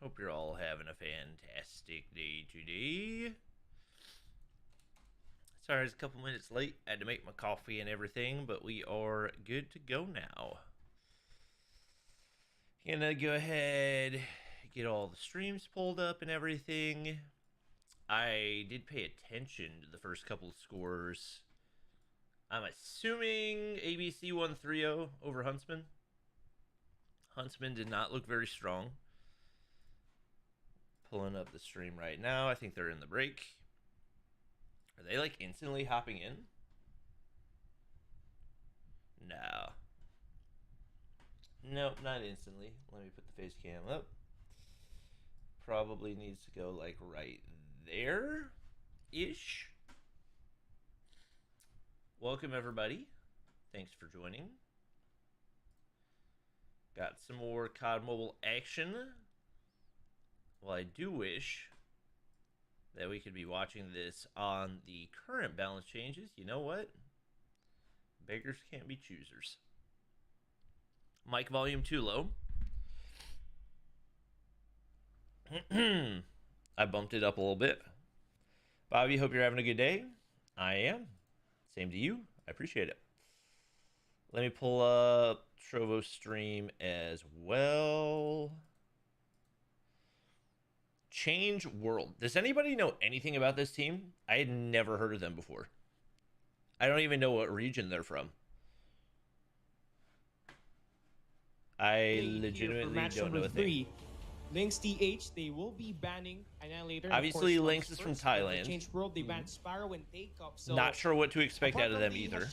Hope you're all having a fantastic day today. Sorry, I was a couple minutes late. I had to make my coffee and everything, but we are good to go now. Gonna go ahead, get all the streams pulled up and everything. I did pay attention to the first couple of scores. I'm assuming ABC won 3-0 over Huntsman. Huntsman did not look very strong. Pulling up the stream right now. I think they're in the break. Are they like instantly hopping in? No. Nope, not instantly. Let me put the face cam up. Probably needs to go like right there-ish. Welcome everybody. Thanks for joining. Got some more COD Mobile action. Well, I do wish that we could be watching this on the current balance changes. You know what? Beggars can't be choosers. Mic volume too low. I bumped it up a little bit. Bobby, hope you're having a good day. I am. Same to you. I appreciate it. Let me pull up Trovo's stream as well. Change World. Does anybody know anything about this team? I had never heard of them before. I don't even know what region they're from. I legitimately don't know a thing. Lynx TH, they will be banning Annihilator. Obviously, Lynx is from Thailand. Change World, they banned Sparrow and Takeup. So not sure what to expect out of them either.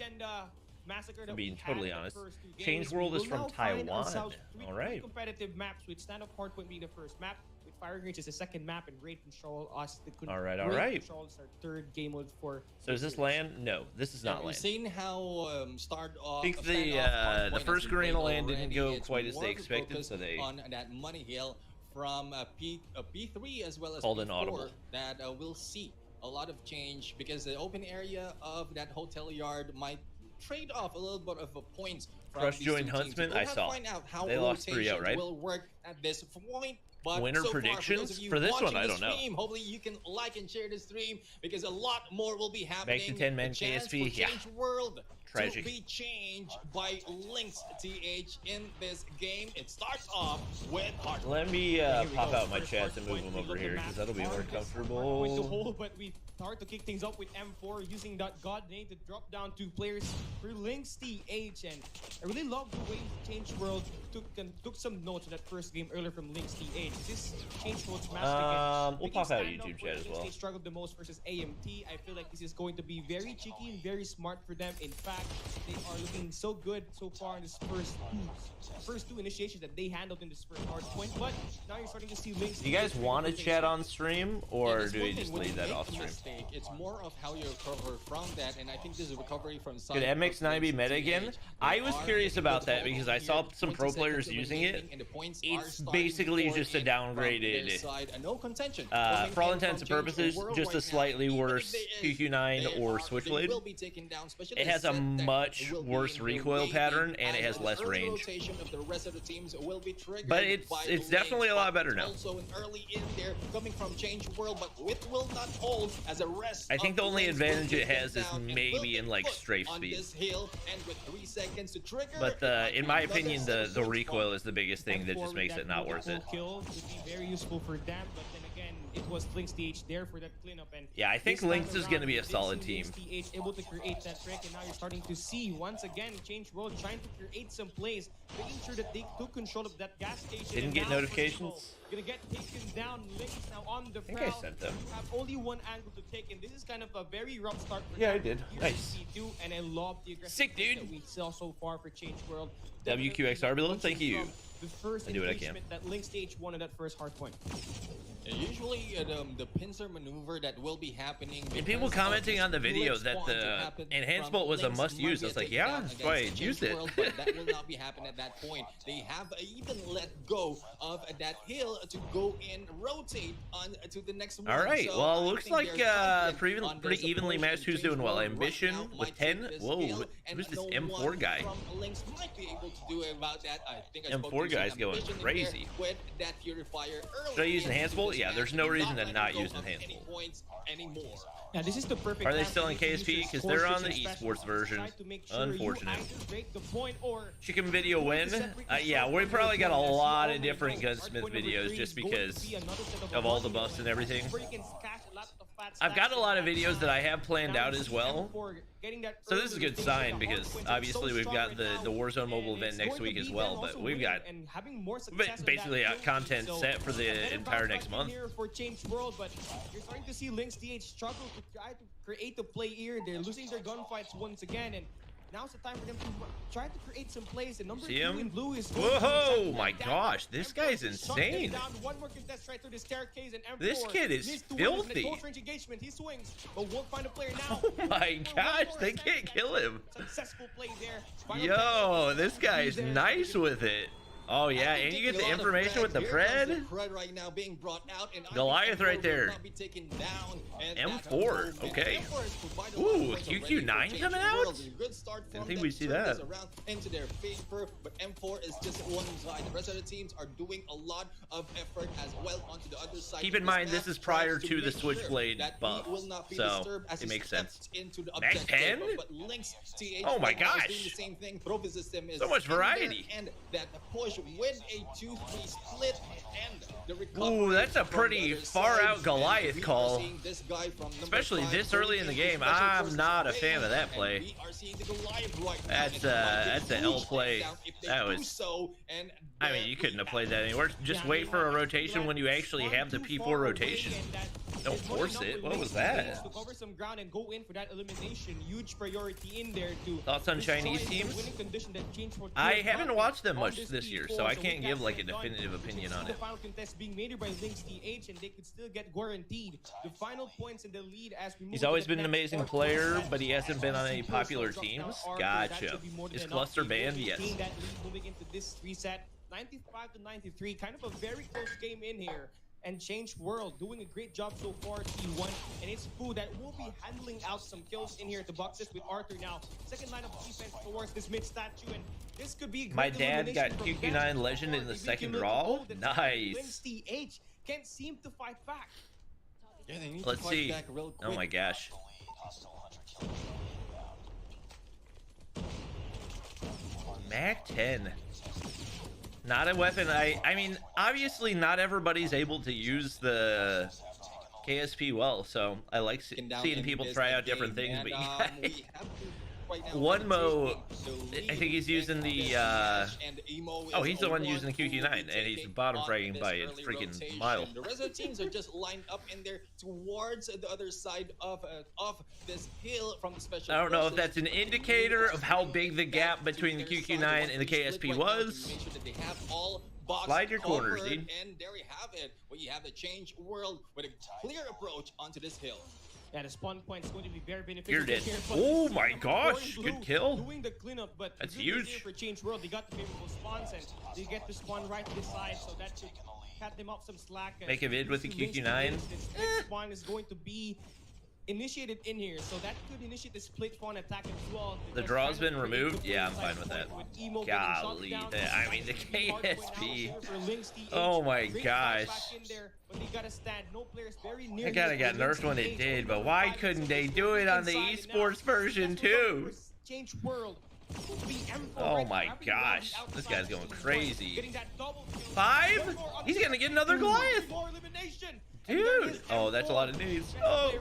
I'm being totally honest. Change World is from Taiwan. All right. Competitive maps with Stand-Up Hardpoint being the first map. Fire Range is the second map, and Raid Control us. All right. Control is our third game mode for. So is this land? No, this is not land. We've seen how start off. I think the first Garena land didn't go quite as they expected, so they on that money hill from P3 as well as called P4 inaudible. That we'll see a lot of change because the open area of that hotel yard might trade off a little bit of a points. Crush joined Huntsman. I saw. They lost 3-0, right? Will work at this point. But winner so predictions for this one, I don't know. Hopefully you can like and share the stream because a lot more will be happening. Back to 10-man KSP. Yeah. World tragic. To be changed by Lynx TH in this game. It starts off with hard. Let me pop out my chats and move them over here because that'll be more comfortable. But we start to kick things up with M4 using that God name to drop down 2 players for Lynx TH, and I really love the way Change World took some notes in that first game earlier from Lynx TH. This Change World's match we'll pop out YouTube chat as well. They struggled the most versus AMT. I feel like this is going to be very cheeky and very smart for them. In fact, they are looking so good so far in this first two initiations that they handled in this first hard point. But now you're starting to see Lynx. Do you guys want to chat on stream, or do we just leave that off stream? It's more of how you recover from that, and I think this is recovery from. Could MX9 be meta again? I was curious about that because I saw some pro players using it. It's basically just a downgraded, for all intents and purposes, just a slightly worse QQ9 or Switchblade. It has a much worse recoil pattern and it has less range. But it's definitely a lot better now. I think the only advantage it has is maybe in like strafe speed. But in my opinion, the recoil is the biggest thing that just makes it not worth it. Kill would be very useful for them, but then again, it was Lynx TH there for that cleanup. And yeah, I think Lynx is going to be a solid team. TH able to create that trick, and now you're starting to see once again Change World trying to create some plays, making sure that they took control of that gas station. Didn't get notifications. Gonna get taken down. Lynx now on the prowl. I think I sent them. Have only one angle to take, and this is kind of a very rough start for them. I did. Nice. And I love the aggressive sick, dude. That we saw so far for Change World. WQXR below, thank you. The first I do what I can. That Lynx TH won in that first hard point. Usually, the pincer maneuver that will be happening. And people commenting on the video that the enhanced bolt was a must-use. I was like, yeah, that's why I used it. But that will not be happening at that point. They have even let go of that hill to go and rotate on to the next one. All right. So well, it looks like pretty evenly matched. Who's doing well? Ambition with 10. Whoa, who's this M4 guy? Might be able to do about that. I think M4 guy's going crazy. With that purifier early. Should I use enhanced bolt? Yeah, there's no reason to not use enhanced bolt. Yeah, this is the perfect. Are they still in KSP? Because they're on the esports version. Unfortunate. Chicken video win? Yeah, we probably got a lot of different gunsmith videos just because of all the buffs and everything. I've got a lot of videos that I have planned out as well. So this is a good sign because obviously we've got the Warzone mobile event next week as well, but we've got basically content set for the entire next month. For Change World, but you're starting to see Lynx DH struggle to try to create the play here. They're losing their gunfights once again, and now's the time for them to try to create some plays. And number 2 in blue is whoa, my gosh, this guy's insane. One more contest right through the staircase, and M4 this kid is filthy. He swings, but won't find a player now. Oh my gosh, they can't kill him. Successful play there. Yo, this guy's nice with it. Oh yeah, and you get the information with the Pred. Right now being brought out, and Goliath right there. M4, okay. Ooh, QQ9 coming out? Didn't think we'd see that. Into their favor, but M4 is just one side. The rest of the teams are doing a lot of effort as well onto the other side. Keep in mind, this is prior to the Switchblade buff, so it makes sense. Max 10? Oh my gosh. So much variety. And that push with a 2-3 split and the recovery. Ooh, that's a pretty far out Goliath call. Especially this early in the game. I'm not a fan of that play. That's an L play. That was, I mean, you couldn't have played that anywhere. Just wait for a rotation when you actually have the P4 rotation. Don't force it. What was that? To cover some ground and go in for that elimination. Huge priority in there to thoughts on Chinese teams? I haven't watched them much this year, so I can't give like a definitive opinion on it. The final contest being made by Lynx DH, and they could still get guaranteed the final points in the lead as we move. He's always been an amazing player, but he hasn't been on any popular teams. Gotcha. Is Cluster banned? Yes. Moving into this reset, 95-93, kind of a very close game in here. And Change World doing a great job so far, T1, and it's Fu that will be handling out some kills in here at the boxes with Arthur now. Second line of defense towards this mid statue, and this could be a my dad got QQ9 Legend in the second draw. Nice. Lynx DH can't seem to fight back. Yeah, they need Let's to see. fight back real quick. Oh my gosh. Mac 10. Not a weapon. I mean, obviously not everybody's able to use the KSP well, so I like seeing people try out different things, but yeah. One Mo, I think he's using the, oh, he's the one using the QQ9, and he's bottom fragging by a freaking mile. The rest of the teams are just lined up in there towards the other side of this hill from the special. I don't know if that's an indicator of how big the gap between the QQ9 and the KSP was. Make sure that they have all slide your corners, dude. And there we have it. Where you have the Change World with a clear approach onto this hill. Yeah, the spawn point is going to be very beneficial. You're dead. Oh my gosh, good kill. Doing the cleanup, but that's huge. For Change World, they got the favorable spawns and they get to spawn right to the side, so that should cut them off some slack. Make a vid with the QQ9. This spawn is going to be initiated in here, so that could initiate the split spawn attack as well. The draw's been removed. Yeah, I'm fine with that. Golly, I mean the KSP. Oh my gosh. I kinda got nerfed when it did, but why couldn't they do it on the esports version too? Oh my gosh, this guy's going crazy. 5? He's gonna get another Goliath. Dude, oh, that's a lot of needs. Oh.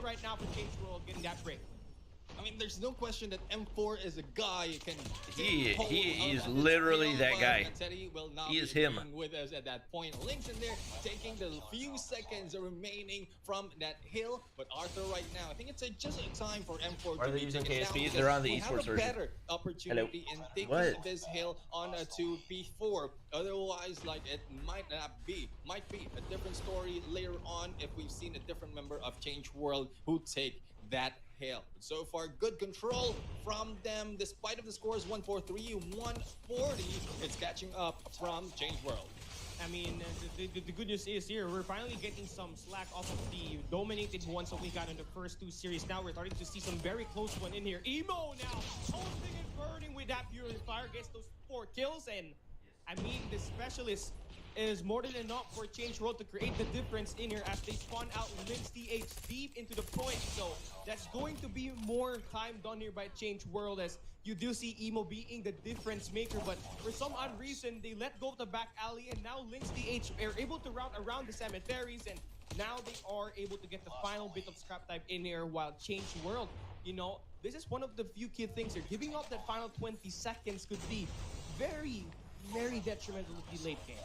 mean, there's no question that M4 is a guy who can. He is literally that guy. He is him. With us at that point. Lynx in there taking the few seconds remaining from that hill. But Arthur right now, I think it's just a time for M4 Are to they be using taken KSP? down. They're on the We Esports have a version. better opportunity in taking this hill on to P4. Otherwise, like it might be a different story later on if we've seen a different member of Change World who take that hill. But so far, good control from them, despite of the scores 143, 140. It's catching up from Change World. I mean, the good news is here, we're finally getting some slack off of the dominated ones that we got in the first two series. Now we're starting to see some very close one in here. Emo now, hosting and burning with that purifier, gets those 4 kills, and I mean, the specialist is more than enough for Change World to create the difference in here as they spawn out Lynx TH deep into the point. So that's going to be more time done here by Change World, as you do see Emo being the difference maker, but for some odd reason they let go of the back alley, and now Lynx TH are able to route around the cemeteries, and now they are able to get the final bit of scrap type in here, while Change World, you know, this is one of the few key things here. Giving up that final 20 seconds could be very, very detrimental to the late game.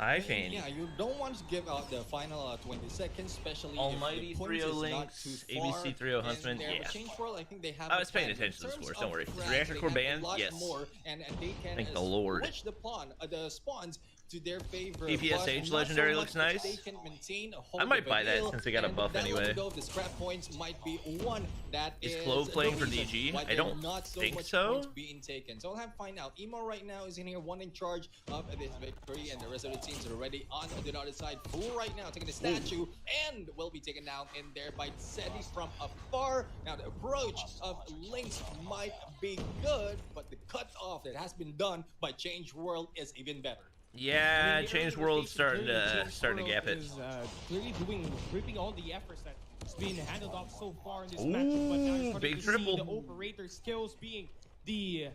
I think. Yeah, you don't want to give out the final 20 seconds, especially Almighty if the point 3-0 is not Lynx, too far ABC 3-0 Huntsman, in there. yeah. But Change World, I think they have I was paying the plan. attention to the In scores, terms don't worry. of Is frags, reactor they core have a banned? lot Yes. more, and they can Thank the Lord. switch the spawns to their favor. PPSH but not legendary so looks much nice. They can maintain a hold I might of buy that hill, since they got a and buff that anyway. letting go of the scrap points might be one that Is is Clove playing the for reason DG? why I there don't are not so think much so. points being taken. So I'll have to find out. Emo right now is in here, one in charge of this victory, and the rest of the teams are already on the other side. Fool right now taking the statue and will be taken down in there by Seti from afar. Now the approach of Lynx might be good, but the cutoff that has been done by Change World is even better. Yeah, I mean, Change the World's rotation starting to gap it. is clearly reaping all the efforts that's being handled off so far in this matchup. But now you're starting big to triple. see the operator skills being the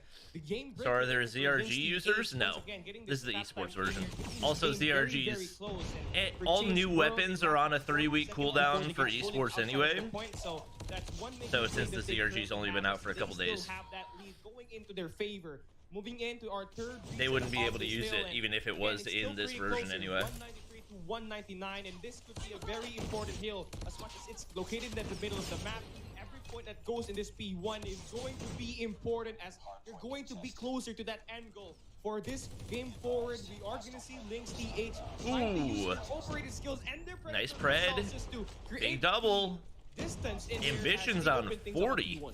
game. So are there breaker for ZRG Lynx TH. users? Once No. again, getting This is the snap Esports time version. here, keeping the Also, game very, ZRGs. very close. And for all Change new World, weapons they are got on a 3-week seconds cooldown before they for get fully Esports outside of anyway. the point, so that's one major So thing since that the they ZRG's only been out for a they couple still days. have that lead going into their favor. Moving into our third, They wouldn't be region able to of use this it hill, even if it and was it's in still this pretty version close, anyway. 193 to 199, and this could be a very important hill as much as it's located in the middle of the map. Every point that goes in this P1 is going to be important, as you're going to be closer to that end goal. For this game forward, we are going to see Lynx TH trying to use their operated skills and their Nice predator pred. resources to create Big double. distance in here as Ambitions they on open things up 40. P1.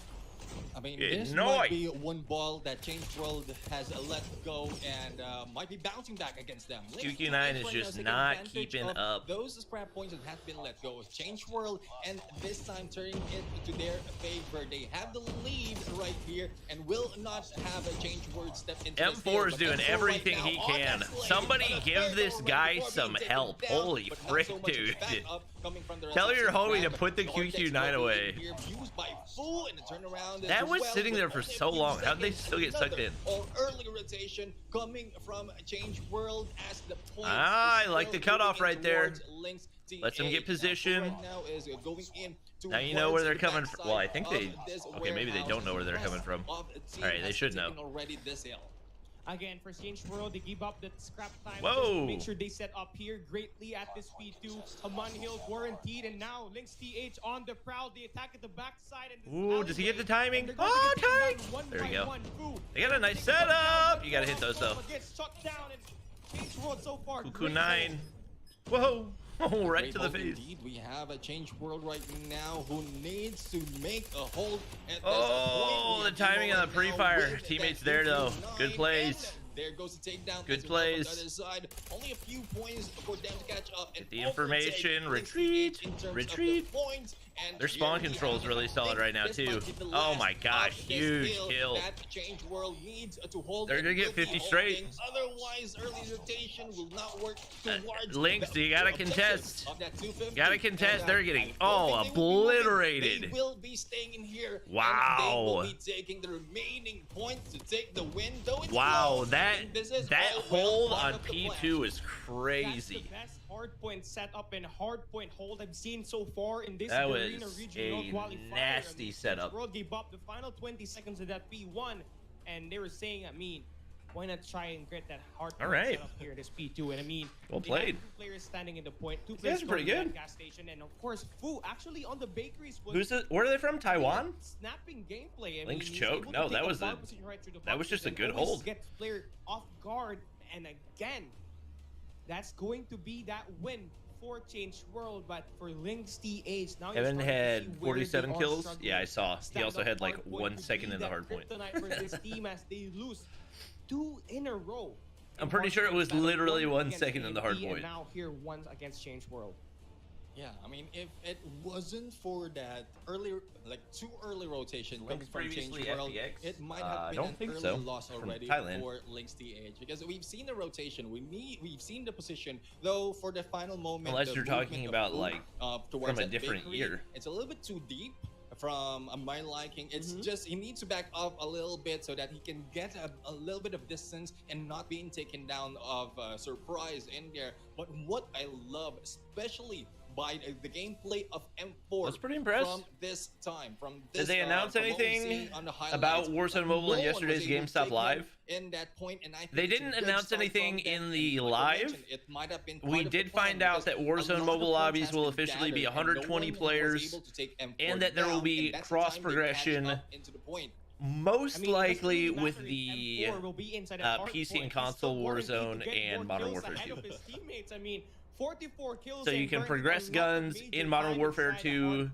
I mean, Good this night. might be one ball that Change World has let go and might be bouncing back against them. QQ9 is just not keeping up. Those scrap points that have been let go of Change World, and this time turning it to their favor. They have the lead right here and will not have a Change World step into this M4 is field, but doing M4 everything right he now on can. that slate, Somebody on a give third this already guy before some being taken help. down, Holy but not frick, so much dude. backup coming from the rest Tell of your the homie to team. put the Vortex QQ9 will be away. here, used by Fool in the turnaround That as was well, sitting with there for only a so few long. How'd they seconds. still get sucked in? Or early rotation coming from Change World as the points Ah, I is like still the cutoff moving right there. towards Lynx Lets them get TH. Now, position. right now is going in Now you know where they're towards coming the from. Well, I think they... backside of this Okay, maybe they warehouse. don't know where they're The coming rest from. of the team Alright, they has should know. taken already this hill. Again, for Change World, they give up that scrap time. Whoa. Just to make sure they set up here greatly at this P2. Amon Hill guaranteed, and now Lynx TH on the prowl. They attack at the backside. And Ooh, does he get the timing? Oh, time! There we go. They got a nice setup. You gotta hit those though. Gets shut down, and Change World so far. Cuckoo 9. Whoa! Oh, right Great to the hold face. Indeed. We have a Change World right now who needs to make a hold at this Oh, point. the timing on the Right now pre-fire. with Teammates that there though. 2-9, Good plays. and there goes the takedown. Good as well on plays. the other side. Only a few points for them to catch up. And Get the information. overtake Retreat. in terms of the Retreat. points. And Their spawn here we control is have really it. solid right now, This might too. be the Oh last my gosh, of this huge hill kill. that Change World needs to hold. They're and gonna get will be 50 straight. holding. Otherwise, early rotation will not work towards Lynx, the you gotta objective contest. of that 250. Gotta contest. And, They're getting, I don't think they will be moving. obliterated. They will be staying in here. Wow. And they will be taking the remaining points to take the win. Though it's Wow, close, that and this is that all well hold part on of the plan. P2 is crazy. That's the best Hardpoint setup and Hardpoint hold I've seen so far in this That Garena was regional a qualifier. nasty setup. World gave up the final 20 seconds of that P1, and they were saying, I mean, why not try and get that Hardpoint setup here, this P2? And I mean, well played. 2 players standing in the point, 2 These guys players are pretty going to good. that gas station, and of course, Fu actually on the bakeries. Who's it? Where are they from? Taiwan? Snapping gameplay. I Link's mean, choke? No, that was a that was just a good hold. Get player off guard, and again, that's going to be that win for Change World. But for Link's TH, now Evan had 47 kills. Yeah, I saw. He also had like 1 second in the hardpoint. For this team as they lose 2 in a row. I'm pretty sure it was literally 1 second in the hardpoint. Now here once against Change World. Yeah, I mean, if it wasn't for that early, like too early rotation coming from Change World, it might have been an early loss already for Link's TH, because we've seen the rotation, we've seen the position, though for the final moment. Unless you're talking about like from a different year, it's a little bit too deep. From my liking, it's just he needs to back up a little bit so that he can get a little bit of distance and not being taken down of surprise in there. But what I love, especially by the gameplay of M4, that's pretty impressive. From this time, from this, did they announce anything about Warzone Mobile in yesterday's GameStop Live? In that point, and I think they didn't announce anything in the live. It might have been we did find out that Warzone Mobile lobbies will officially be 120 players, and that there will be cross progression. Most likely with the PC and console Warzone and Modern Warfare 2. I mean, 44 kills, so you can progress guns in Modern Warfare 2,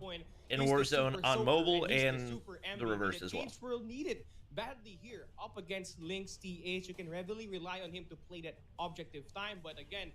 in Warzone on mobile, and the reverse as well. World needed badly here up against Link's TH. You can readily rely on him to play that objective time, but again,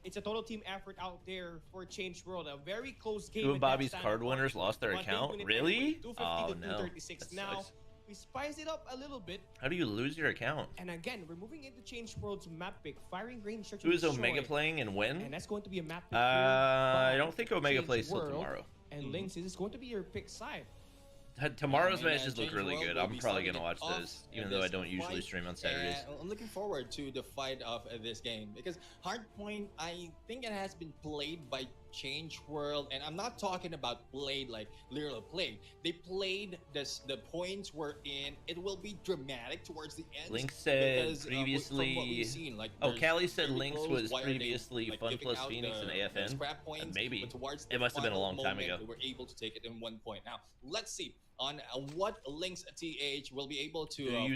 it's a total team effort out there for Change World. A very close game. 2 of Bobby's card winners lost their account. Really? Oh no. Now we spiced it up a little bit. How do you lose your account? And again, we're moving into Change World's map pick. Firing range. Who is Omega playing and when? And that's going to be a map pick. I don't think Omega plays till tomorrow. And Lynx is going to be your pick side. Tomorrow's matches look really good. I'm probably going to watch those, even though I don't usually stream on Saturdays. I'm looking forward to the fight of this game, because Hardpoint, I think it has been played by Change World, and I'm not talking about played like literally played. They played the points wherein it will be dramatic towards the end. Lynx said because, previously. from what we've seen, like, Callie said Lynx was previously Fun Plus Phoenix and AFN. Maybe it must have been a long time ago. We were able to take it in 1 point. Now let's see on what Link's TH will be able to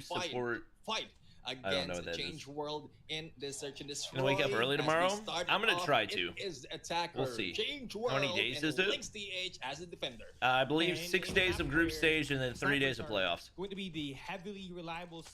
fight against Change World in this search and destroy. Gonna wake up early tomorrow? I'm gonna try to. Is attacker. We'll see. Change World. How many days is it? Link's TH as a defender. I believe 6 days of group stage and then 3 days of playoffs. Going to be the heavily reliable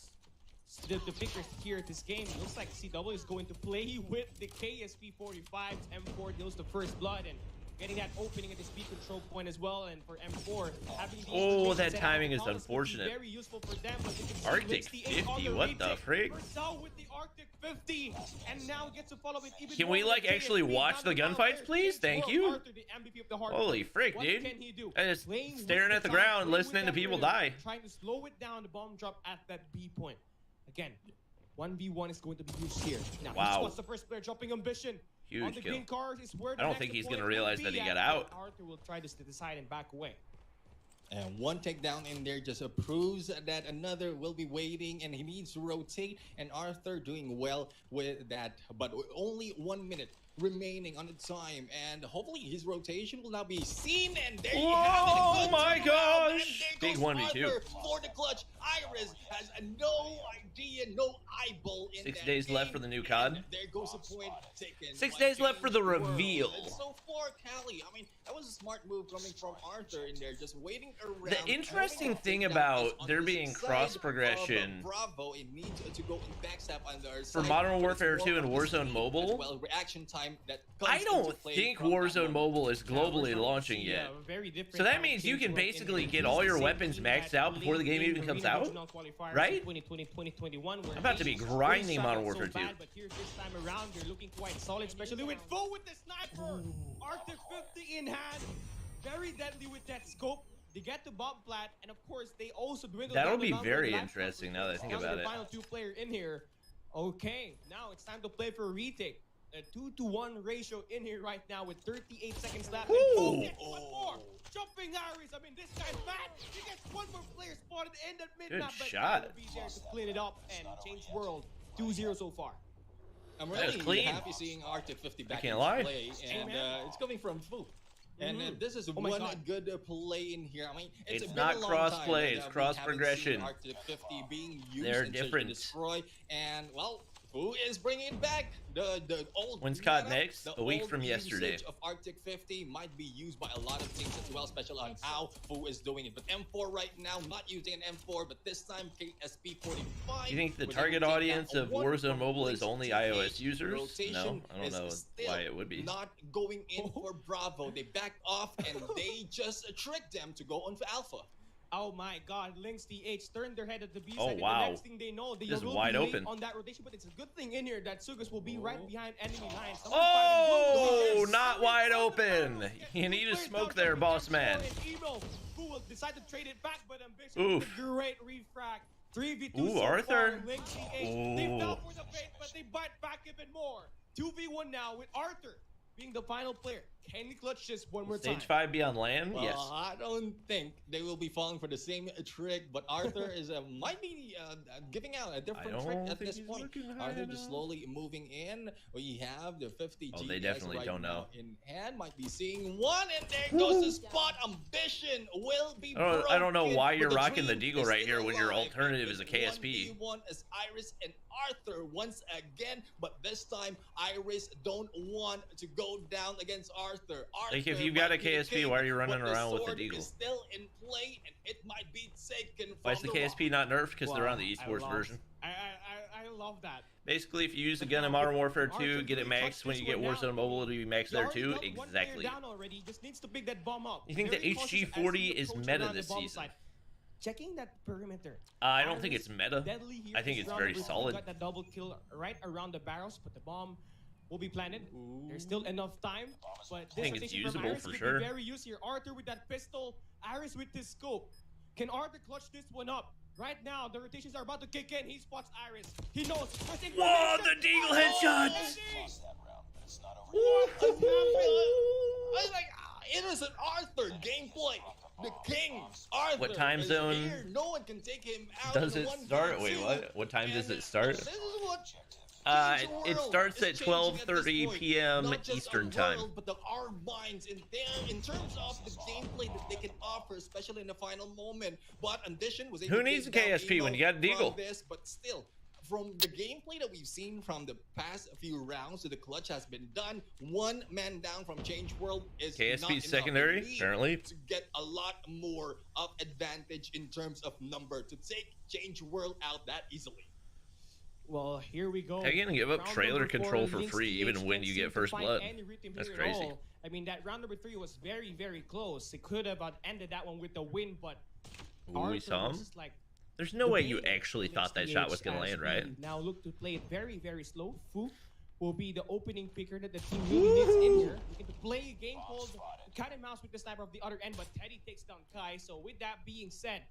the pickers here at this game. Looks like CW is going to play with the KSP-45s. M4 deals the first blood and getting that opening at the speed control point as well. And for M4, having the that timing is unfortunate. Very useful for them, but Arctic 50, what the frick? With the Arctic 50, and now gets to follow with even Can we like actually watch the gunfights, please? Thank you. Holy frick, dude! I just staring at the ground, listening to people die. Trying to slow it down, the bomb drop at that B point. Again, 1v1 is going to be used here. Now, wow. What's the first player dropping ambition? Huge kill. I don't think he's going to realize that he got out. Arthur will try to decide and back away. And one takedown in there just proves that another will be waiting, and he needs to rotate. And Arthur doing well with that, but only 1 minute remaining on the time, and hopefully his rotation will now be seen. And there you have it. Oh my gosh! Big 1v2 for the clutch. Iris has no idea, no eyeball in 6 days left for the new COD. There goes a point taken. 6 days left for the reveal. And so far, Callie, I mean, that was a smart move coming from Arthur in there, just waiting around. The interesting thing about there being cross progression Bravo, it needs to go in backstab on the for Modern Warfare 2 and Warzone Mobile. Well, reaction time that I don't think Warzone Mobile is globally launching yet. So that means you can basically get all your weapons maxed out before the game even comes out, right? I'm about to be grinding Modern Warfare 2. But here this time around, they're looking quite solid, especially with Fo with the sniper. Arthur 50 in hand, very deadly with that scope. They get the bomb plat, and of course they also dwindle. That'll be very interesting now that I think about it. Final 2 player in here. Okay, now it's time to play for a retake. a 2-to-1 ratio in here right now with 38 seconds left. Ooh. Oh, gets one more. Jumping Iris. I mean, this guy's bad. He gets one more player spotted in that mid-map. Good but shot. will be there to clean it up and change world. 2-0 so far. I'm That was really clean. happy seeing Arctic 50 back can't in lie. play, and it's coming from Fu. And this is my one God. good play in here. I mean, It's been not a long cross-play, time it's that we cross-progression. haven't seen Arctic 50 being used They're in Search and different. Destroy, and well, Fu is bringing it back. The old When's COD meta, next? the A week old from yesterday. usage of Arctic 50 might be used by a lot of teams as well, especially on how Fu is doing it. But M4 right now, not using an M4, but this time KSP 45. You think the with target them taking audience out of one Warzone from Mobile is place only to iOS eight. users? No, Rotation I don't is know still why it would be. not going in for Bravo. They backed off and they just tricked them to go on for Alpha. Oh my God, Lynx TH turned their head at the B side. Oh, and wow. the next thing they know, they This is will wide be late open. on that rotation. But it's a good thing in here that Sugas will be right behind enemy lines. Someone Oh, fighting blue. not Yes. wide On the open. barrel. You need to Players smoke down there, from boss M4 man. and Emo, who will decide to trade it back, but Ambition Oof. with a great refract. 3v2 Ooh, so Arthur. far. Lynx TH. They Ooh. fell for the bait, but they bite back even more. 2v1 now with Arthur being the final player. Can he clutch this one more time? Stage 5 be on land? Well, Yes. I don't think they will be falling for the same trick, but Arthur is might be giving out a different trick don't at think this he's point. looking high Arthur just enough. slowly moving in. We have the 50 Oh, GS they definitely right don't now know. in hand. Might be seeing one, and there goes the spot. Ambition will be I don't know broken, why but you're the rocking the dream Deagle is right still here when your alive. alternative is a It's KSP. 1v1 as Iris and Arthur once again, but this time Iris don't want to go down against Arthur. Like, if Arthur you've got might a be the KSP, king, why are you running but around with the sword Deagle? is still in play, and it might be taken Why is the from KSP not nerfed? Because they're on the Wow, Esports I love- version. I love that. Basically, if you use the gun in Modern Warfare 2, get it maxed. When you get Warzone Mobile, it'll be maxed there too. Exactly. Down already, just needs to pick that bomb up. You think the Very cautious as HG40 he is approaches meta around the this bomb season? site. Checking that perimeter. I don't think it's meta. Deadly here I think is it's round very number three. solid. Got that double kill right around the barrels, but the bomb will be planted. There's still enough time, but this I think it's rotation from usable Iris for could sure. be very used here. Arthur with that pistol, Iris with this scope. Can Arthur clutch this one up? Right now, the rotations are about to kick in. He spots Iris. He knows. Whoa, the Deagle headshots! What is happening? I was like, it is an Arthur gameplay. The king, Arthur. What time is zone here. No one can take him out. Does in it one start? v2. Wait, what? What time does And it start? This is what It Change starts World at is changing at this 12:30 point. p.m. Not just Eastern our time. world, but our minds in there in terms of the gameplay that they can offer, especially in the final moment. But Ambition was able Who to needs a take down KSP when Emo you got a from Deagle? This, but still, from the gameplay that we've seen from the past few rounds, so the clutch has been done. One man down from Change World is not KSP's enough. secondary, They need apparently. to get a lot more of advantage in terms of number to take Change World out that easily. Well, here we go. How you gonna give up Round trailer number control four, for free Lynx even TH when can't you seem get to first find blood? any rhythm That's here at crazy. all. I mean, that round number 3 was very, very close. It could have ended that one with the win, but Ooh, we Arthur saw was him. just like, There's no way you debating actually Lynx thought that TH shot was gonna as land, we right? Now look to play it very, very slow. Fu will be the opening picker that the team really needs in here. We can play a game called cat and mouse with the sniper of the other end, but Teddy takes down Kai. So with that being said,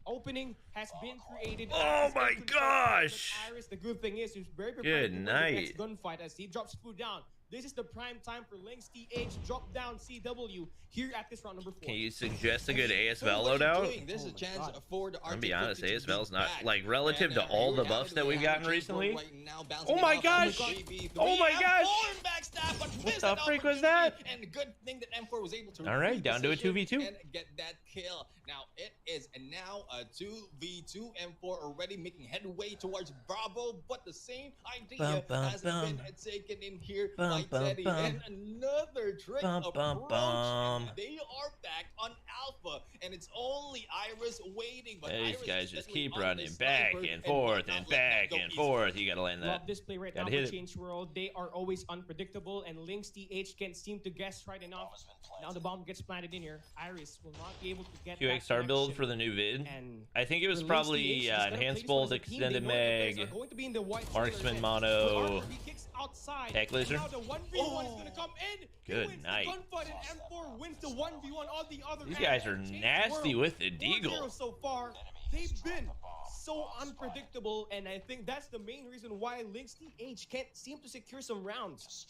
opening has been created. Oh Axis my in control. gosh! But Iris, the good thing is, he's very prepared Good for the next night. gunfight as he drops food down. This is the prime time for Lynx TH drop down CW here at this round number 4. Can you suggest a good ASVL So what you're loadout? doing, This is a my chance God. for the I'm gonna be Arctic honest, 50 to ASVL's be not back. like relative to And, all the here we buffs have that it. we've We have gotten Change World recently. right now bouncing Oh it my off gosh! on the 3v3. Oh my gosh! M4 backstab, but What missed the an frick was that? opportunity. And good thing that M4 was able to All right, down to a reposition 2v2. and get that kill. Now it is now a 2v2. M4 already making headway towards Bravo, but the same idea has been taken in here by Teddy. And another trick approach. And they are back on Alpha, and it's only Iris waiting. But These Iris guys is just definitely keep on running this back sniper and might forth not and let that back go and easily. forth. You gotta land that. Love this play right now Gotta hit for it. Change World. They are always unpredictable, and Lynx TH can't seem to guess right enough. Now the bomb gets planted in here. Iris will not be able to get that QXR build connection. for the new vid. And I think it was for Lynx probably TH, he's gonna play enhanced this one bolt, as a team. They extended know the players mag, are going to be in the white marksman colors, mono, but Arthur, he kicks outside. tech laser. And now the 1v1 is going to come in. He Good wins night. The gunfight, and M4 wins the 1v1 on the other These end. guys are Change nasty World, with the 4-0 Deagle. so far. they've been so unpredictable, and I think that's the main reason why Lynx TH can't seem to secure some rounds.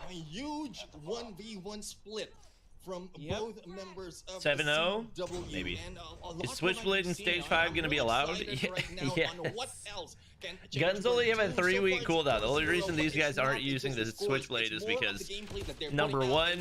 A huge 1v1 split from both members of 7-0, CW, maybe. and Is Switchblade in stage 5 going to be allowed? Yes. What else can Guns only have a 3-week cooldown. The only reason these guys aren't using the Switchblade is because number 1,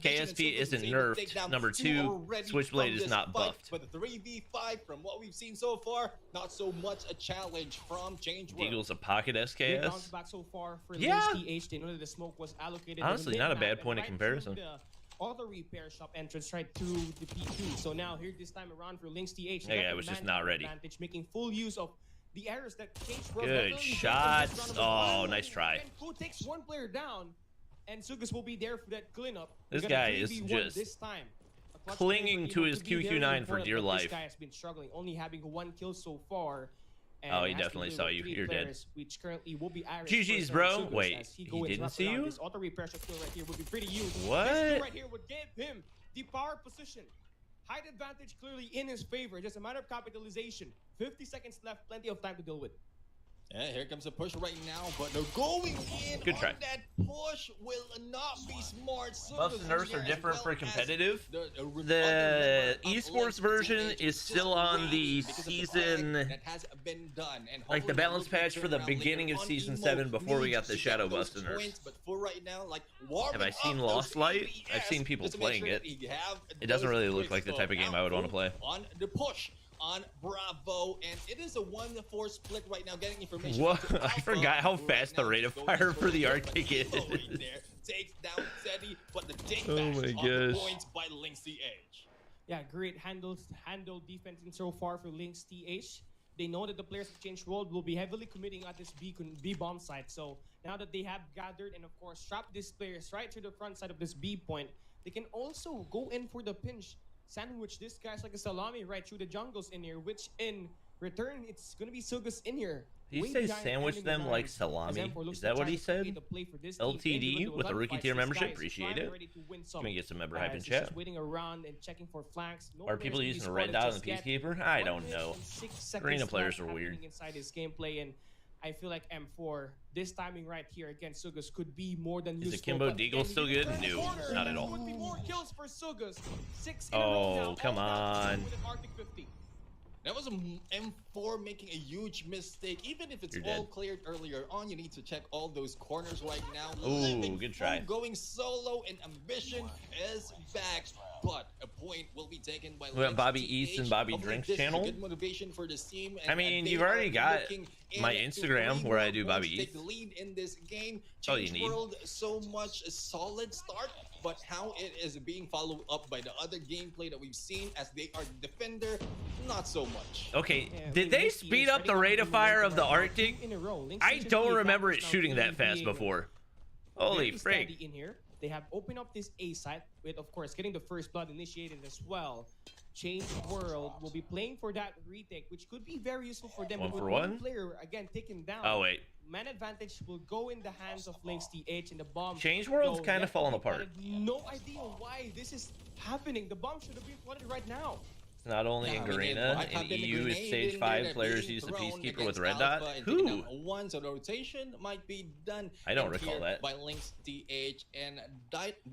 KSP isn't nerfed. Number 2, Switchblade is not buffed. But the 3v5, from what we've seen so far, not so much a challenge from Change World. Eagles a pocket They bounced SKS. back so far for Yeah. Lynx TH. They know that the smoke was allocated. Honestly, not a bad point of right comparison. through the auto repair shop entrance right through the P2. So now here this time around for Lynx TH. That guy was just not ready. Advantage, making full use of the errors that Change World. Good shots. Oh, nice try. Who takes one player down, and Sugus will be there for that cleanup. This We got a guy is 3v1 just this time. A clutch clinging player, to you know, his could be very QQ9 for important, dear but life. This guy has been struggling, only having 1 kill so far. And Oh, he has to definitely deal saw with you. 3 You're dead. players, which currently will be Irish GG's, first, bro. Sugus, Wait, as he goes didn't wrapped see around. you? This auto repair shot kill right here would be pretty huge. What? This kill right here would give him the power position. Height advantage clearly in his favor. Just a matter of capitalization. 50 seconds left. Plenty of time to deal with. Yeah, here comes a push right now, but they're going in. Good try. On that push will not be smart. Buffs and nerfs are different for competitive. The Esports version is still on the season, that has been done, and like the balance patch for the beginning of season 7 before we got the shadow buffs and nerfs. But for right now, like, Have I seen Lost Light? I've seen people playing it. It doesn't really look like the type of game I would want to play. On the push on Bravo, and it is a 1-4 split right now. Getting information. What? I forgot how fast the rate of fire for the Arctic is. Takes down Zeddy, but the take Oh back my on the gosh. points by Lynx TH. Yeah, great handle defense so far for Lynx TH. They know that the players of Change World will be heavily committing at this B bomb site. So now that they have gathered and of course trapped these players right to the front side of this B point, they can also go in for the pinch, sandwich this guy's like a salami right through the jungles in here, which in return it's gonna be Sugus in here. Did he say sandwich them like salami? Is that what he said? LTD with a rookie tier membership. Appreciate it. Can we get some member hype in chat? Waiting around and checking for flanks. Are people using a red dot on the Peacekeeper? I don't know. Arena players are weird. Inside his gameplay, and I feel like M4 this timing right here against Sugus could be more than useful. Is Akimbo Deagle still good? No, not at all. Would be more kills for Sugus. 6 in a row now, come on. with an Arctic 50. That was a M4 making a huge mistake. Even if it's You're all dead. cleared earlier on, you need to check all those corners right now. Ooh, Living good try. Going solo, and Ambition is back. But a point will be taken by We went Bobby Lynx Eats TH. and Bobby Hopefully Drinks this is a channel. good motivation for this team, I mean, they you've already are got looking my in to Instagram where I do really Bobby take Eats. the lead in this game. all you Change need. World so much a solid start, but how it is being followed up by the other gameplay that we've seen as they are defender, not so much. Okay, Yeah, did they Lynx TH speed up the ready rate to of fire of the right now. Arctic? In a row. Lynx I TH don't is remember it now shooting that fast being before. Holy very freak. steady in here. They have opened up this A site with, of course, getting the first blood initiated as well. Change World will be playing for that retake, which could be very useful for them. One But for with one? player again taken down. Oh, wait. Man advantage will go in the hands of Lynx TH, and the bomb. Change World's though, kinda yet falling they apart. had no idea why this is happening. The bomb should have been flooded right now. It's not only in Garena, in EU, it's stage 5 players use the Peacekeeper with red dot. Who? One, so the rotation might be done. I don't in recall here that. by Lynx TH, and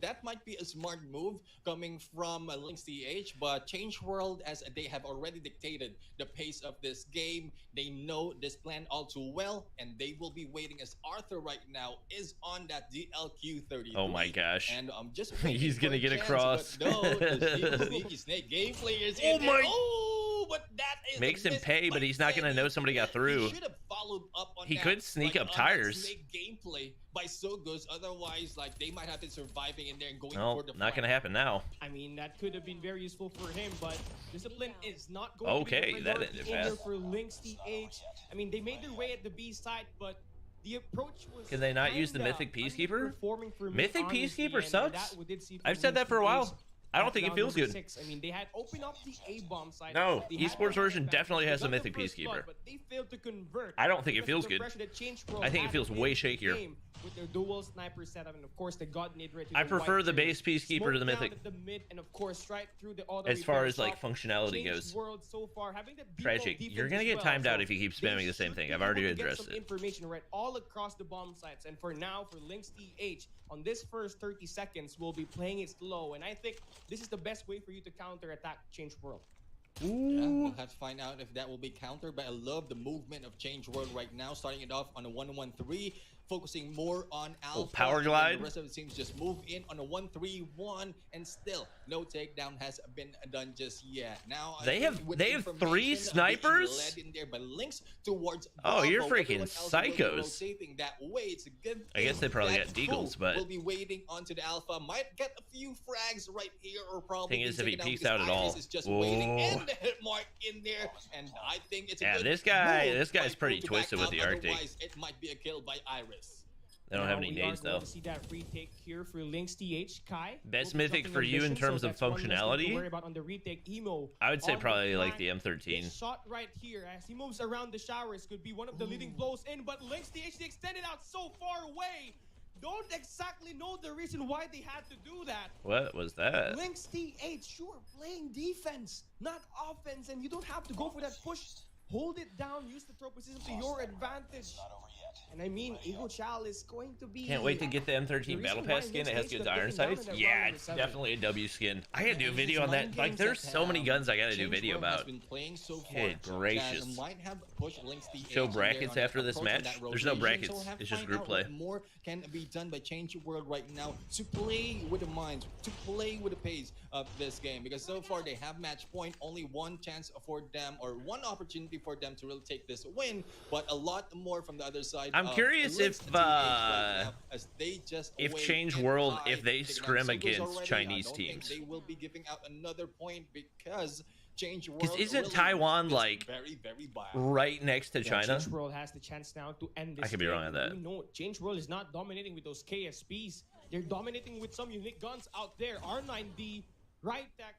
that might be a smart move coming from Lynx TH. But Change World, as they have already dictated the pace of this game, they know this plan all too well, and they will be waiting as Arthur right now is on that DLQ-33. Oh my gosh. And just He's waiting gonna for a get chance, across. But no, the Sneaky Snake gameplay is in Oh my- there. Oh, but that is Makes a him miss pay, by but he's not gonna Zeddy. know somebody got through. He should have followed up on He that, could sneak like, up on that tires. Snake gameplay by Sogus. Otherwise, like, they might have been surviving in there and going No, for the not gonna fight. happen now. I mean, that could have been very useful for him, but discipline is not going Okay, to be the that priority ended in here fast. for Lynx TH. I mean, they made their way at the B side, but the approach was Can they not use the kinda Mythic Peacekeeper? underperforming for me, Mythic honestly, Peacekeeper and sucks. we did see from I've said Lynx that for a TH. while. I don't think it feels good. 6. I mean, they had opened up the A bomb side. No, They had Esports the version advantage. definitely They has got a the Mythic first blood, Peacekeeper. but they failed to convert. I don't think it because feels of the good. pressure that Change World I think it had feels in way the shakier. game With their dual sniper setup and of course the God Nade right to I the prefer white the tree. base Peacekeeper to the Smoke down Mythic. at the mid and of course right through the auto As far repair as like shop. functionality Change goes. World so far having that Tragic. defense You're gonna as get well, timed out so if you keep they spamming the same should thing. be I've already able to get addressed some it. information right all across the bomb sites, and for now for Lynx TH on this first 30 seconds we'll be playing it slow, and I think this is the best way for you to counter attack Change World. Yeah, we'll have to find out if that will be countered, but I love the movement of Change World right now, starting it off on a 1-1-3, focusing more on Alpha. Power and glide. the rest of the teams just move in on a 1-3-1, and still no takedown has been done just yet. Now They have 3 snipers. Led in there by Lynx towards Oh, you're Bravo. freaking Everyone else will be psychos. rotating that way. It's a good I guess they thing probably that got deagles, Fu but will be waiting onto the Alpha. Might get a few frags right here, or probably thing is, be if he taken peeks because out at all. Iris is just waiting, Whoa. and the hit mark in there, and I think it's a Yeah, good this guy's move pretty to back twisted with out, the Arctic. otherwise it might be a kill by Iris. They don't have any We are nades going though. to see that retake here for Lynx TH. Kai Best will be mythic dropping for you in ambition, terms so of that's one less thing to functionality? worry about on the retake. Emo I would say on the probably like flank. the M13. This shot right here as he moves around the showers could be one of the leading blows in, but Lynx TH, they extended out so far away. Don't exactly know the reason why they had to do that. What was that? Lynx TH, you are playing defense, not offense, and you don't have to go for that push. Hold it down, use the throw position to your advantage. And I mean, Ego Chal is going to be... Can't wait to get the The M13 reason Battle why Pass skin. It has Lynx good TH iron got taken down sights. in that Yeah, round it's number 7. definitely a W skin. I gotta do a video on that. Like, there's so many guns I gotta do video about. Good gracious. Show brackets after this match? There's no brackets. It's just group play. More can be done by Change World right now to play with the minds, to play with the pace of this game, because so far they have match point, only one chance for them, or one opportunity for them to really take this win, but a lot more from the other side. I'm curious if Change World, if they scrim against Chinese teams. They will be giving out another point because Change World. Because isn't really Taiwan is like very bad. right next to China? Change World has the chance now to end this. I could be wrong on that. You know, Change World is not dominating with those KSPs. They're dominating with some unique guns out there. R9D, Right Tech,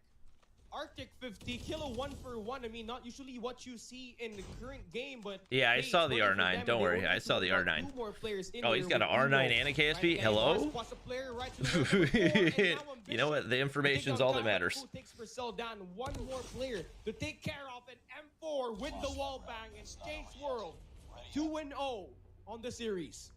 Arctic 50, Kilo 1-for-1. I mean, not usually what you see in the current game, but Yeah, I hey, saw the it's working for R9. them, Don't and worry, they I only saw the got R9. 2 more players in Oh, he's there got an with R9 Emo. and a KSP? Right, Hello? spots a player right to the number 4, and now You know what? The information's all that matters. Who takes Brazil down? One more player to take care of an M4 with the wall bang and Change World 2-0 on the series.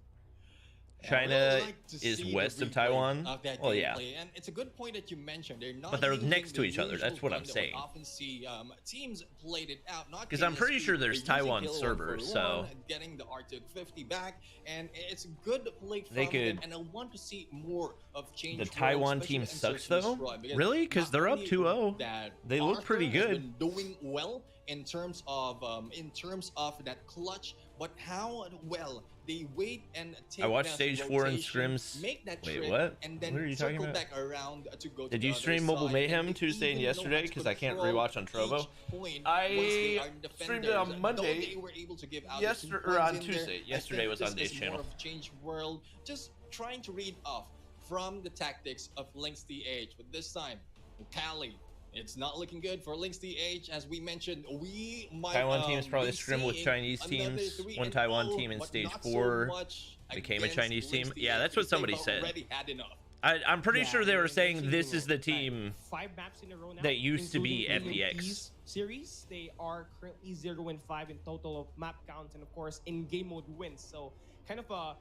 China is west of Taiwan. Well, yeah. And it's a good point that you mentioned. They're not But they're using next to the each other. usual That's what I'm kind that saying. we often see teams played it out. Because I'm pretty sure there's They're using Taiwan Kilo servers, 1-for-1, so getting the Arctic 50 back, and it's a good play from They them, could- and I want to see more of Change the World, Taiwan especially team in sucks Search and though. Destroy, because Really? Because not they're up only 2-0. that They look Arthur pretty has good. been doing well in terms of that clutch, but how well they wait and take I watched that Stage 4 and rotation, scrims. make that Wait, trip, what? and then What are you talking circle about? back around to go to Did the you other stream Mobile side, Mayhem and they Tuesday and even know yesterday? how to Because I can't control rewatch on Trovo. each point I once they are streamed it on defenders, Monday. though they were able to give out Yesterday, the 2 or points on in there. Tuesday. I Yesterday think was on this Dave's is channel. more of Change World, just trying to read off from the tactics of Lynx TH, but this time Cali, it's not looking good for Lynx TH. As we mentioned, we might Taiwan teams probably be scrim with seeing Chinese another teams. 3-0, One Taiwan team in but Stage not so 4 much became a against Chinese team. Lynx Yeah, TH, that's what because they've somebody said. already had enough. I'm pretty sure they I were mean, saying they've this seen is the like team 5 maps in a row now, that used to be including the FPX. series. They are currently 0-5 in total of map counts and of course in game mode wins. So kind of a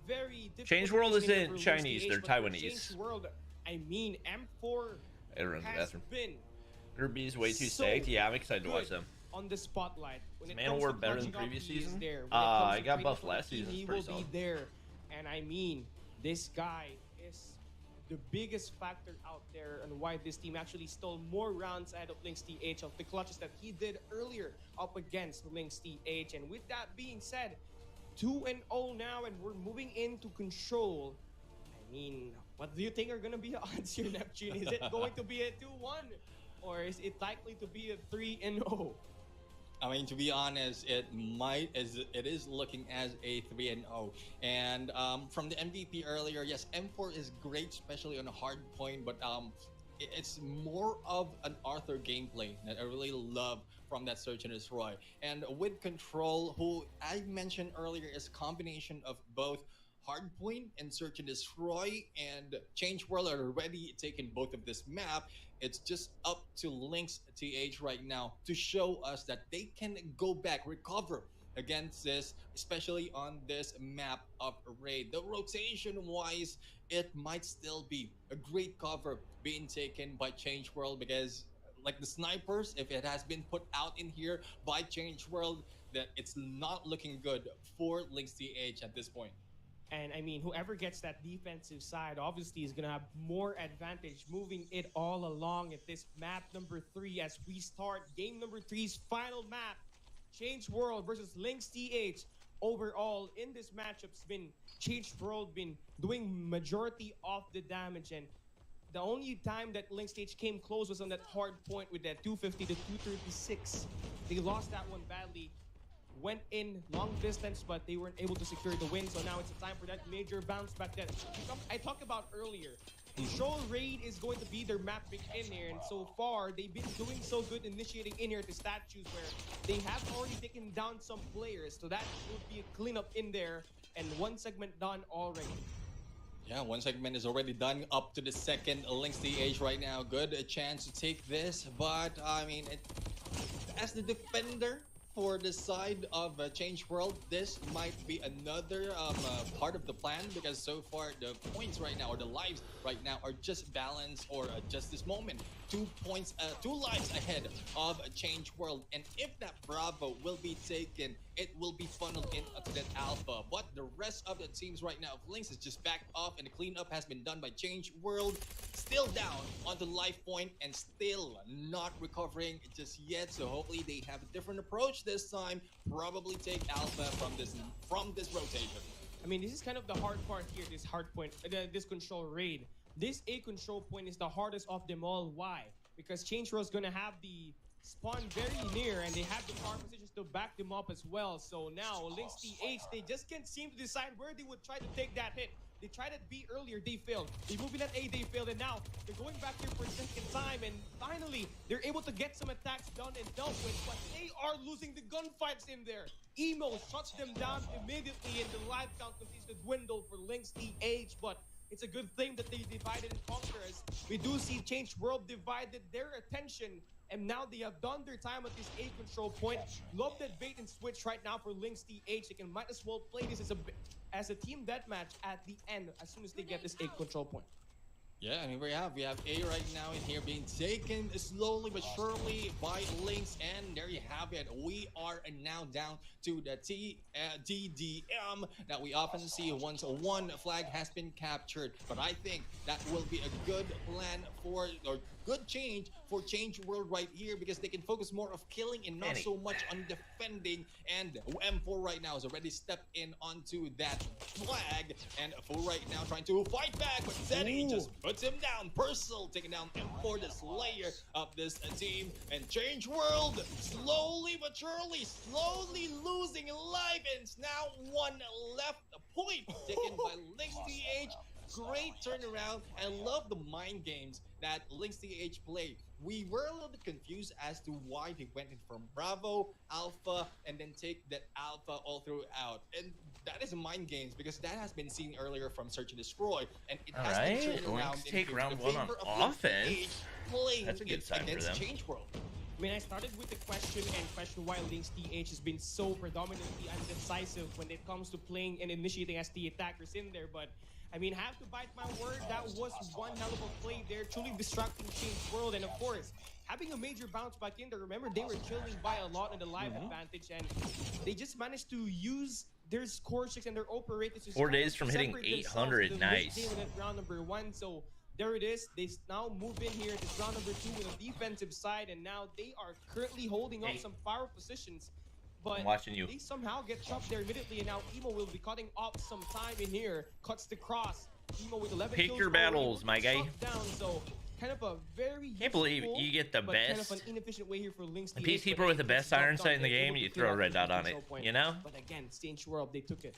very difficult Change World position isn't for Lynx Chinese, TH, they're but for Taiwanese. Change World, I mean, M4 I run the has bathroom. been Group B is way too so stacked. Yeah, I'm excited to watch good them. on the spotlight. When Is it Man comes War to better than clutching up, previous he is season? there. When it I comes to got trading buffed for last the team, season. It's he pretty will solid. be there. And I mean, this guy is the biggest factor out there and why this team actually stole more rounds ahead of Lynx TH of the clutches that he did earlier up against Lynx TH. And with that being said, 2-0 now, and we're moving into control. I mean, what do you think are going to be the odds here, Neptune? Is it going to be a 2-1? Or is it likely to be a 3-0? I mean, to be honest, it is looking as a 3-0. And from the MVP earlier, yes, M4 is great, especially on a hard point, but it's more of an Arthur gameplay that I really love from that Search and Destroy. And with Control, who I mentioned earlier is a combination of both Hardpoint and Search and Destroy, and Change World are already taken both of this map. It's just up to Lynx TH right now to show us that they can go back, recover against this, especially on this map of Raid. The rotation wise, it might still be a great cover being taken by Change World, because like the snipers, if it has been put out in here by Change World, that it's not looking good for Lynx TH at this point. And I mean, whoever gets that defensive side obviously is going to have more advantage moving it all along at this map number 3 as we start game number 3's final map. Change World versus Lynx TH. Overall, in this matchup's been Change World been doing majority of the damage, and the only time that Lynx TH came close was on that hard point with that 250 to 236. They lost that one badly. Went in long distance, but they weren't able to secure the win. So now it's a time for that major bounce back that I talked about earlier. Control Raid is going to be their map pick in here, and so far they've been doing so good initiating in here to statues where they have already taken down some players. So that would be a cleanup in there, and one segment done already. Yeah, one segment is already done up to the second. Lynx TH right now, good a chance to take this, but I mean, as the defender for the side of Change World, this might be another part of the plan, because so far the points right now, or the lives right now, are just balanced, or just this moment 2 points, 2 lives ahead of Change World. And if that Bravo will be taken, it will be funneled into that Alpha. But the rest of the teams right now of Lynx is just backed off, and the cleanup has been done by Change World. Still down onto life point and still not recovering just yet. So hopefully they have a different approach this time. Probably take Alpha from this rotation. I mean, this is kind of the hard part here, this hard point, this Control Raid. This A control point is the hardest of them all. Why? Because Change World is going to have the spawn very near, and they have the power positions to back them up as well. So now, Lynx TH, they just can't seem to decide where they would try to take that hit. They tried at B earlier, they failed. They moved in at A, they failed, and now they're going back here for a second time, and finally, they're able to get some attacks done and dealt with, but they are losing the gunfights in there. Emo shuts them down immediately, and the life count continues to dwindle for Lynx TH, but it's a good thing that they divided and conquered, as we do see Change World divided their attention, and now they have done their time at this A control point. Love that bait and switch right now for Lynx TH. They can might as well play this as a team deathmatch at the end as soon as they get this A control point. Yeah, I mean, we have A right now in here being taken slowly but surely by Lynx, and there you have it. We are now down to the TDM that we often see once one flag has been captured. But I think that will be a good plan for, or good change for Change World right here, because they can focus more of killing and not so much on defending. And M4 right now has already stepped in onto that flag, and Fu right now trying to fight back, but Zeddy just puts him down. Purcell taking down M4, the slayer of this team, and Change World slowly but surely, slowly losing life, and it's now one left point taken by Lynx TH. Great turnaround. I love the mind games that Lynx TH play. We were a little bit confused as to why they went in from Bravo, Alpha, and then take that Alpha all throughout. And that is mind games, because that has been seen earlier from Search and Destroy, and it has been turned around. Let's take round one on offense. That's a good sign for them. Change World. I mean, I started with the question why Lynx TH has been so predominantly undecisive when it comes to playing and initiating as the attackers in there, but I mean, have to bite my word, that was one hell of a play there, truly distracting Change World, and of course, having a major bounce back in there. Remember, they were trailing by a lot in the live advantage, and they just managed to use their score checks and their operators. 4 days from hitting 800, nice. Round number 1, so there it is. They now move in here to round number 2 with a defensive side, and now they are currently holding up some power positions. But I'm watching you. They somehow get chopped there immediately, and now Emo will be cutting off some time in here. Cuts the cross. Emo with 11 Pick kills your battles, my guy. Down, so kind of a very can't believe you get the best kind of an inefficient way here for Lynx TH, peacekeeper with the best iron sight in the game. You throw a red dot on it, you know. But again, Change World, they took it.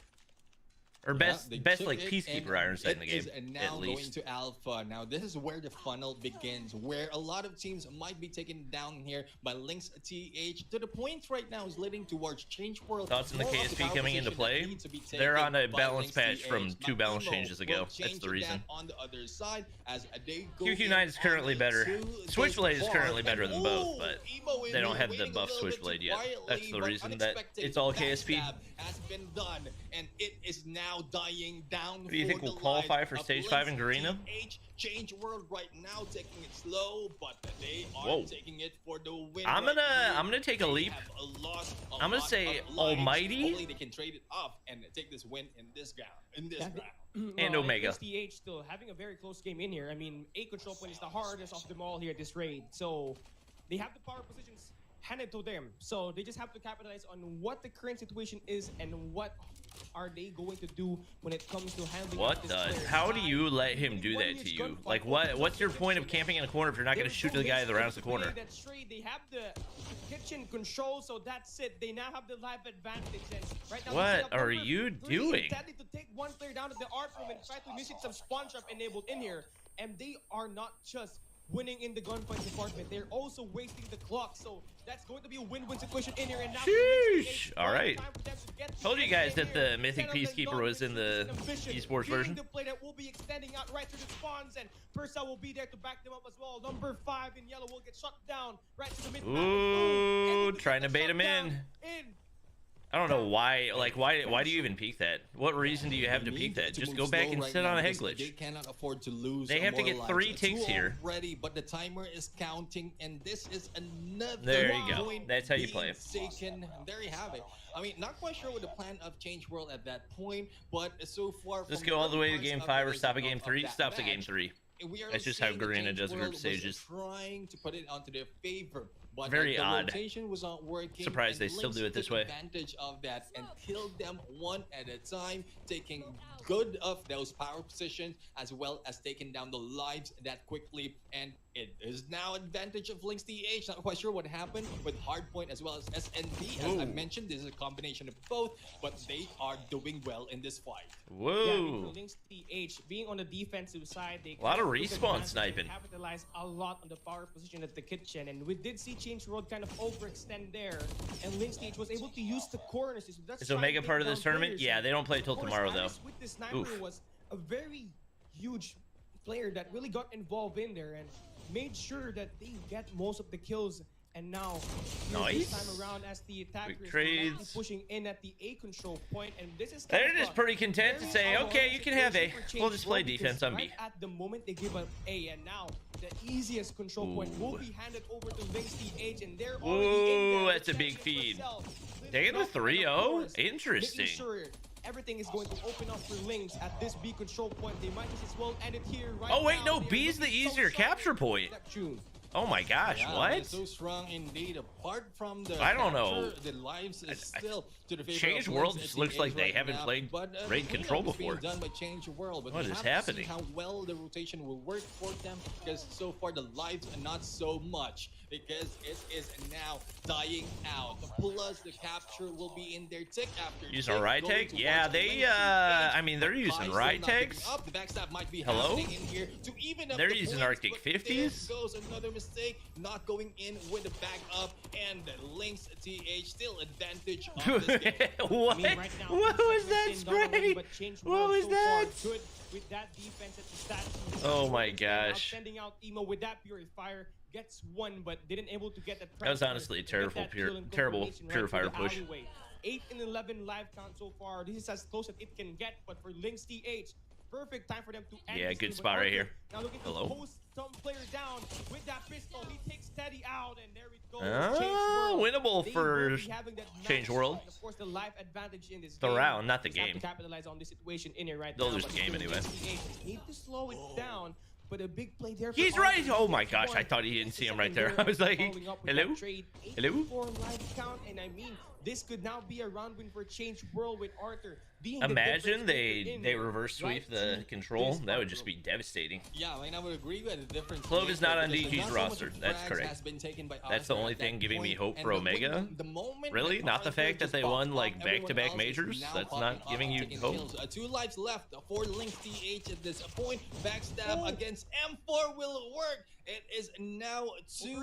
Or best they best took like it, peacekeeper and iron sight in the it game, is now at going least. to alpha. Now this is where the funnel begins, where a lot of teams might be taken down here by Lynx TH, to the point right now is leading towards Change World. Thoughts on the More of KSP power coming into position play? that needs to be They're taken on a by balance Lynx patch TH. from 2 balance Emo changes will ago. That's change the reason. that on the other side as they go QQ9 is currently better. into Switchblade this is currently bar. better than And, both, but Emo in they don't here have the waiting a buff little bit Switchblade too yet. quietly, That's the but reason that unexpected it's all KSP. backstab has been done, and it is now dying down. What do you think for will the qualify lives for of Stage 5 in Lynx Garena? TH. Change World right now taking it slow, but they are Whoa. taking it for the win. I'm right gonna here. take a They leap. have a loss, a I'm gonna lot say of lives. Almighty. Hopefully they can trade it off and take this win in this round. And Omega. STH still having a very close game in here. I mean, A control point is the hardest of them all here at this raid. So they have the power positions handed to them. So they just have to capitalize on what the current situation is and what are they going to do when it comes to handling What this the? player. How do you let him do that to you? Like, what's your point of camping in a corner if you're not gonna shoot the guy that rounds the corner? That's straight. They have the kitchen control, so that's it. They now have the life advantage. And right now, What are you doing? Intending to take one player down to the art room and try to visit some spawn trap enabled in here, and they are not just winning in the gunfight department, they're also wasting the clock. So that's going to be a win-win situation in here. And now Sheesh. All right. Told you guys that the Mythic Peacekeeper was in the Esports version. The play that will be extending out right through the spawns, and Persa will be there to back them up as well. Number 5 in yellow will get shut down right to the mid. Ooh, trying to bait him in. I don't know why. Like, why do you even peek that? What reason do you have to peek that? Just go back and sit on a head glitch. They cannot afford to lose. They have to get 3 ticks here. Already, but the timer is counting, and this is another. There you go. point That's how you play it. taken. There you have it. I mean, not quite sure what the plan of Change World at that point, but so far. Let's from go all the way to parts game of 5 or this- stop at game of 3. that Stops at game match, 3. we are That's just how seeing the Garena Change does World group was stages. Trying to put it onto their favor, but Very the odd. rotation was not working. Surprised they and still Lynx do it this took way. Advantage of that and killed them one at a time, taking good of those power positions as well as taking down the lives that quickly. And it is now advantage of Lynx TH. Not quite sure what happened with Hardpoint as well as SNB. As I mentioned, this is a combination of both, but they are doing well in this fight. Whoa. Lynx TH being on the defensive side, they A lot of took respawn advantage sniping. and capitalized a lot on the power position at the kitchen, and we did see Change World kind of overextend there, and Lynx TH was able to use the corners. So that's Is Omega part of this tournament? Yeah, they don't play till tomorrow though. With the sniper Oof. was a very huge player that really got involved in there and made sure that they get most of the kills. And now, Nice. this time around, as the attackers Quick are actually trades. pushing in at the A control point, and this is They're kind of just a pretty content to very say, ironic okay, you can have A. situation for We'll just play Change World, defense on because B. right at the moment they give up A, and now the easiest control point will be handed over to Lynx TH, and they're already in Ooh, there. that's a big Checking for feed. self. Taking a Lynx 3-0? making Interesting. sure everything is going to open up for Lynx at this B control point. They might just as well end it here right Oh, wait, now. no, They are B is the looking so easier strong capture in point. Neptune. Oh my gosh, Yeah, what? it's so strong indeed. Apart from the I don't know. capture, the lives is still to the favor Change of World Lynx just looks TH like they right haven't now. played But, raid we know control it's being before. done by Change World, but What we is have to happening? see how well the rotation will work for them, because so far the lives are not so much, because it is now dying out. Plus the capture will be in their tick after Using tick, ride going tag? towards Yeah, the they, Lynx TH. I mean, they're But using Kai still ride not picking tags. up. The backstab might be Hello? happening in here to even up They're the using points, Arctic but there 50s? goes another mistake, not going in with the back up, and Lynx TH still advantage of this game. What? I mean, right now, What this was that segment's been done already, spray? but Change What World was so that? far good with that defense at the stats. Oh my Now gosh. sending out Emo with that purifier, gets one, but didn't able to get that. That was pressure honestly a to get terrible that kill and terrible confirmation right purifier through the push. alleyway. 8 and 11 live count so far. This is as close as it can get, but for Lynx TH, perfect time for them to end Yeah, this good game. But spot right Arthur here. Now looking to Hello? post some player down with that pistol. He takes Teddy out, and there it goes. Ah, Change World. winnable They for will be having that Change match World. point. Of course, the life advantage in this The game. round, not the Just have to game. capitalize on this situation in it right They'll now. lose but the game still, anyway. SDH need to slow it down. But a big play there. He's for right. Arthur. Oh my gosh, I thought he didn't see him right there. I was like, Following up with hello? that trade, Hello? 84 live count, and I mean, this could now be a round win for Change World with Arthur being Imagine the they reverse sweep the control. That would just be devastating. Yeah, I mean, I would agree with the difference. Clove is not on DG's roster. That's correct. That's the only thing giving me hope for Omega. Really? Not the fact that they won like back-to-back majors? That's not giving you hope? 2 lives left for Lynx TH at this point. Backstab against M4 will work. It is now 2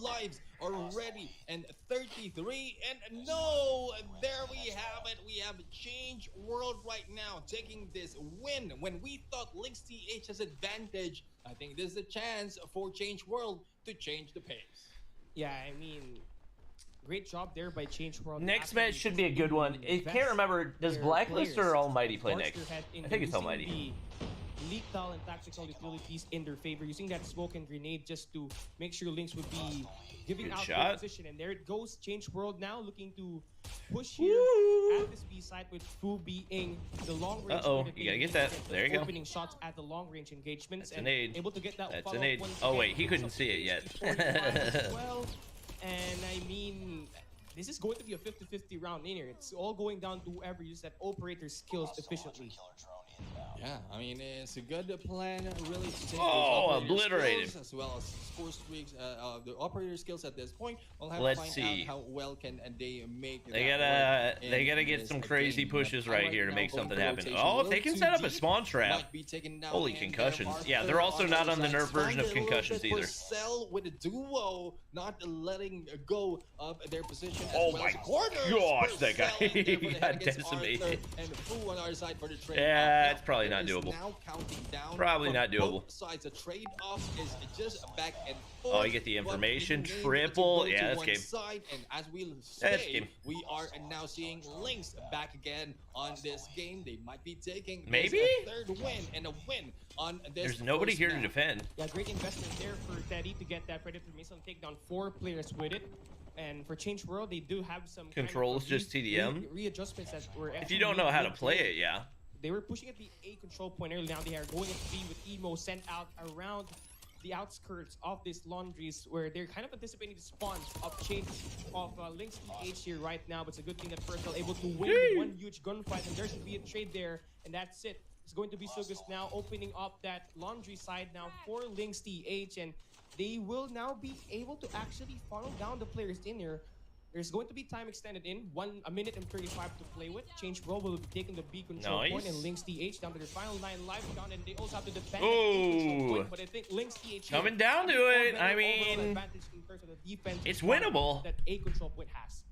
lives already and 33. And no, there we have it. We have Change World right now taking this win. When we thought Lynx TH has advantage, I think this is a chance for Change World to change the pace. Yeah, I mean, great job there by Change World. Next match should be a good one. I can't remember. Does Blacklist or Almighty play next? I think it's Almighty. Lethal and tactical utilities in their favor, using that smoke and grenade just to make sure Lynx would be giving out their position. And there it goes, Change World now looking to push here at this B side with Fu being the long range. You gotta get that. There you go. Opening shots at the long range engagements. That's an aid. Able to get that. That's an aid. Oh wait, he couldn't see it yet. Well, and I mean, this is going to be a 50-50 round in here. It's all going down to whoever uses that operator skills efficiently. Yeah, I mean, it's a good plan, really, to take obliterated, as well as score streaks, the operator skills at this point. We'll have to find out how well can they make. They gotta get some crazy pushes right here to make something happen. Oh, if they can set up a spawn trap. Holy concussions! Yeah, they're also not on the nerf version of concussions either. With a duo, not letting go of their position. Oh my gosh, that guy he got decimated. And Fu on our side for the trade. Yeah, it's probably not doable. Now counting down probably not doable. Both sides, the trade-off is just back and forth. Oh, you get the information triple. Yeah, that's game. Side, and as we say, we are now seeing Lynx back again on this game. They might be taking maybe a third win and a win on this. There's nobody here to defend. Yeah, great investment there for Teddy to get that Predator Missile and take down 4 players with it. And for Change World, they do have some controls, just TDM readjustments that were. If you don't know how to play it, yeah. They were pushing at the A control point early. Now they are going at B with Emo sent out around the outskirts of this laundries, where they're kind of anticipating the spawns of Change of Lynx TH here right now. But it's a good thing that Fergal able to win one huge gunfight, and there should be a trade there, and that's it. It's going to be Sugus now opening up that laundry side now for Lynx TH, and they will now be able to actually funnel down the players in here. There's going to be time extended in 1 minute and 35 to play with. Change World will be taking the B control point, and Lynx TH down to their final 9 lives down, and they also have to defend the control point. But I think Lynx TH coming down to it. I mean, it's winnable. That A control point has.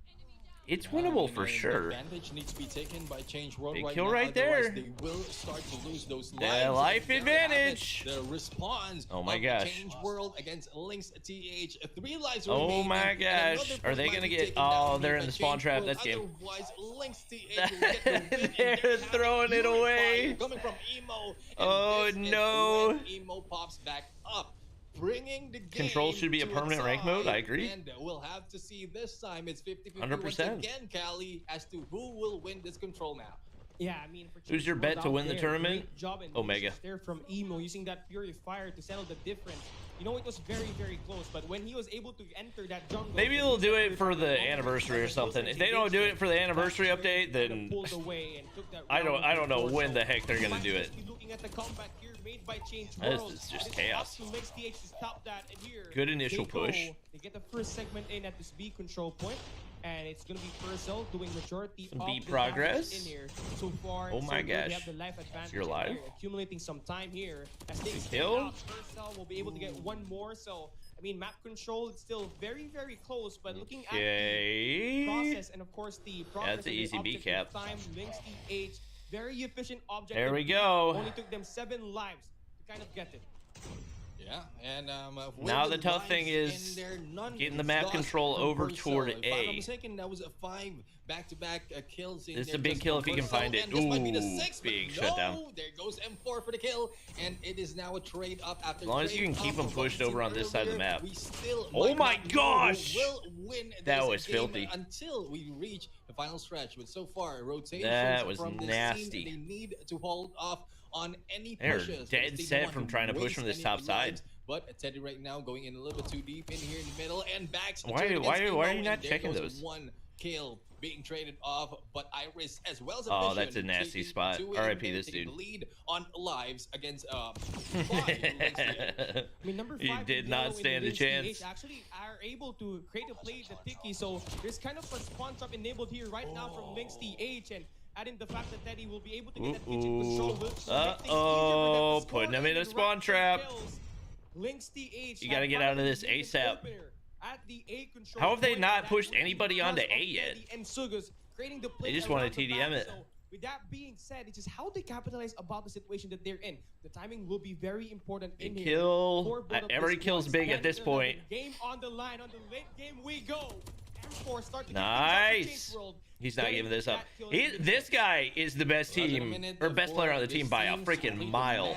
It's winnable for sure. Advantage needs to be taken by Change World. Big kill right there. They will start to lose those lives. Life advantage. The response. Oh my gosh. Change World against Lynx TH. 3 lives oh my gosh. Are they gonna get? Oh, they're in the spawn trap. That's game. Otherwise, Lynx TH will get the win. They're throwing it away. Coming from Emo. Oh no. Emo pops back up. Bringing the game control should be a permanent rank mode. I agree. And we'll have to see this time. It's 50-50 100% again, Cali, as to who will win this control map. Yeah, I mean, for who's your bet to win the tournament? Omega. There from Emo using that Purifier to settle the difference. You know, it was very, very close, but when he was able to enter that jungle, maybe they'll do it for the anniversary or something. If they don't do it for the anniversary update, then I don't know when the heck they're gonna do it. Looking at the comeback here made by Change World. This is just chaos. Here, good initial push. They get the first segment in at this B control point, and it's gonna be Fergal doing majority some of B the progress in here so far. Oh my gosh! They have the life advantage. You're live. Here, accumulating some time here. As they kill. Fergal will be able to get one more. So I mean, map control is still very, very close. But looking at the process and of course the progress. That's an easy B cap. Time Lynx TH, very efficient object. There we go. Only took them 7 lives to kind of get it. Yeah, and now the tough thing is getting the map control over toward A. If I'm not mistaken, that was a 5 back-to-back kills. This is a big kill if you can find it. Ooh, big shutdown. There goes M4 for the kill, and it is now a trade up after. As long as you can keep them pushed over on this side of the map. We still oh my gosh! Will win that was filthy. Until we reach the final stretch. But so far, rotations that was from this nasty. Team, they need to hold off on any they're pushes. Dead set from trying to push from this top side. But Teddy right now going in a little bit too deep in here in the middle and backs. Why are you not checking those? One kill being traded off, but Iris as well as Oh, Vision that's a nasty taking spot. 2 RIP and this taking dude. the lead on lives against I mean, number 5 He did not stand a chance. actually are able to create a play the Tiki, so there's kind of a spawn trap enabled here right now from Lynx TH, and adding the fact that Teddy will be able to get that kitchen control. Will make things easier for them to score putting him in a and spawn rack trap. kills. Lynx TH, You gotta get out of this ASAP. At the A control How have they point, not that pushed will be anybody because onto of A yet? Teddy and Sugus creating the play They just want around to the TDM back. it. So, with that being said, it's just how they capitalize about the situation that they're in. The timing will be very important in Big here. kill. For both of Every these kill's squads. big at this 10-11, point. Game on the line. On the late game we go. M4 start to Nice. He's not giving this up. This guy is the best team, or best player on the team by a freaking mile.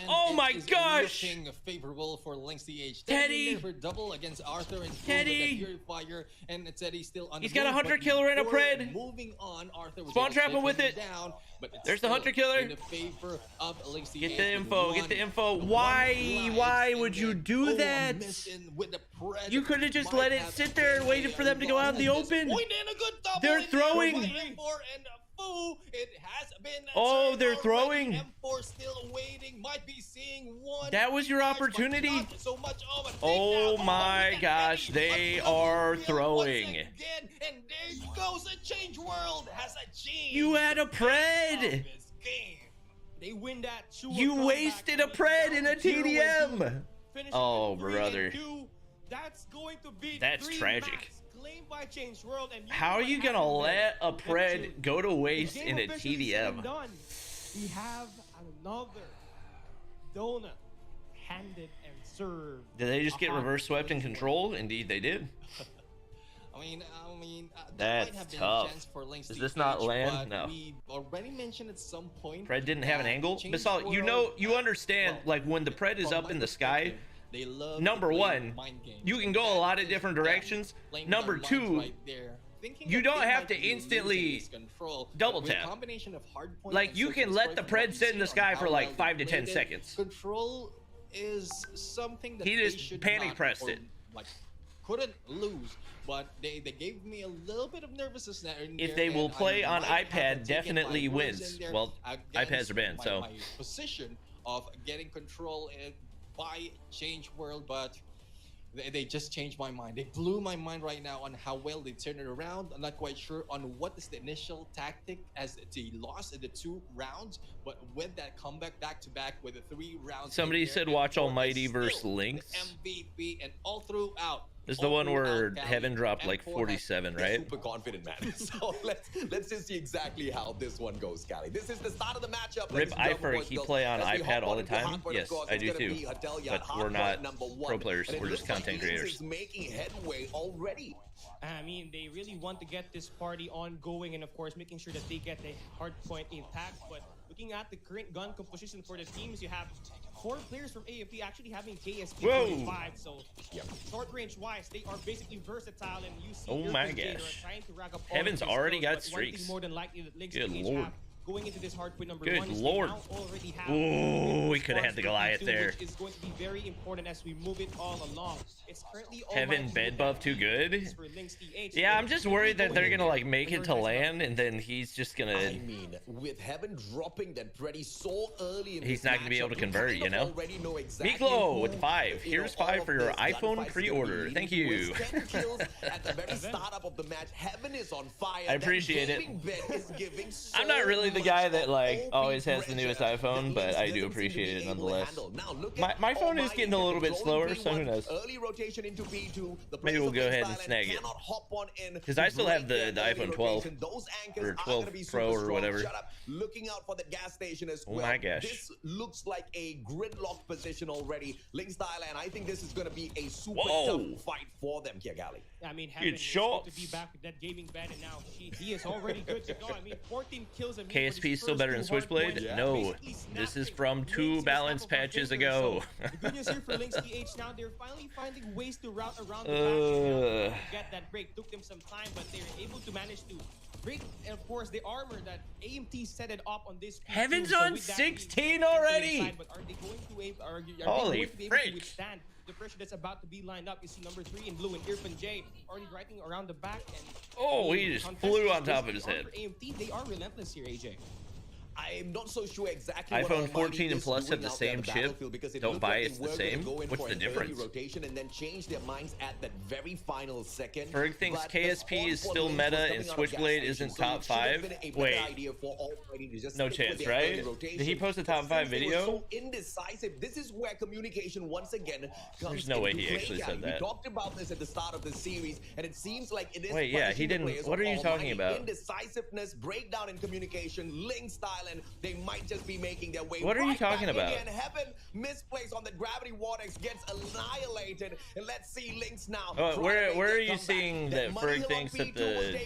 Oh my gosh! Favorable for Lynx TH. Teddy! Double against Arthur and Teddy! Purifier, and Teddy still on He's the got a move, hunter but killer and a before pred. Moving on, Arthur was Spawn able to trap him take with it. down, but it's There's the still hunter killer. in the favor of Lynx TH. Get the with info. Get the info. Why would you do that? You could have just let it sit there and waited for them to go out in the open. They're throwing. It has been Oh, they're throwing. M4 still waiting. Might be seeing one. That was your opportunity. So much Oh my gosh, they are throwing. And there goes a change world. Has a change. You had a pred. They win that. You wasted a pred in a TDM. Oh, brother. That's going to be That's tragic. Claimed by Change World, and How are you gonna let a pred go to waste in a TDM? We have another donut handed and served. Did they just get reverse swept in control? Indeed, they did. I mean, That's might have been a tough. chance for Lynx Is this TH, not land? but No. We already mentioned at some point. Pred didn't have an that angle. Change Basalt, you World, know, you understand, well, like when the pred is from up my in the sky, perspective, they love number to play one, mind games. you can go a lot of different That is directions. them playing Number their lines two, right there, thinking you that don't they have might to be losing instantly this control, double but with a tap. combination of Hardpoint Like, and you Search can and let Destroy the from what pred we've sit in seen the on sky how for like well 5 to they 10 played it, seconds. Control is something that He they just should panic not, pressed or, it. like, couldn't lose. But they gave me a little bit of nervousness there. If they will and play I on might have iPad, taken definitely my words wins. in there Well, iPads against are banned, so. my position of getting control by Change World, but they just changed my mind. They blew my mind right now on how well they turned it around. I'm not quite sure on what is the initial tactic as they lost in the 2 rounds, but with that comeback back to back with the 3 rounds. Somebody said watch Almighty versus Lynx. MVP and all throughout. This is the one where Heaven dropped like 47, right? Super confident, man. So let's just see exactly how this one goes, Cali. This is the start of the matchup. Rip Ifer, he play on iPad all the time. Yes, I do too. But we're not pro players. We're just content creators. Making headway already. I mean, they really want to get this party ongoing, and of course, making sure that they get the hard point intact. But looking at the current gun composition for the teams, you have 4 players from AFP actually having KSP 45, so short range wise, they are basically versatile, and you see Oh my Jade are gosh. trying to rack up all Heaven's of these already kills, got but streaks. one thing more than likely that Lynx Good TH lord. have going into this hard point number Good 1 is lord. they now already have Ooh, we could have had the Goliath Esports there. which is going to be very important as we move it all along. It's currently all Heaven right bed with buff that too good. for Lynx TH. Yeah, I'm just worried that they're gonna like make Very it to nice land, and then he's just gonna. I mean, with Heaven dropping that pretty so early in He's this not gonna be able matchup, to convert, kind you of know? already know exactly Miklo who, with 5. Here's 5 for your iPhone pre-order. Thank you. 10 kills at the very startup of the match. Heaven is on fire. I appreciate it. That gaming bed is giving so I'm not really the guy that like much always has the pressure. newest iPhone, but I do Doesn't seem to appreciate be it able to nonetheless. handle. Now, look My at phone is Almighty getting a little bit controlling slower, so who P1, knows? Early rotation into P2. The Maybe we'll players go of ahead and Lynx snag it. cannot hop on in 'Cause I still have break the their iPhone early 12 rotation. Those anchors or are 12 gonna be Pro super or strong. whatever. Shut up. Looking out for the gas station as Oh well. my gosh. This looks like a gridlock position already. Lynx Thailand, I think this is going to be a super Whoa. tough fight for them here, Gali. I mean, Heaven Good is shot. good to be back with that gaming bed, and now he is already good to go. I mean, 14 kills. And KSP is still better than Switchblade? No. This is from 2 balance patches ago. So, the good news here for Lynx TH now, they're finally finding ways to route around the back and get that break. Took them some time, but they're able to manage to break, of course, the armor that AMT set it up on this. Heaven's so on with that 16 being already? inside, but are they going to Holy be able to frick. withstand the pressure that's about to be lined up. You see number 3 in blue and Irfan J already riding around the back. And oh, he just flew on top of his head. For AMT, they are relentless here, AJ. I'm not so sure exactly iPhone what 14 and Plus have the same chip. Don't buy it, it's the same. What's the difference? Rotation and then change their minds at that very final second. Ferg thinks KSP is still meta and Switchblade isn't top 5. Wait, no chance, right? Did he post a top 5 video? So indecisive. This is where communication once again comes. There's no way he actually said that. We talked about this at the start of the series, and it seems like it is. Wait, yeah, he didn't. What are you talking about? Indecisiveness, breakdown in communication, link style. And they might just be making their way. What are you talking about? Again, Heaven misplaced on the gravity vortex gets annihilated, and let's see Lynx now. Where are you seeing that Ferg thinks that the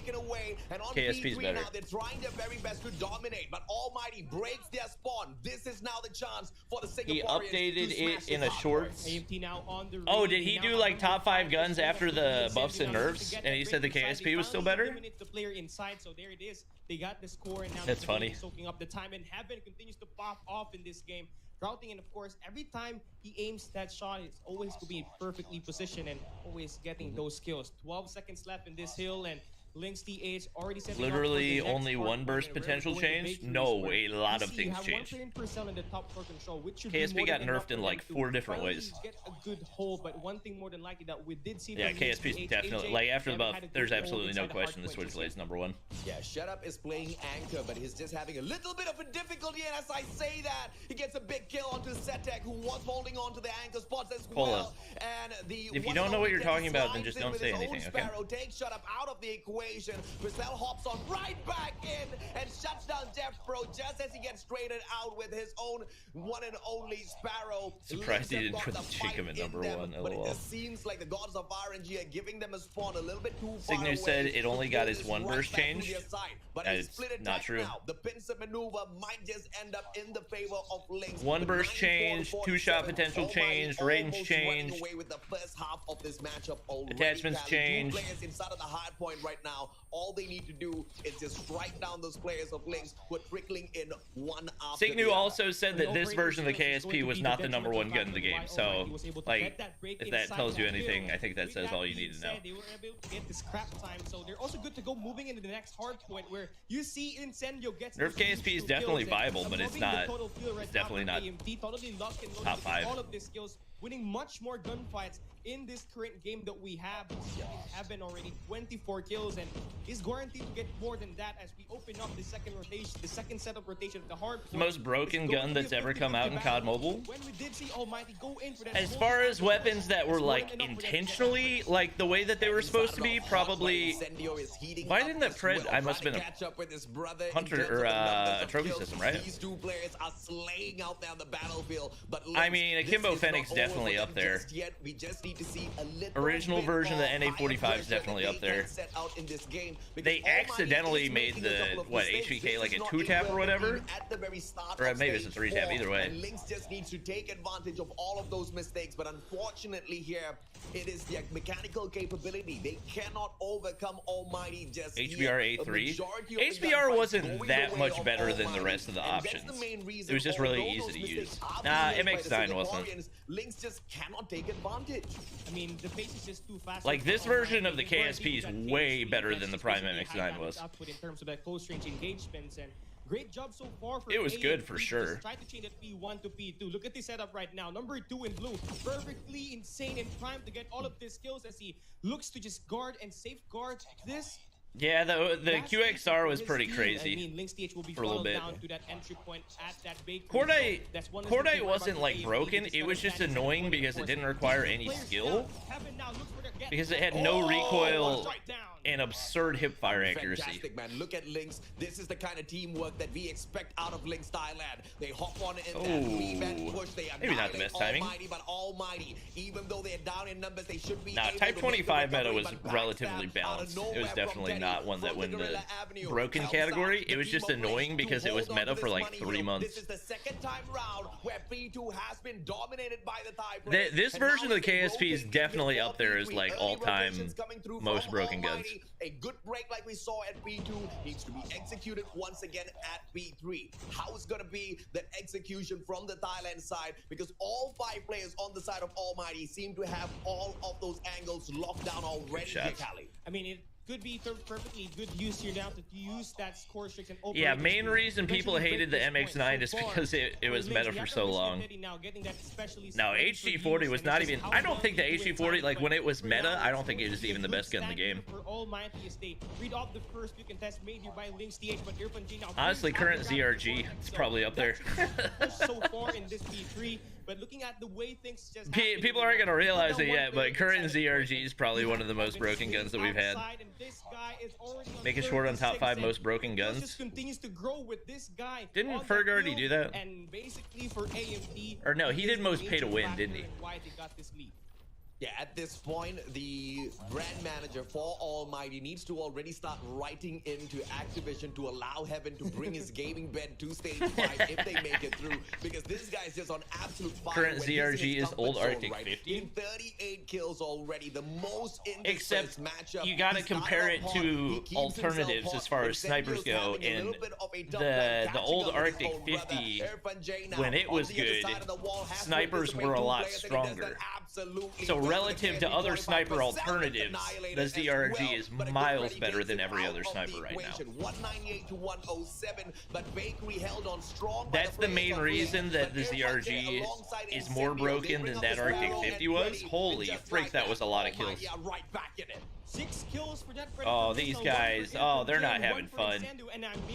KSP is better? Now, they're trying their very best to dominate, but Almighty breaks their spawn. This is now the chance for the Singaporeans. He updated it in a shorts. AMT now on the Oh, did he do like top 5 guns after the buffs and nerfs? And he said the KSP was still better? The player inside, so there it is. They got the score, and now that's funny. Soaking up the time, and Heaven continues to pop off in this game. Routing, and of course, every time he aims that shot, it's always to be perfectly positioned and always getting those kills. 12 seconds left in this hill, and Lynx TH already said literally only one burst potential change. No, a lot of things changed. KSP got nerfed in like 4 different ways. Get a good hold, but one thing more than likely that we did see. Yeah, KSP's definitely like after the buff. There's absolutely no question the Switchblade's #1. Yeah, Shut Up is playing anchor, but he's just having a little bit of a difficulty. And as I say that, he gets a big kill onto Setek, who was holding on to the anchor spots as well. And if you don't know what you're talking about, then just don't say anything. Okay. Takes Shut Up out of the equation. Brazil hops on right back in and shuts down Deathbro just as he gets traded out with his own one and only Sparrow. Surprised he didn't put the Chikum at #1. But it just seems like the gods of RNG are giving them a spawn a little bit too far Signu away. said it only got his 1 burst change. But it's not true. Now. The pincer maneuver might just end up in the favor of Lynx. 1 burst change, 2-shot potential change, range change, away with the first half of this matchup already. Attachments change. 2 players inside of the hard point right now. All they need to do is just strike down those players of Lynx who are trickling in one after the Signu other. also said that this version of the KSP was not the #1 gun in the game. So, like, if that tells you anything, I think that says all you need to know. They were able to get this crap time, so they're also good to go moving into the next hard point where you see Incendio gets Nerf KSP is definitely viable, but it's not. It's definitely not top 5. All of these skills, winning much more gunfights in this current game that we have. Been already 24 kills, and is guaranteed to get more than that as we open up the second rotation, the second set of rotation of the hard. The most broken gun that's ever come out in COD Mobile. When we did see Almighty go in for that, as far as weapons that were like intentionally like the way that they were supposed to be, probably. Why didn't that Pred? I must have been a hunter or a trophy system, right? These 2 players are slaying out there on the battlefield, but I mean, Akimbo Fennec's definitely up there. We just need to see a little original version of the NA45 is definitely up there. They accidentally made the HVK like a 2-tap or whatever, or maybe it's a 3-tap. Either way. And Lynx just needs to take advantage of all of those mistakes, but unfortunately here it is the mechanical capability. They cannot overcome Almighty just HBR A3. HBR wasn't that much better than the rest of the options. It was just really easy to use. Nah, MX9 wasn't. Lynx just cannot take advantage. I mean, the pace is just too fast. Like, this version of the KSP is way better than the Prime MX9 was. In terms of that close range engagements, and great job so far for it was good for sure. Try to change that P1 to P2. Look at the setup right now. Number 2 in blue, perfectly insane and primed to get all of these skills as he looks to just guard and safeguard this. Yeah, the QXR was pretty crazy. I mean, Lynx TH will be for a little bit. Down to that entry point at that big Cordite wasn't like broken. It was just annoying because it didn't require any skill. Because it had no recoil and absurd hipfire accuracy. Fantastic, man. Look at Lynx. This is the kind of teamwork that we expect out of Lynx Thailand. They hop on in that revamp push. They maybe not the best timing. But Almighty, even though they're down in numbers, they should be. Nah, Type 25 meta was relatively balanced. It was definitely not one that went in the broken category. It was just annoying because it was meta for like 3 months. This is the second time round where P2 has been dominated by the Thai. This version of the KSP is definitely up there as like all-time most broken guns. be a good break like we saw at B2, needs to be executed once again at B3. How is going to be that execution from the Thailand side? Because all 5 players on the side of Almighty seem to have all of those angles locked down already. I mean, it could be perfectly good use here now to use that score streak and yeah, main reason people hated the MX9 is because it was meta for so long. No, HG40 was not even, I don't think the HG40, like when it was meta, I don't think it was even the best gun in the game. Honestly, current ZRG is probably up there. So far in this B3, but looking at the way things just people aren't gonna realize it yet, but current ZRG is probably one of the most broken guns that we've had. Making short on top 5 most broken guns. Just continues to grow with this guy. Didn't Ferg already do that? And basically for AMD, or no, he did most pay to win, didn't he? Why they got this lead. Yeah, at this point, the brand manager for Almighty needs to already start writing into Activision to allow Heaven to bring his gaming bed to stage 5 if they make it through, because this guy's just on absolute fire. Current ZRG is old Arctic 50. 38 kills already, the most in this except matchup. You gotta compare it to alternatives as far as snipers go, and the old Arctic 50, when it was good, snipers were a lot stronger. So relative to other sniper alternatives, the ZRG is miles better than every other sniper right now. 198 to 107, but Bakery held on strong. That's the main reason that the ZRG is more broken than that Arctic 50 was. Holy frick, that was a lot of kills. 6 kills for that. Oh, these guys, oh, they're not having fun.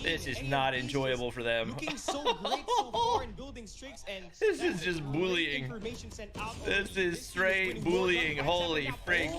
This is not enjoyable for them. Looking so great so far in building streaks, and this is just bullying. This is straight bullying. Holy frick.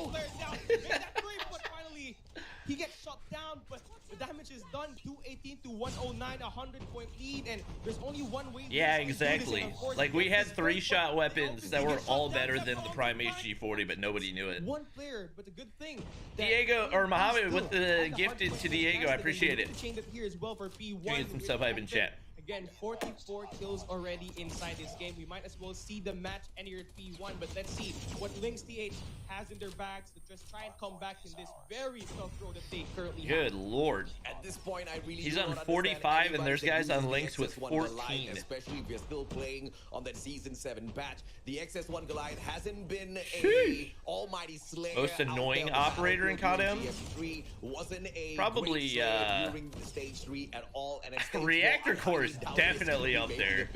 He gets shot down, but the damage is done. 218 to 109, 100-point lead, and there's only one way. Yeah, exactly. Like, we had 3-shot weapons that were all better than the Prime HG40, but nobody knew it. One player, but the good thing. Diego, or Mohammed with the gifted to Diego, I appreciate it. Here as well for P1. Get some stuff I've been chat. Again, 44 kills already inside this game. We might as well see the match end here at P1, but let's see what Lynx TH has in their bags to just try and come back in this very tough road that they currently have. Good lord. At this point, I really He's on 45 and there's guys on Lynx with 14. Especially if you're still playing on that Season 7 batch. The XS1 Goliath hasn't been a almighty slayer. Most annoying operator in COD. Probably during the stage 3 at all. And Reactor Core is definitely up there.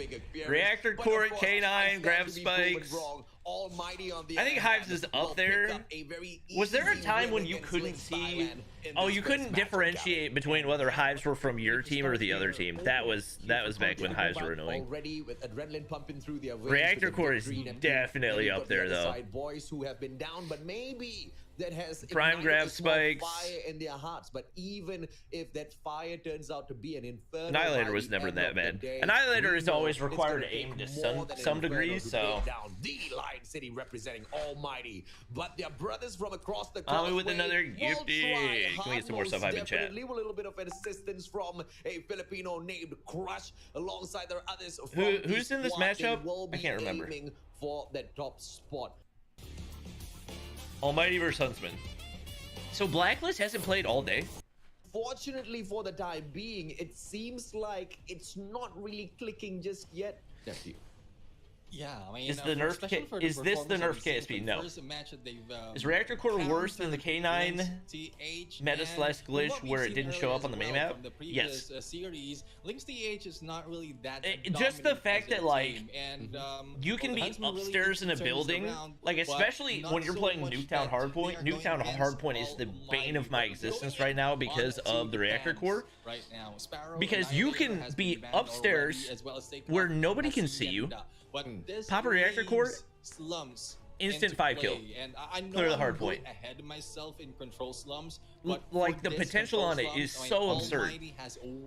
Reactor Core, K9, grab spikes. I think Hives is up there. Was there a time when you couldn't see? Oh, you couldn't differentiate between whether Hives were from your team or the other team. That was back when Hives were annoying. Reactor Core is definitely up there though. Boys who have been down, but maybe that has prime grab spikes, fire in their hearts. But even if that fire turns out to be an inferno, Annihilator was never that bad. Annihilator is always required to aim to some degree, so. The Lion City representing Almighty, but their brothers from across the causeway with another gifted. Can we get some more stuff I've been chat? Leave a little bit of an assistance from a Filipino named Crush alongside their others. Who's in this matchup? I can't remember. For that top spot. Almighty versus Huntsman. So Blacklist hasn't played all day? Fortunately for the time being, it seems like it's not really clicking just yet. Nephew. Yeah, I mean, is the nerf is this the nerf KSP? No. Is Reactor Core worse than the K9 meta slash glitch where it didn't show up on the minimap? Yes. Series, Lynx TH is not really that. Just the fact that like you can be upstairs in a building, like especially when you're playing Nuketown Hardpoint. Nuketown Hardpoint is the bane of my existence right now because of the Reactor Core. Because you can be upstairs where nobody can see you. But pop a Reactor Core, slums instant 5 kill. And I know clear the hard point. Ahead of myself in control slums, but like the potential on it is so absurd.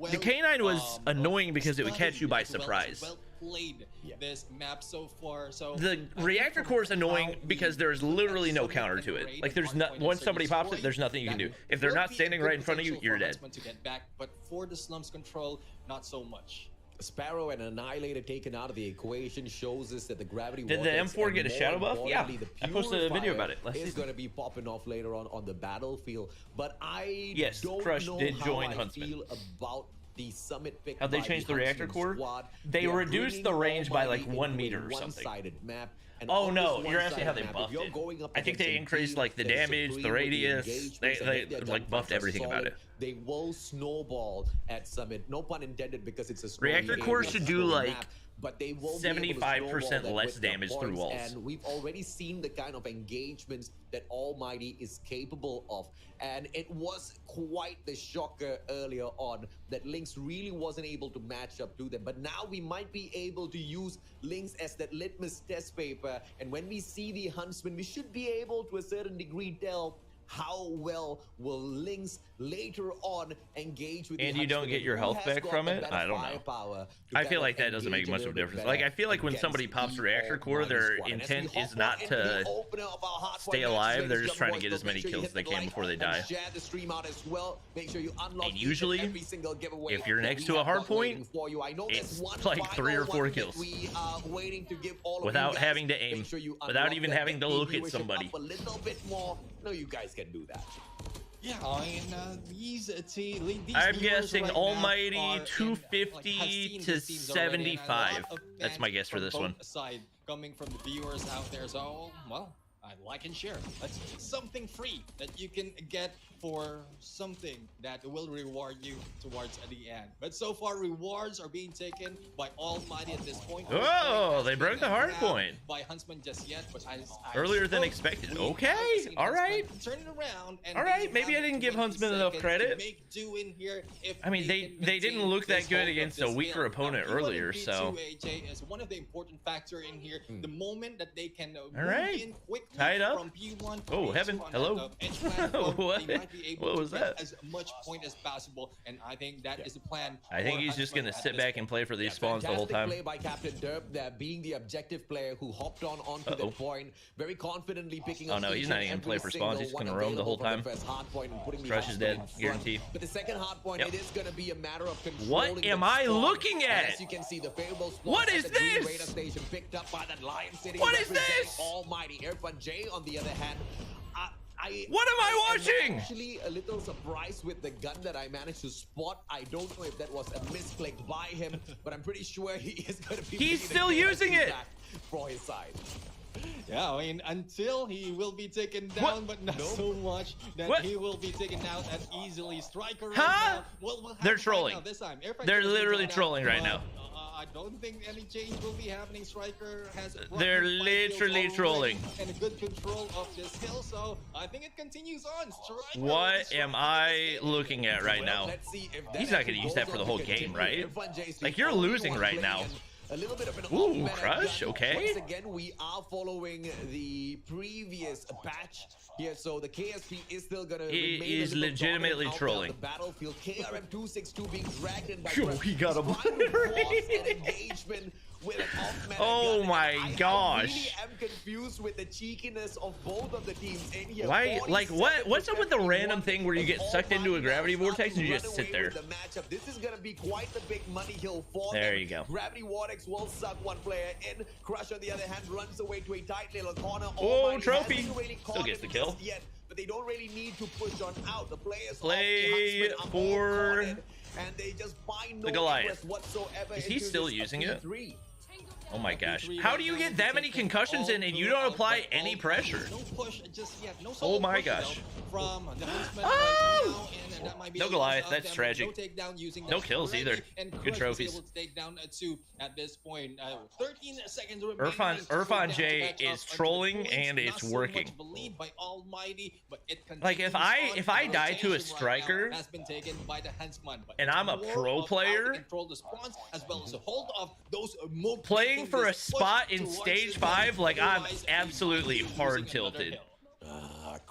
The K9 was annoying because it would catch you by surprise. Played this map so far. So the Reactor Core is annoying because there's literally no counter to it. Like there's not, once somebody pops it, there's nothing you can do. If they're not standing right in front of you, you're dead. To get back, but for the slums control, not so much. Sparrow and Annihilator taken out of the equation shows us that the gravity. Did the M4 get a shadow buff? Yeah, I posted a video about it. It's going to be popping off later on the battlefield. But I don't Crush know did how join I Huntsman. feel about the summit pick. How'd they change the reactor core? They reduced the range by like 1 meter or something. Map. Oh no, you're asking how they buffed it. I think they increased like the damage, the radius. They like buffed everything about it. They will snowball at Summit. No pun intended, because it's a reactor core should do like but they will 75% less damage through walls. And we've already seen the kind of engagements that Almighty is capable of. And it was quite the shocker earlier on that Lynx really wasn't able to match up to them. But now we might be able to use Lynx as that litmus test paper. And when we see the Huntsman, we should be able to a certain degree tell how well will Lynx later on engage with and you don't get your health back from it? I don't know. I feel like that doesn't make much of a difference. Like, I feel like when somebody pops a reactor core, their intent is not to stay alive. They're just trying to get as many kills as they can before they die. And usually, if you're next to a hardpoint, it's like 3 or 4 kills. Without having to aim, without even having to look at somebody. No, you guys can do that. Yeah, I mean, these I'm guessing Almighty 250 to 75. That's my guess for this one. Aside coming from the viewers out there, so well, I like and share. That's something free that you can get for something that will reward you towards the end. But so far, rewards are being taken by Almighty at this point. Oh, they broke the hard point. By Huntsman just yet, but earlier than expected. Okay, all right. Turn it around. And all right, maybe I didn't give Huntsman enough credit. Make do in here if I mean, they didn't look that good against a weaker opponent earlier, so. AJ is one of the important factor in here. The moment that they can all right, in quickly tied up. From P1 oh, heaven, hello. What was that? As much point as possible, and I think that is the plan. I think he's just gonna sit back and play for these spawns the whole time. Play by Captain Derp, that being the objective player who hopped onto the point, very confidently picking up. Oh no, he's not even gonna play for spawns. He's just gonna roam the whole time. Crush is dead, guarantee. But the second hard point, it is gonna be a matter of controlling. What am I looking at? As you can see, the favorable spawn. What is this? Radar station picked up by that Lion City. What is this? Almighty Airfun J, on the other hand. What am I watching? I'm actually a little surprised with the gun that I managed to spot. I don't know if that was a misclick by him, but I'm pretty sure he is going to be. He's still using it for his side. Yeah, I mean, until he will be taken down, but not so much that he will be taken out as easily. Striker right now. Well, they're trolling. This time. They're literally trolling right now. I don't think any change will be happening. Striker has they're literally trolling and a good control of this hill, so I think it continues on. Striker, what am I looking at right now? He's not going to use that for the whole game, right? Like, you're losing right now. A little bit of an ooh, Crush, okay. Once again, we are following the previous patch here, so the KSP is still gonna remain. He is legitimately trolling. The battlefield, KRM262 being dragged in by. He got him. Engagement with an oh my gosh! I really am confused with the cheekiness of both of the teams in here. Why? Like, what's up with the random thing where you get sucked into a gravity vortex and you just sit there? This is gonna be quite the big money hill for them. There you go. Gravity vortex will suck one player in. Crush, on the other hand, runs away to a tight little corner. Oh, trophy! Still gets the kill. But they don't really need to push on out. The players play for and they just find the Goliath. Whatsoever. Is he still using it? Oh my gosh. How do you get that many concussions in and you don't apply any pressure? No push just yet. No oh my gosh. From the Huntsman right now, and that might be no Goliath, that's tragic. No kills either. Good trophies. Take down two at this point. 13 seconds Irfan J is trolling and it's working. Like if I die to a striker and I'm a pro player playing for a spot in stage 5, like I'm absolutely hard tilted.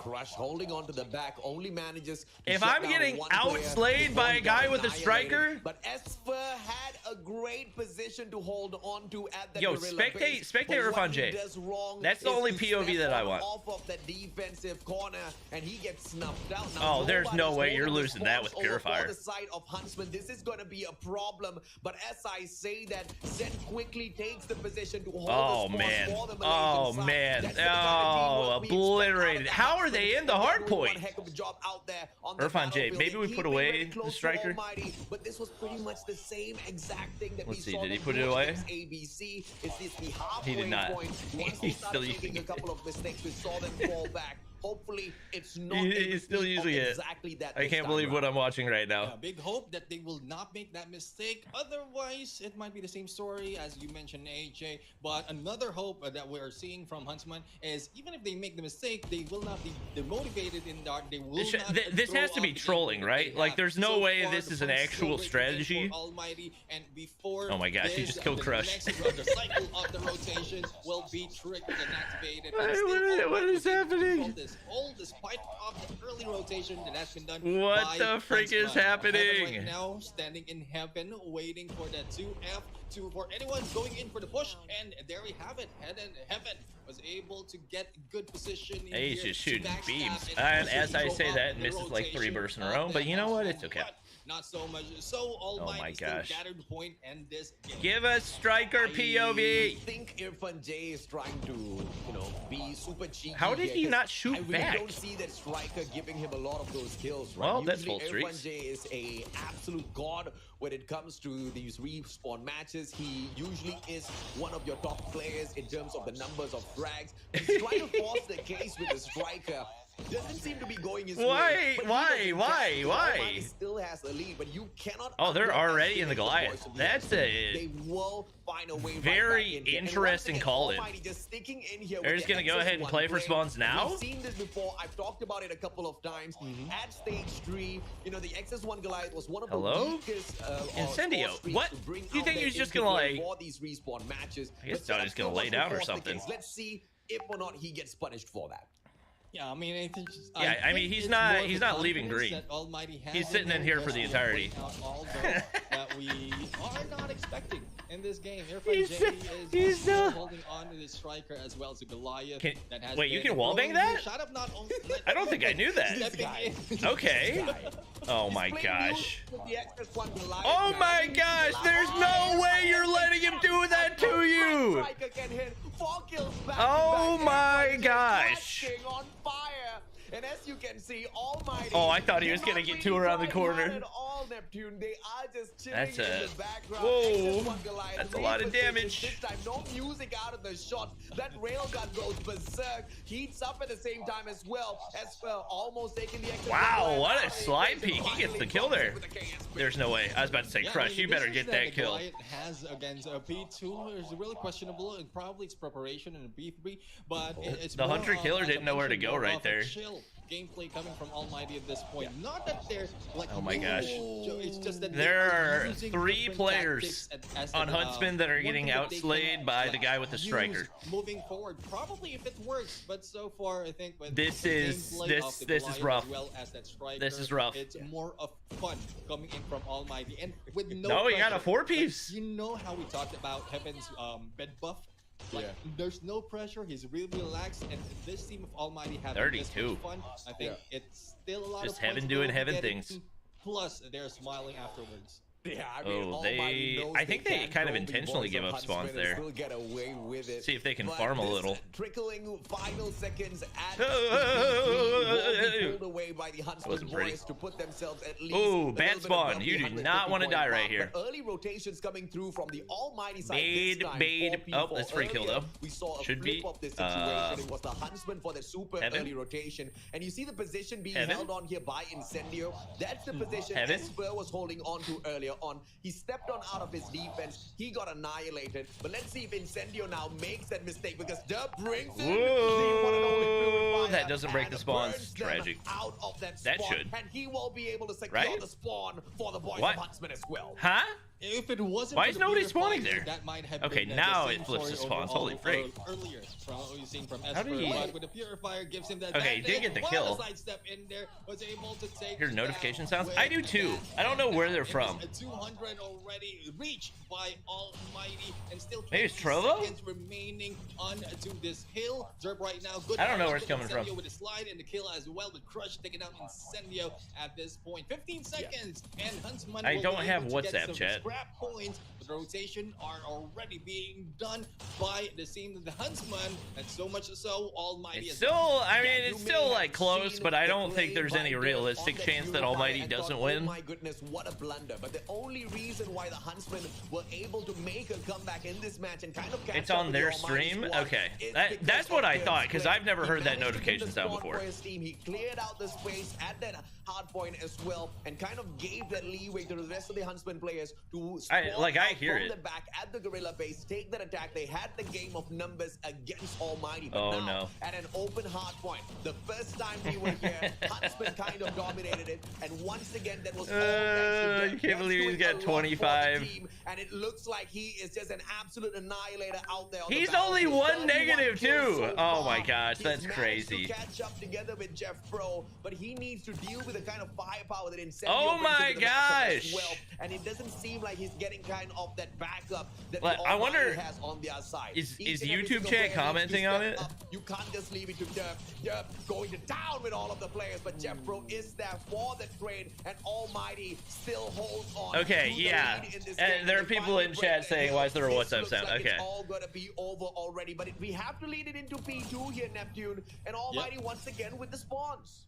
Crush holding on to the back, only manages to If shut I'm down getting one player. outslayed by a guy with a Annihilated. striker. But Esper had a great position to hold on to at the Yo, gorilla base. spectate But what Irfan he J. does wrong That's the is only to POV step that I on want. off of the defensive corner, and he gets snuffed out. Oh, there's no nobody's way you're holding losing that with response over Purifier. for the side of Huntsman. This is going to be a problem. But as I say that, Zen quickly takes the position to hold Oh the man. for the Malaysian Oh side. man. That's the kind of teamwork we expect Obliterated. out of How are Huntsman. they in the They're hard doing point? one heck of a job out there on the Irfan J, battlefield. maybe we They put keep it away very the close to striker. Almighty, but this was pretty much the same exact thing that Let's we see, saw did he them put do it away? against ABC. It's this the halfway He did not. point. Once they He's still started using making a it. couple of mistakes, we saw them fall back. Hopefully, it's not He's still using it. exactly that. I can't believe what I'm watching right now. Yeah, big hope that they will not make that mistake. Otherwise, it might be the same story as you mentioned, AJ. But another hope that we're seeing from Huntsman is even if they make the mistake, they will not be demotivated in dark. They will not This throw has to be up the trolling, game right? that Like, they there's have. no So way far, this the is an points actual still strategy. waiting for Almighty, and before Oh my gosh, he this, just killed the Crush. next round, the cycle of the rotations will be triggered and activated. And What- still what is happening? All despite of the early rotation that has been done. What by the frick is Huntsman. happening? Heaven right now, standing in heaven, waiting for that 2F for anyone going in for the push, and there we have it. Heaven was able to get good position. In He's here just to shooting backstab beams. and And as I control say up that, the misses like 3 rotation bursts in a of row. But you know what? Huntsman, It's okay. but not so much. So Almighty my still gosh. gathered the point and this game. Give us striker I POV. think Irfan J is trying to, be super cheeky. How did here, he 'cause not shoot I really back? don't see that striker giving him a lot of those kills, right? Well, that's Usually full streaks. Irfan J is a absolute god when it comes to these respawn matches. He usually is one of your top players in terms of the numbers of frags. He's trying to force the case with the striker. Doesn't seem to be going his way. But he doesn't care. Almighty still has the lead, but you cannot. Oh, they're already underestimate in the the Goliath. voice of the That's Huntsman. a They will find a way right very back in here. And interesting once again, call-in. Almighty just sticking in here They're with just the gonna go ahead and XS1 play for play. spawns now? We've seen this before. I've talked about it a couple of times. At stage 3, the XS1 Goliath was one of the Hello? weakest Incendio. score streaks What? to bring Do you out think there he was just into gonna, play like- for these respawn matches? I guess But thought he that was gonna still lay wasn't down or forced the something. case. Let's see if or not he gets punished for that. Yeah, I mean, Yeah, I mean, he's not leaving green. He's sitting in here for the entirety. That we are not expecting in this game. He's still holding on to the striker as well as a Goliath. Wait, you can wallbang that? I don't think I knew that. Stepping in. Okay. Oh my He's playing gosh. with the XS1 Goliath, Oh man. my gosh, there's no way you're letting him do that to you. Striker can hit 4 kills back to Oh back. my Everyone just gosh. catching on fire. And as you can see, Almighty. Oh, I thought he was not gonna get really 2 around the trying hard corner. at all, Neptune. They are just chilling That's in a- the background. whoa. XS1 Goliath That's a lot of repositions damage. This time, no music out of the shot. That railgun goes berserk. Heats up at the same time as well. Almost taking the XS1 Wow, Goliath what a out. slide peek. He gets the kill there. With the KSP. There's no way. I was about to say, Yeah, Crush, I mean, you the better business get that the kill. Goliath has against a B2 is really questionable, and probably its preparation in a B3. But it's The more Hunter of, Killer as I didn't know where to mentioned, go more right of a there. chill gameplay coming from Almighty at this point. Not that they're like. Oh my gosh. It's just that There they're are using 3 different players tactics as on the, Huntsman that are one getting thing that they outslayed can, by the guy with the use striker. Moving forward, probably if it works, but so far I think with This the is- gameplay this- of the this is Goliath rough. as well as that striker, This is rough. It's more of fun coming in from Almighty, and with no. No, he got a pressure. 4-piece. You know how we talked about Heaven's bed buff. Like, there's no pressure. He's really relaxed, and this team of Almighty having 32. this much fun. I think it's still a lot Just of Heaven points doing they'll Heaven get things. into, Plus, they're smiling afterwards. Yeah, I mean, Oh, Almighty knows I think they can't kind of throw the intentionally balls give of up spawns Huntsman and there. still get away with it. See if they can But farm a this little. Trickling final seconds at pulled away by the Huntsman Wasn't pretty. boys to put themselves at least. Ooh, a bad little bit spawn. above You the do 150 not want to point die mark. right here. But early rotations coming through from the Almighty side. Bade, this time, Bade. 4P4. Oh, that's free kill, Earlier, though. We saw a Should flip be, of this situation. It was the Huntsman for the super Heaven? early rotation. And you see the position being Heaven? held on here by Incendio. That's the position Heaven? Esper was holding on to earlier on. He stepped on out of his defense. He got annihilated. But let's see if Incendio now makes that mistake, because Dub brings in the one and only Purifier that doesn't break and the spawns. burns them Tragic. out of that That spawn. should. And he will be able to secure Right? the spawn for the boys What? of Huntsman as well. Huh? If it wasn't Why for is the nobody purifier, spawning there? that might have Okay, been, now the same it flips story to spawns. overall, Holy freak. Earlier from what we've seen from How did Esper, he- but with the purifier gives him that. Okay, he did get the kill. Sidestep in there, was able to take Hear notification down sounds? I do with too. that. I don't know where they're It is from. a 200 already reached by Almighty, and still Maybe it's 20 Trovo? seconds remaining onto this hill. Zerb right now. Good I don't know where damage it's coming to Incendio from. with a slide and the kill as well, with Crush taking out Incendio at this point. 15 seconds, and Huntsman. I will don't be have able to get WhatsApp some chat. Scrap points. The rotation are already being done by the team of the Huntsman, and so much so Almighty It's is still, I mean, it's still like close, but I don't think there's any realistic chance that Almighty doesn't win. Oh my goodness, what a blunder. But the only reason why the Huntsmen were able to make a comeback in this match and kind of catch It's up on with their the Almighty stream? squad Okay. is That's because what of I their thought, because split. I've never He heard that managed to get notification the sound spawn before. for his team. He cleared out the space at that Hardpoint as well and kind of gave that leeway to the rest of the Huntsman players to spawn I out hear from it. the back at the Gorilla base, take that attack. They had the game of numbers against Almighty, but Oh, now no. at an open Hardpoint, the first time we were here, Huntsman kind of dominated it, and once again that was all thanks to You them. can't They're believe he's doing got a lot for the 25. team, and it looks like he is just an absolute annihilator out there on He's the only battlefield. 1 31 negative kills too. so Oh my far. gosh, He's that's managed crazy. to catch up together with Jeff Pro, but he needs to deal with the kind of firepower that Incendio Oh brings my into the matchup as gosh. well, and it doesn't seem like he's getting kind of that backup that Like, the I wonder, Almighty has on their side. is Each and every YouTube single chat player needs to commenting on step it? up. You can't just leave it to Derp. Derp going to down with all of the players, but Jeff Pro is there for the trade, and Almighty still holds on. Okay, to the yeah. lead in this And game. there are They people finally in break chat the saying, hill. why is there a This WhatsApp looks sound? like Okay. It's all gonna be over already, but we have to lead it into P2 here, Neptune, and Almighty once again with the spawns.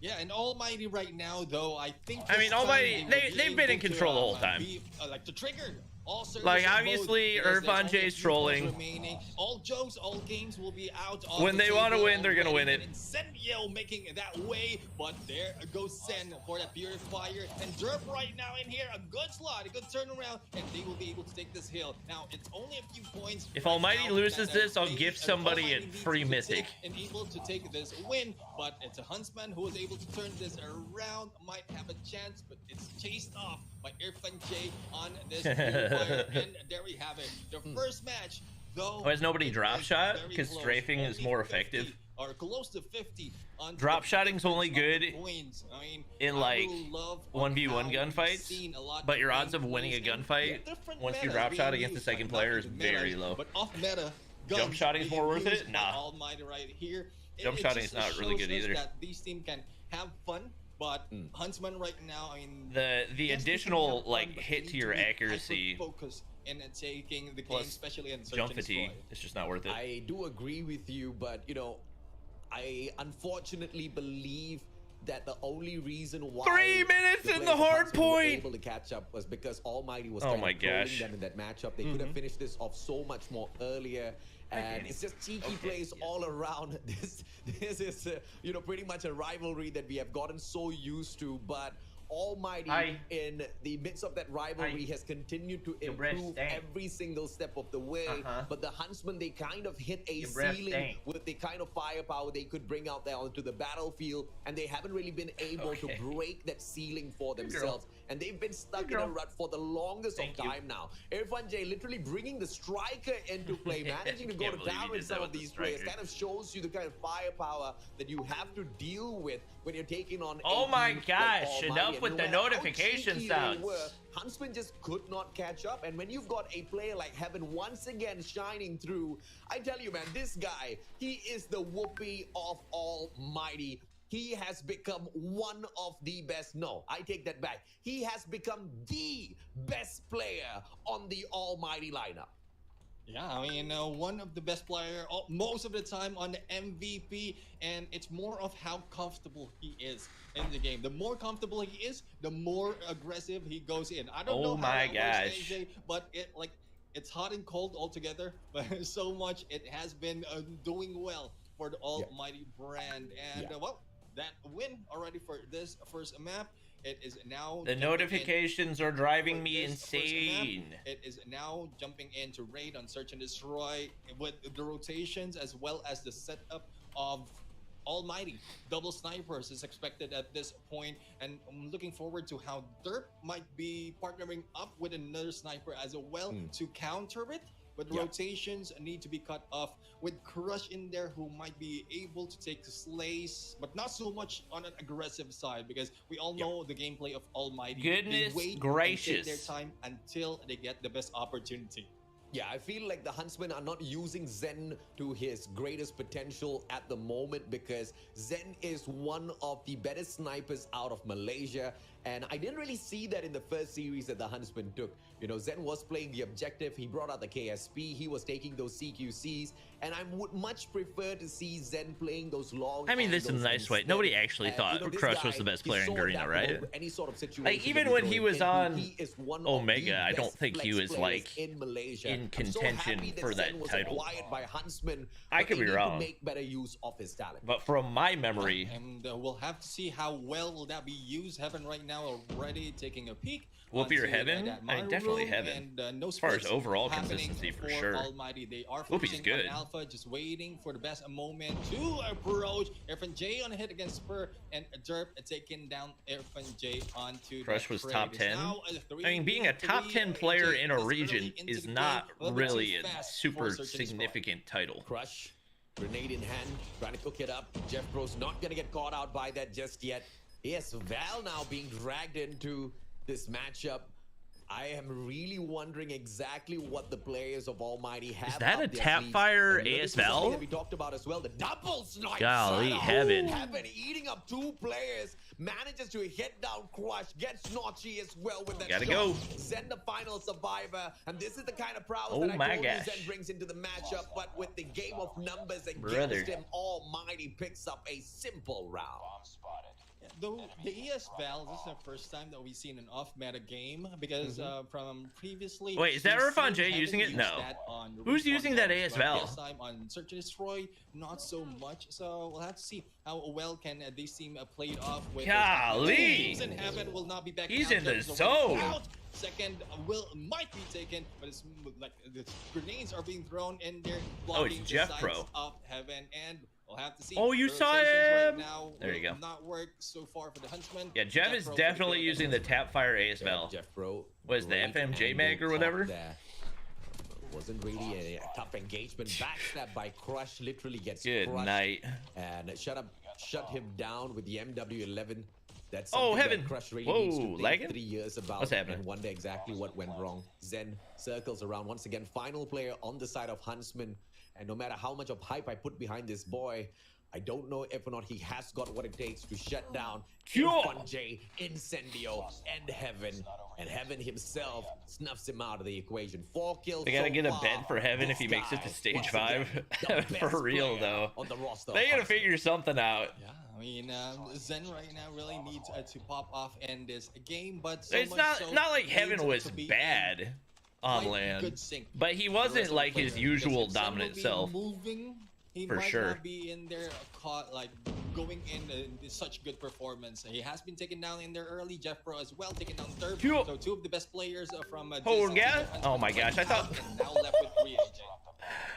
Yeah, and Almighty right now, though, I think. I mean, this time Almighty, will they've be been in able to, control the whole time. Like to trigger all servers Like, on obviously, both, because Irfan there's J's only a few trolling. points remaining. All jokes, all games will be out on When the they wanna table win, they're gonna already, win it. and Incendio making it that way, but there goes Sen for that purifier, and Derp right now in here, a good slot, a good turnaround, and they will be able to take this hill. Now, it's only a few points. If right Almighty now loses that this, I'll they- gift somebody Almighty a needs free to mythic. take and able to take this win, but it's a Huntsman who is able to turn this around, might have a chance, but it's chased off by Irfan J on this purifier, and there we have it. The first match, though. Why is nobody it drop was shot? very 'Cause close. strafing is Only more 50 effective. Or close to 50 on Drop the shotting's only difference good of points. I mean, in, I like, will love 1v1 how we've gunfights, seen a lot but of your odds of gameplays winning a and gunfight different once you metas drop shot being against the used, second like, player not is even very metas, low. But off meta, Jump guns shotting's being more worth used it? by Nah. Almighty right here. Jump It shotting's just not really good shows us either. That these teams can have fun, but Huntsman right now, I mean, The yes, they can additional have fun, like but hit they to need your be accuracy hyper-focused in taking the game, plus especially in search jump and fatigue, destroy. it's just not worth it. I do agree with you, but you know, I unfortunately believe that the only reason why 3 minutes the in the players of hard Huntsman were point! able to catch up was because Almighty was Oh kind my of trolling gosh. them in that matchup. They could have finished this off so much more earlier. And it's just cheeky plays all around. This is you know, pretty much a rivalry that we have gotten so used to, but Almighty in the midst of that rivalry has continued to improve every single step of the way. But the Huntsmen, they kind of hit a ceiling with the kind of firepower they could bring out there onto the battlefield, and they haven't really been able to break that ceiling for themselves. And they've been stuck in a rut for the longest of time now. Irfan J literally bringing the striker into play, managing to go to town with some of these players, kind of shows you the kind of firepower that you have to deal with when you're taking on. Oh my gosh, Almighty. enough And with no the matter how notification cheeky they sounds. were, Huntsman just could not catch up, and when you've got a player like Heaven once again shining through, I tell you, man, this guy, he is the whoopee of Almighty. He has become one of the best. No, I take that back. He has become the best player on the Almighty lineup. Yeah, I mean, one of the best player most of the time on the MVP, and it's more of how comfortable he is in the game. The more comfortable he is, the more aggressive he goes in. I don't know how that works, AJ, but it's hot and cold altogether. But so much it has been doing well for the Almighty brand, and well, that win already for this first map. It is now The notifications are driving me insane. It is now jumping into raid on search and destroy with the rotations as well as the setup of Almighty. Double snipers is expected at this point, and I'm looking forward to how Derp might be partnering up with another sniper as well to counter it. But rotations need to be cut off with Crush in there, who might be able to take slays, but not so much on an aggressive side, because we all know the gameplay of Almighty. Goodness they wait gracious. and take their time until they get the best opportunity. Yeah, I feel like the Huntsmen are not using Zen to his greatest potential at the moment, because Zen is one of the better snipers out of Malaysia. And I didn't really see that in the first series that the Huntsmen took. You know, Zen was playing the objective. He brought out the KSP. He was taking those CQCs. And I would much prefer to see Zen playing those long. I mean, this is a nice way. Nobody actually thought Crush was the best player in Garena, right? Any sort of situation, like, even when he was on he is one Omega, I don't think he was players like in Malaysia. in contention for that Zen was title. acquired by Huntsman, I could but be they need wrong. to make better use of his talent. But from my memory, And we'll have to see how well will that be used. Heaven right now already taking a peek. Whoop your onto, Heaven? that I mean, Maru definitely room, Heaven. And, no as far as splits overall happening consistency, for sure. Almighty. They are Whoopie's focusing good. on Alpha, just waiting for the best moment to approach. Irfan J on a hit against Spur, and Derp taking down Irfan J onto Crush that was trade. top It's 10. now a I mean, being a top 10 player in a region is not really a super significant title. Crush, grenade in hand, trying to cook it up. Jeff Bro's not gonna get caught out by that just yet. Yes, Val now being dragged into this matchup. I am really wondering exactly what the players of Almighty have. Is that up a their tap sleeves. fire And this is something ASL? that we talked about as well. The double snipe. Golly, shot. Heaven. Heaven eating up two players, manages to hit down Crush, gets Notchy as well with that Gotta shot. go. Zen the final survivor, and this is the kind of prowess Oh that I my told you gosh. Zen brings into the matchup. But with the game of numbers Brother. against him, Almighty picks up a simple round. Though the ES Val, this is the first time that we've seen an off-meta game, because from previously. Wait, is that we've Irfan seen J Heaven using it? use No. that on Who's using that AS Val? This time on Search and Destroy, not so much. So we'll have to see how well can this team play it off with. Golly. Teams in Heaven will not be back. He's out. in the There's already zone. out. Second might be taken, but it's like the grenades are being thrown in there. Oh, it's blocking the Jeff sides Pro. of Heaven, and we'll have to see. Oh, you The saw rotations him? Right now There you will go. Not work so far for the Huntsman. Yeah, Jeff is Pro definitely pretty good using the against tap fire AS Val. Jeff Bro. What is the great FMJ mag angle or whatever? top there. Wasn't really a tough engagement. Backstab by Crush, literally gets Good crushed. night. And shut him down with the MW11. That's Oh, something Heaven. that Crush really Whoa, needs to think lagging? 3 years about. What's happening? And wonder exactly what went wrong. Zen circles around once again. Final player on the side of Huntsman. And no matter how much of hype I put behind this boy, I don't know if or not he has got what it takes to shut down Irfan J, Incendio, and Heaven. And Heaven himself snuffs him out of the equation. 4 kills. They gotta so get a far. bed for Heaven if he This makes it to guy, stage once 5. again, the For best real, player though. on the roster. They of gotta Huntsman. figure something out. Yeah, I mean, Zen right now really needs to pop off in this game, but so It's much not so like needs Heaven was to be bad on quite land, good sync but he with the rest wasn't of the like his players, usual because if Zen will dominant be self. Moving, he For might sure. not be in there caught like going in such good performance. He has been taken down in there early. Jeff Pro as well taken down third. Cool. So 2 of the best players from Oh, this yeah? season. Oh my gosh, I thought- And now left with 3 AJ.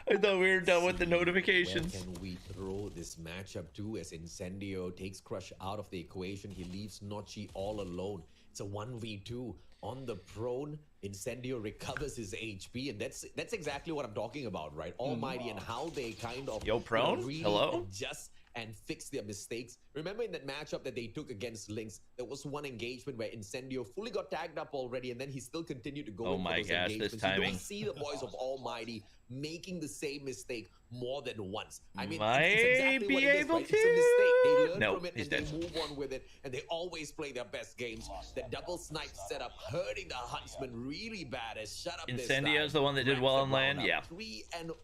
I thought we were done with the Where notifications. can we throw this matchup to, as Incendio takes Crush out of the equation? He leaves Notchy all alone. It's a 1v2 on the prone. Incendio recovers his HP, and that's exactly what I'm talking about, right? Almighty and how they kind of Yo, prone? really Hello? adjust and fix their mistakes. Remember in that matchup that they took against Lynx, there was one engagement where Incendio fully got tagged up already, and then he still continued to go Oh in for my those gosh, this engagements. You timing. don't see the boys of Almighty making the same mistake more than once. I mean, Might it's exactly be what it is, able right? It's a mistake. They to. learn No, from it he's and dead. they move on with it, and they always play their best games. The double snipe setup hurting the Huntsman really bad. As shut up this time. Incendio's the one that did well on land, yeah. 3-0.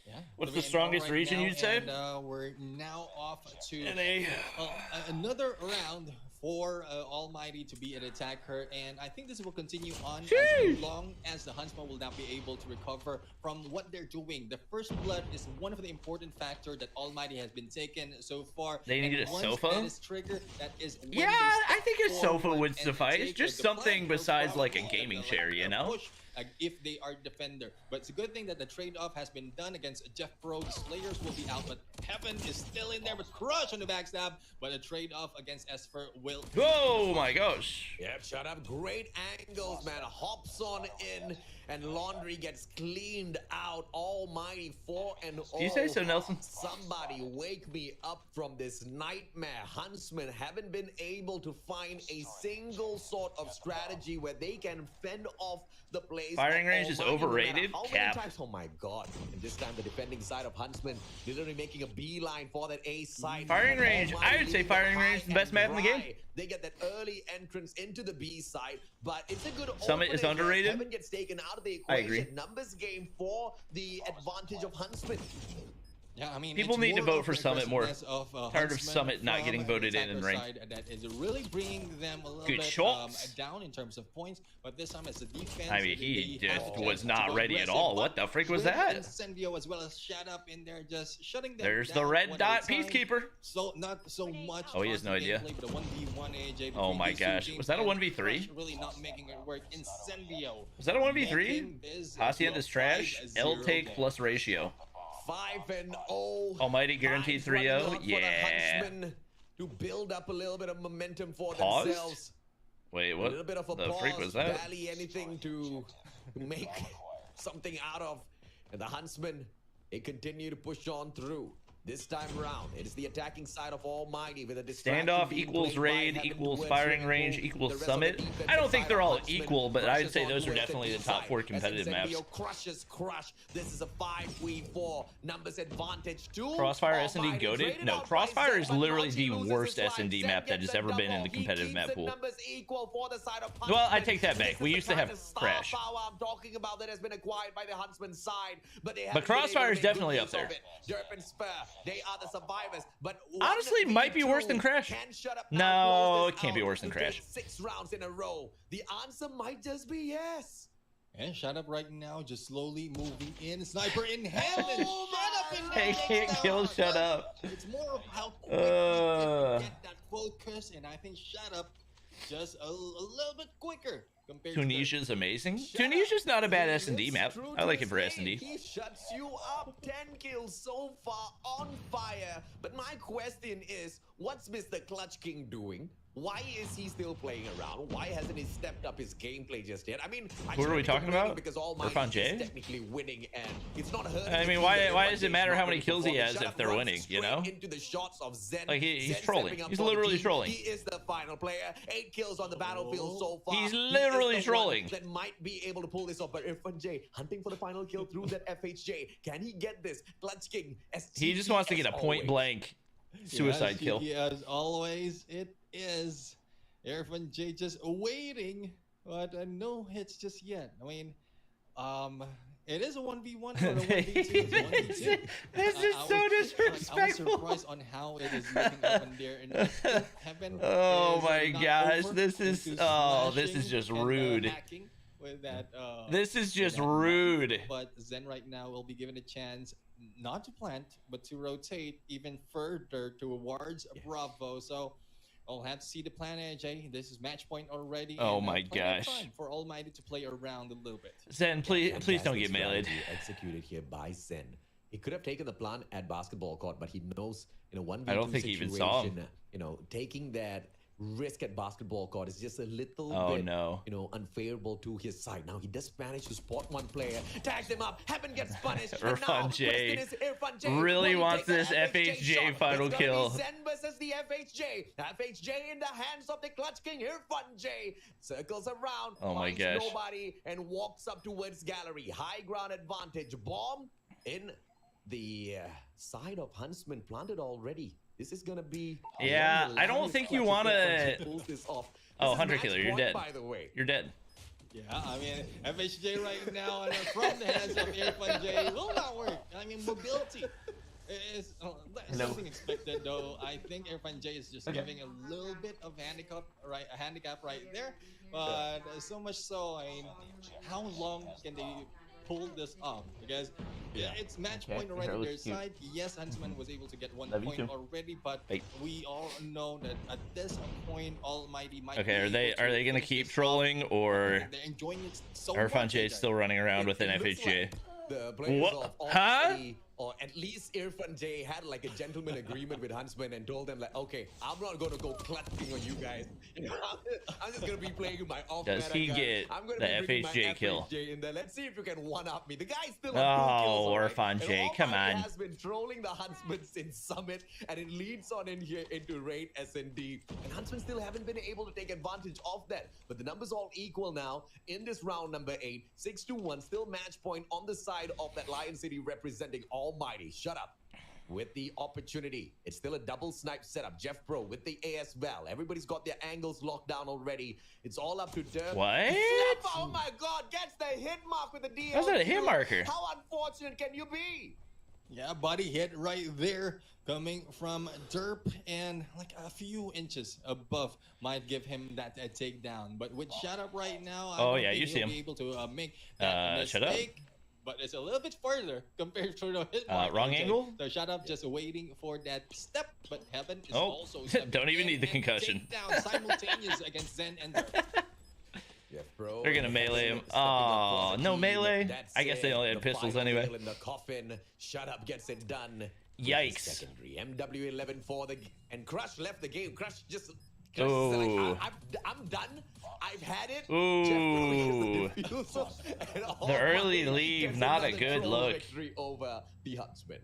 Yeah. What's the 3-0 strongest right region now, you'd say? And, we're now off to NA. another round for Almighty to be an attacker, and I think this will continue on as Sheesh. long as the Huntsman will not be able to recover from what they're doing. The first blood is one of the important factors that Almighty has been taken so far. They and need a once sofa? That is triggered, that is when Yeah, they I step think a sofa forward would and suffice. take Just the something flank. They'll besides like a probably gaming have chair, you know? push if they are defender. But it's a good thing that the trade-off has been done against Jeff Pro. The Slayers will be out, but Heaven is still in there with Crush on the backstab. But a trade-off against Esper will. Oh my gosh. Yep, shut up. Great angles, man. Hops on in, and Laundry gets cleaned out. Almighty 4 and 0. Do you say so, Nelson? Somebody wake me up from this nightmare. Huntsman haven't been able to find a single sort of strategy where they can fend off the plays. Firing range is overrated. How many Cap. times? Oh my god. And this time the defending side of Huntsman literally making a beeline for that A side. Firing range. I would say firing range is the best map in the game. They get that early entrance into the B side, but it's a good Summit is underrated. Heaven gets taken out of the I equation. agree. Numbers game for the advantage of Huntsman. Yeah, I mean, people need to vote for Summit more. Tired of Summit not getting voted in ranked. That is really bringing them a little Good bit shots. down in terms of points. But this time, as a defense, I mean, he they just have was to not go ready at aggressive. all. What the freak was that? Senvio as well as Shut Up in there, just shutting them There's down the red one dot at a time. Peacekeeper. So not so much. Oh, he has no idea. gameplay, but a 1v1 AJ Oh between my these two gosh. teams, Was that a and 1v3? Crush really not making it work. Incendio. Was that a 1v3? making this Hacienda is trash. 5-0 L take game. plus ratio. 5 and 0. Almighty guaranteed 3-0. Yeah. To build up a little bit of momentum for Paused? themselves. Wait, A what little bit of a the pause, freak was that? barely anything to make something out of. And the Huntsmen, they continue to push on through. This time around, it is the attacking side of Almighty with a distraction Standoff being equals played by raid Heaven equals towards firing Red range Bull. equals The rest of Summit. the defensive I don't think side they're of all Huntsmen equal, but I would crushes say on those are towards definitely the B top side. 4 As competitive maps. Incendio crushes Crush. This is a 5-3-4. Numbers advantage 2. Crossfire S&D Almighty goaded? traded No, out by Crossfire Zen, is but literally now the he loses worst his life. S&D Zen map that gets has ever the been in double. the He competitive keeps map the pool. numbers equal for the side of Well, I Huntsman. take that back. This is We the used to kind have of star Crash. power I'm talking about that has been acquired by the Huntsman side, but they But haven't been able to Crossfire is make good definitely use up there. of it. Derp and Spur, they are the survivors, but Honestly, might be worse than Crash. No, it can't be worse than Crash. 6 rounds in a row. The answer might just be yes. And Shut Up right now, just slowly moving in. Sniper in hand, and Oh Shut Up in They hand. can't kill Shut Up. It's more of how quick you can get that focus, and I think Shut Up just a little bit quicker compared to Tunisia's amazing. Shut Up. Tunisia's not a bad He S&D lives map. true I to like it his for name. S&D. He shuts you up. 10 kills so far, on fire. But my question is, what's Mr. Clutch King doing? Why is he still playing around? Why hasn't he stepped up his gameplay just yet? I mean, Who are we talking about? Because Irfan J? is technically winning, and it's not hurting. I the mean, team why that does it Irfan matter J's how not many really kills he performing. has Shut if Up they're runs winning, you straight know? into the shots of Zen. Like, he's Zen trolling. stepping up He's for the literally team. trolling. He is the final player. 8 kills on the battlefield so far. He's He is literally the trolling. one that might be able to pull this off, but Irfan J hunting for the final kill through that FHJ. Can he get this? Clutch King. He just wants to get a point blank suicide kill. As always, it is Irfan J just waiting, but no hits just yet. I mean, it is a 1v1 or a 1v2. It's a 1v2. This is so I was disrespectful. surprised on how it is looking up in there. And Heaven Oh is my not gosh, over this is into this is smashing just and, rude. hacking with that, This is just that rude. But Zen right now will be given a chance not to plant, but to rotate even further towards Bravo. So we'll have to see the plan, AJ. This is match point already. Oh and, my plenty of gosh. time for Almighty to play around a little bit. Zen, please don't Fantastic get meleeed. strategy executed here by Zen. He could have taken the plan at basketball court, but he knows in a 1v2 I don't think he even saw him. situation, taking that risk at basketball court is just a little bit, unfavorable to his side. Now he does manage to spot one player, tags him up, Heaven gets punished. and now Irfan J question is, Irfan J really will he wants take the this FHJ shot? final It's gonna kill. be Zen versus the FHJ. FHJ in the hands of the Clutch King. Irfan J circles around, Oh my finds gosh. nobody, and walks up towards gallery. High ground advantage. Bomb in the side of Huntsman planted already. This is gonna be. Yeah, one of the I don't loudest think you clutches wanna- if he pulls this off. Oh, This is Hunter match Killer, you're point, dead. By the way, You're dead. Yeah, I mean, FHJ right now from the hands of Irfan J will not work. I mean, mobility is something expected, though. I think Irfan J is just giving a little bit of handicap right there. But so much so, I mean, how long can they pull this off because it's match point already on their side. Yes, Huntsman was able to get 1 point already, but we all know that at this point, Almighty might. Okay, are they gonna keep trolling, or they're enjoying it so Irfan J still running around with an FHJ? The players What? of Huh? or at least Irfan J had like a gentleman agreement with Huntsman and told them like, okay, I'm not gonna go clutching on you guys. You know, I'm just gonna be playing my off. Does he get the FHJ kill? In there. Let's see if you can one up me. The guy's still Oh, Irfan J, come on. Has been trolling the Huntsman since Summit, and it leads on in here into Raid SND. And Huntsman still haven't been able to take advantage of that. But the numbers all equal now in this round number 8. 6-1, still match point on the side of that Lion City representing Almighty. Shut up. With the opportunity. It's still a double snipe setup. Jeff Pro with the AS Val. Everybody's got their angles locked down already. It's all up to Derp. What? Oh my god, gets the hit mark with the DL. How's that a hit marker? How unfortunate can you be? Yeah, body hit right there coming from Derp, and like a few inches above might give him that takedown. But with Shut Up right now, I don't think you see he'll him. be able to make that Shut Up. mistake. But it's a little bit further compared to the hit. Wrong angle? So Shut Up just waiting for that step, but Heaven is also don't even need the concussion. Down simultaneous against Zen and Derp. Yes, bro. They're gonna melee him. Oh, no melee. I guess they only had pistols anyway. In the coffin. Shut Up gets it done. Yikes. Secondary MW11 for the and Crush left the game. Crush just. Ooh. I'm done. I've had it. Ooh. The early leave, not a good look. Victory over the Huntsman.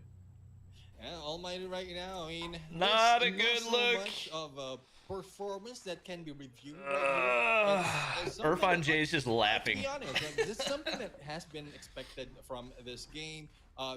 Yeah, Almighty right now. I mean, not a good so look. Much of a performance that can be reviewed. Irfan J is just laughing. To be honest, this is something that has been expected from this game.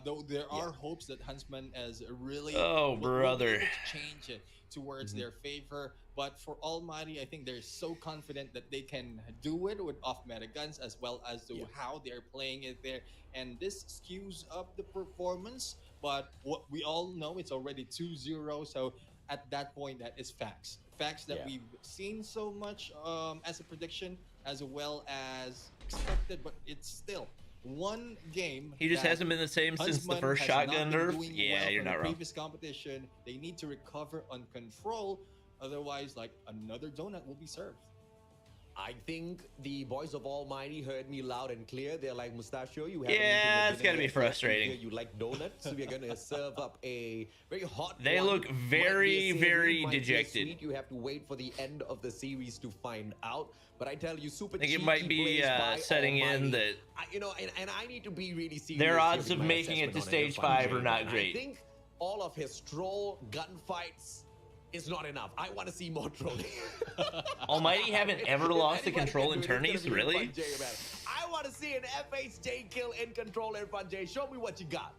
Though there are hopes that Huntsman has really brother change it towards their favor. But for Almighty, I think they're so confident that they can do it with off-meta guns as well as to how they're playing it there. And this skews up the performance. But what we all know, it's already 2-0. So at that point, that is facts. Facts that we've seen so much as a prediction as well as expected. But it's still one game. He just hasn't been the same since the first shotgun nerf. Yeah, you're not wrong. Previous competition, they need to recover on control. Otherwise, like, another donut will be served. I think the boys of Almighty heard me loud and clear. They're like, Mustachio, you have it's gotta be frustrating. You like donuts, so we're gonna serve up a very hot They look very, very dejected. Sweet. You have to wait for the end of the series to find out. But I tell you, super. I think it might be setting Almighty. in that and I need to be really serious. Their odds of making it to stage 5 are not great. I think all of his troll gunfights is not enough. I want to see more trolling. Almighty haven't ever lost to control in tourneys, really? I want to see an FHJ kill in control, Irfan J. Show me what you got.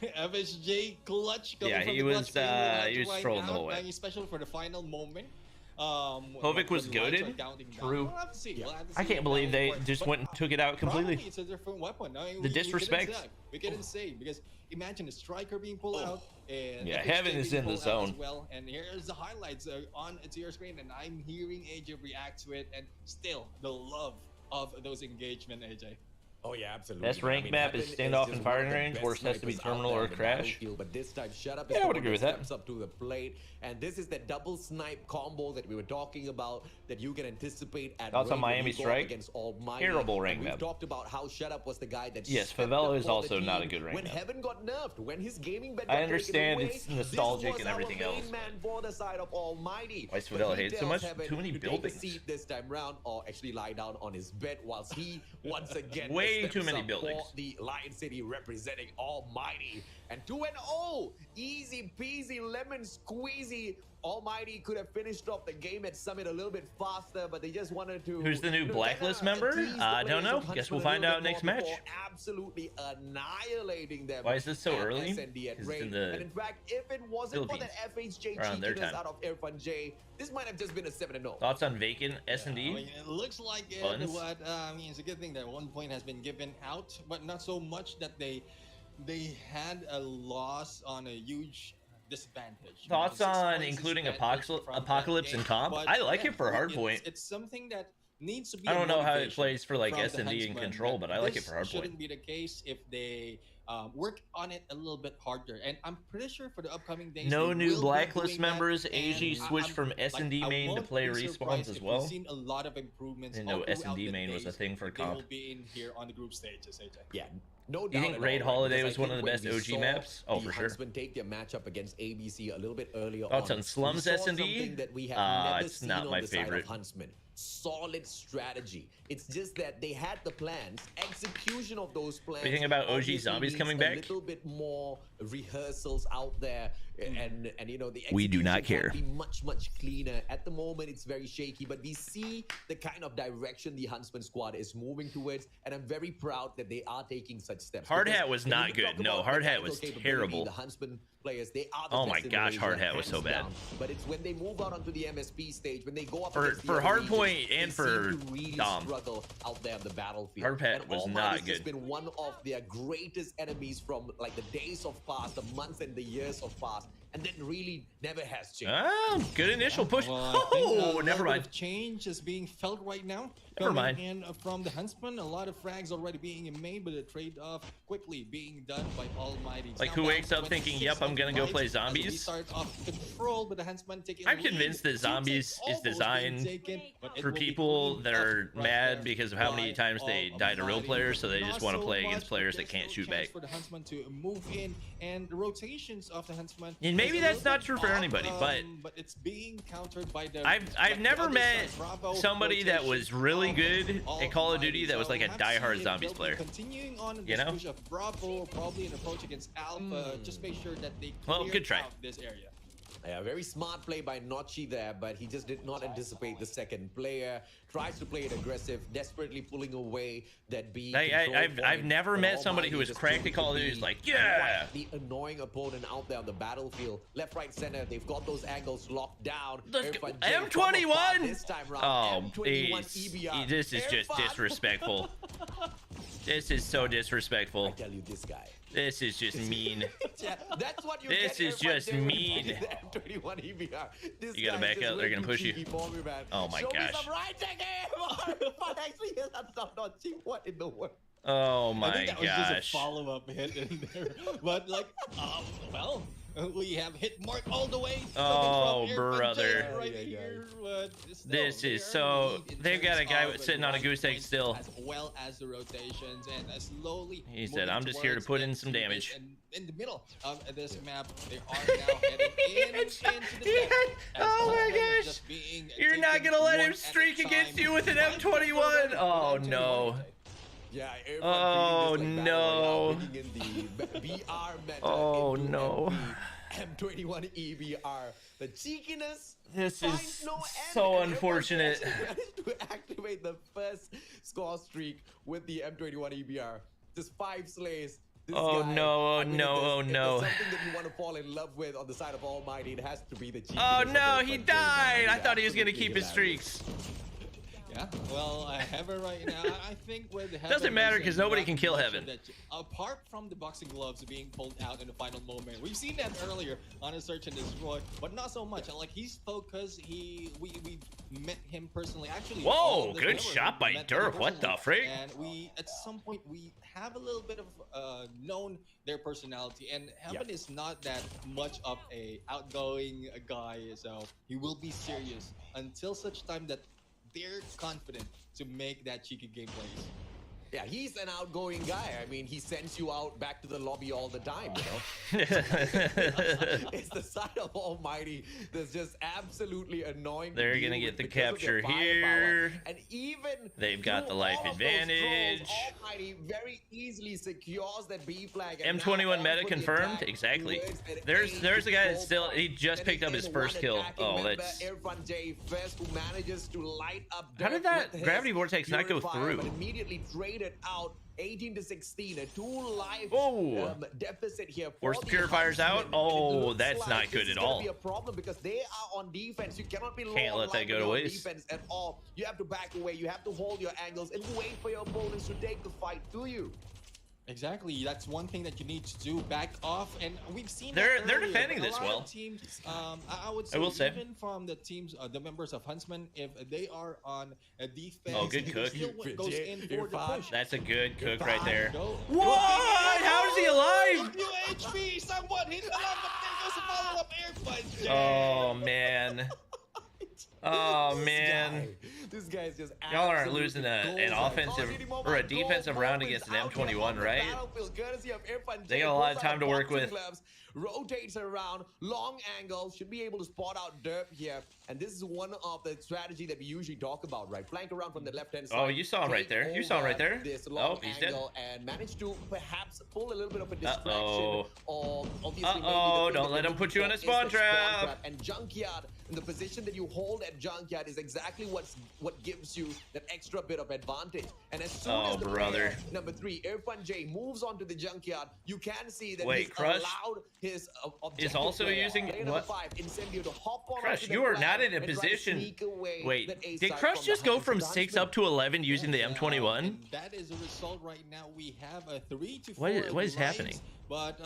FHJ clutch coming from he was trolling the whole way. Especially for the final moment. Hovik was goated. True. We'll have to see. I can't believe they just went and took it out completely. It's a different weapon. The disrespect. We couldn't say because imagine a striker being pulled out. And Heaven is in the zone. As well, and here's the highlights on to your screen, and I'm hearing AJ react to it, and still the love of those engagement, AJ. Oh yeah, absolutely. Best rank map is standoff and firing range. Worst has to be terminal or crash. But this time, Shut Up. I would agree with that. Steps up to the plate, and this is the double snipe combo that we were talking about that you can anticipate at. Thoughts on Miami Strike? Against Almighty. Terrible rank map. We've talked about how Shut Up was the guy that. Yes, Favela is also not a good rank map. When Heaven got nerfed, when his gaming bed. I understand it's nostalgic and everything else. Man for the side of Almighty. Why is Favela hate so much? Too many buildings. Take a seat this time round, or actually lie down on his bed whilst he once again. Way too many buildings. The Lion City representing Almighty. And 2-0, easy peasy lemon squeezy. Almighty could have finished off the game at Summit a little bit faster, but they just wanted to. Who's the new Blacklist member? I don't know. Guess we'll find out next match. Absolutely annihilating them. Why is this so early? And in fact, if it wasn't for that FHJ cheekiness out of Irfan J, this might have just been a 7-0. Thoughts on vacant S&D? I mean, it looks like it. It's a good thing that 1 point has been given out, but not so much that they had a loss on a huge disadvantage. Thoughts on including Apocalypse and comp? I like it for Hardpoint. It's something that needs to be. I don't know how it motivation plays for like from the S&D and Huntsman Control, that but I like it this for Hardpoint. shouldn't be the case if they work on it a little bit harder. And I'm pretty sure for the upcoming days, No they new will be Blacklist doing that, members. and AG switched from S&D I main to won't play be respawns surprised as if well. we've seen a lot of improvements. I didn't know all throughout S&D the main was a days. thing for They will comp. be in here on the group stages, AJ. Yeah, no doubt. You think at Raid all, right? Holiday Because was I one of think the when best we OG saw maps? Oh, the for sure. Huntsman take their matchup against ABC a little bit earlier Thoughts on we Slums saw S&D? something that we have never It's seen not on my the side of favorite. Huntsman. Solid strategy. It's just that they had the plans. Execution of those plans. What do you think about OG obviously Zombies needs coming a back? little bit more rehearsals out there, and you know the We do not execution care. can be much cleaner. At the moment, it's very shaky, but we see the kind of direction the Huntsman squad is moving towards, and I'm very proud that they are taking such steps. Hard Because Hat was when not you good. talk No, about Hard Hat mechanical was capability, terrible. The Huntsman players, they are the Oh my best in gosh, Malaysia, Hard Hat was so hands bad. down. But it's when they move out onto the MSP stage, when they go up For against the other Hardpoint regions, and they for seem to really Dom. struggle out there on the battlefield. Hard Hat And was Almighty not has good. been one of their greatest enemies from like the days of past, the months and the years of past, and that really never has changed. Oh, good initial push. Well, I think Oh, a never lot mind. of change is being felt right now. Never Coming mind. in from the Huntsman, a lot of frags already being made, but the trade-off quickly being done by Almighty. Like, Now who down wakes up thinking, 26 "Yep, I'm gonna go lives play as zombies"? We start off control, but the Huntsman taking I'm the lead. convinced that Two Zombies takes is almost being designed taken, but it for will be people cleaned that up are right mad there because of how many by times they died to real Almighty. players, so they just Not want to so play much, against but players that there's can't no shoot chance back. for the Huntsman to move in, and the rotations of the Huntsman. And maybe is a that's little not bit true for off, anybody, but it's being countered by the. I've never other met side. Bravo somebody that rotation was really of good at Call of Almighty. Duty that was So like a we'll have to diehard see if Zombies they'll be player. Continuing on in You this know? push of Bravo, probably an approach against Alpha. Just make sure that they Well, clear good try. out this area. Yeah, very smart play by Notchi there, but he just did not anticipate the second player. Tries to play it aggressive, desperately pulling away that B. I've never met somebody who was cracked at Call of Duty who's like, yeah. The annoying opponent out there on the battlefield, left, right, center. They've got those angles locked down. Let's go. Irfan J from M21. afar this time round. Oh, M21 please. EBR. This is just Irfan. disrespectful. This is so I disrespectful. tell you, this guy. This is just mean. Yeah, that's what you This get is Irfan just J when mean. you get the M21 EBR. This You gotta guy back just out, they're way gonna too push you. cheeky for me, man. Oh my Show me gosh. some right game. But actually, that's not cheap. What in the world? Oh I my think that was just a gosh. follow-up hit in there. But like, well, we have hit mark all the way. Oh, Coming from Irfan J brother. Right Yeah. here, but still, This they is are so- in the lead in they've got a terms guy of sitting on a the goose egg points still. As well as the rotations, and slowly. He said, moving "I'm just here to towards put in the some teammates, damage." And in the middle of this map, they are now heading into the He depth, had- as oh my Huntsman is gosh. just being You're not taken gonna let one him at a streak against time. you with an M21. Oh no. Yeah, Irfan Oh, bringing this, like, no. battle royale, bringing in the BR meta Oh, into no. M21 EBR. The cheekiness This finds is no end, so and Irfan unfortunate. actually managed to activate the first score streak with the M21 EBR. Just 5 slays. This Oh, guy, no, oh, I mean, no, if there's- oh, if no. there's something that you want to fall in love with on the side of Almighty, it has to be the cheekiness. Oh of no, Irfan he J, died. man. I thought he was gonna Absolutely keep his hilarious. streaks. Yeah, well, Heaven right now, I think with Heaven Doesn't matter, is 'cause a nobody rough can kill mention Heaven. that, apart from the boxing gloves being pulled out in the final moment, we've seen that earlier on a search and destroy, but not so much. Like, he's focused. We met him personally. Actually, Whoa, all of this good member, shot we by met him Derp. What the personally, freak? And we, at some point, we have a little bit of known their personality, and Heaven is not that much of a outgoing guy, so he will be serious until such time that they're confident to make that cheeky gameplays. Yeah, he's an outgoing guy. I mean, he sends you out back to the lobby all the time, you know? It's the side of Almighty that's just absolutely annoying. to They're deal gonna with get the because of their capture firepower. here. And even They've got through the life all of those advantage. trolls, Almighty very easily secures that B flag. and now M21 on meta for the confirmed. attack Exactly. towards that There's a guy that control still point. he just picked up his Sending first in kill. one attacking Oh, member, that's Irfan J first, who manages to light up. How did Dirk that with gravity his vortex not go purifier, through? But immediately traded out 18 to 16, a 2-life Whoa. deficit here. Force for the purifier's out? Huntsmen. Oh, It looks that's like not good this is at gonna all. Be a problem because they are on defense. You cannot be low Can't on let that life go when to you're on waste. defense at all. You have to back away. You have to hold your angles and wait for your opponents to take the fight to you. Exactly, that's one thing that you need to do. Back off, and we've seen They're that earlier, defending but a this lot of well. Teams, I would say, will say. even from the teams, the members of Huntsman, if they are on a defense, Oh, good cook. still goes in for the push. That's a good cook right there. Go. What? How is he alive? UHP, someone hit the line, but there goes a follow-up air punch. Oh man. Oh man. This guy is just Y'all aren't losing an offensive or a defensive round against an M21, right? They got a lot of time to work with. Rotates around, long angle, should be able to spot out Derp here. And this is one of the strategy that we usually talk about, right? Flank around from the left-hand side. Oh, you saw him right there. You saw him right there. This long Oh, he's dead. angle and manage to perhaps pull a little bit of a distraction. Obviously, don't let him put you in a spawn trap. And Junkyard, in the position that you hold at Junkyard, is exactly what gives you that extra bit of advantage. And as soon as the player, number 3, Irfan J, moves onto the Junkyard, you can see that he's allowed his is also using what? 5, Incendio, to hop on Crush, you are not in a position. Wait, did Crush just go from 6 up to 11 using the M21? And that is a result right now. We have a 3 to 4. What is happening? But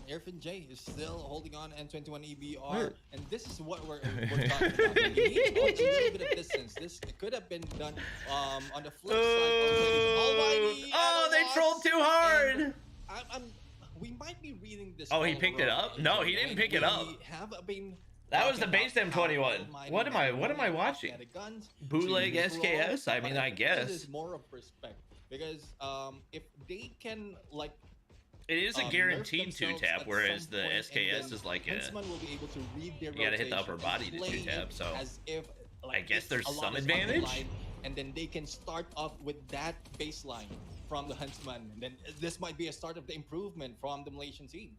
Irfan J is still holding on M21 EBR, and this is what we're talking about. You need to also a bit of distance. This could have been done on the flip side. Oh, they trolled too hard. We might be reading this. Oh, he picked it up? No, he didn't pick it up. That was the base M21. What am I watching? Bootleg SKS? I mean, I guess. This is more of respect because if they can like. It is a guaranteed 2-tap, whereas the SKS is like a. Will be able to read their you gotta hit the upper body to 2-tap, so I guess there's some advantage. And then they can start off with that baseline from the Huntsman. And then this might be a start of the improvement from the Malaysian team.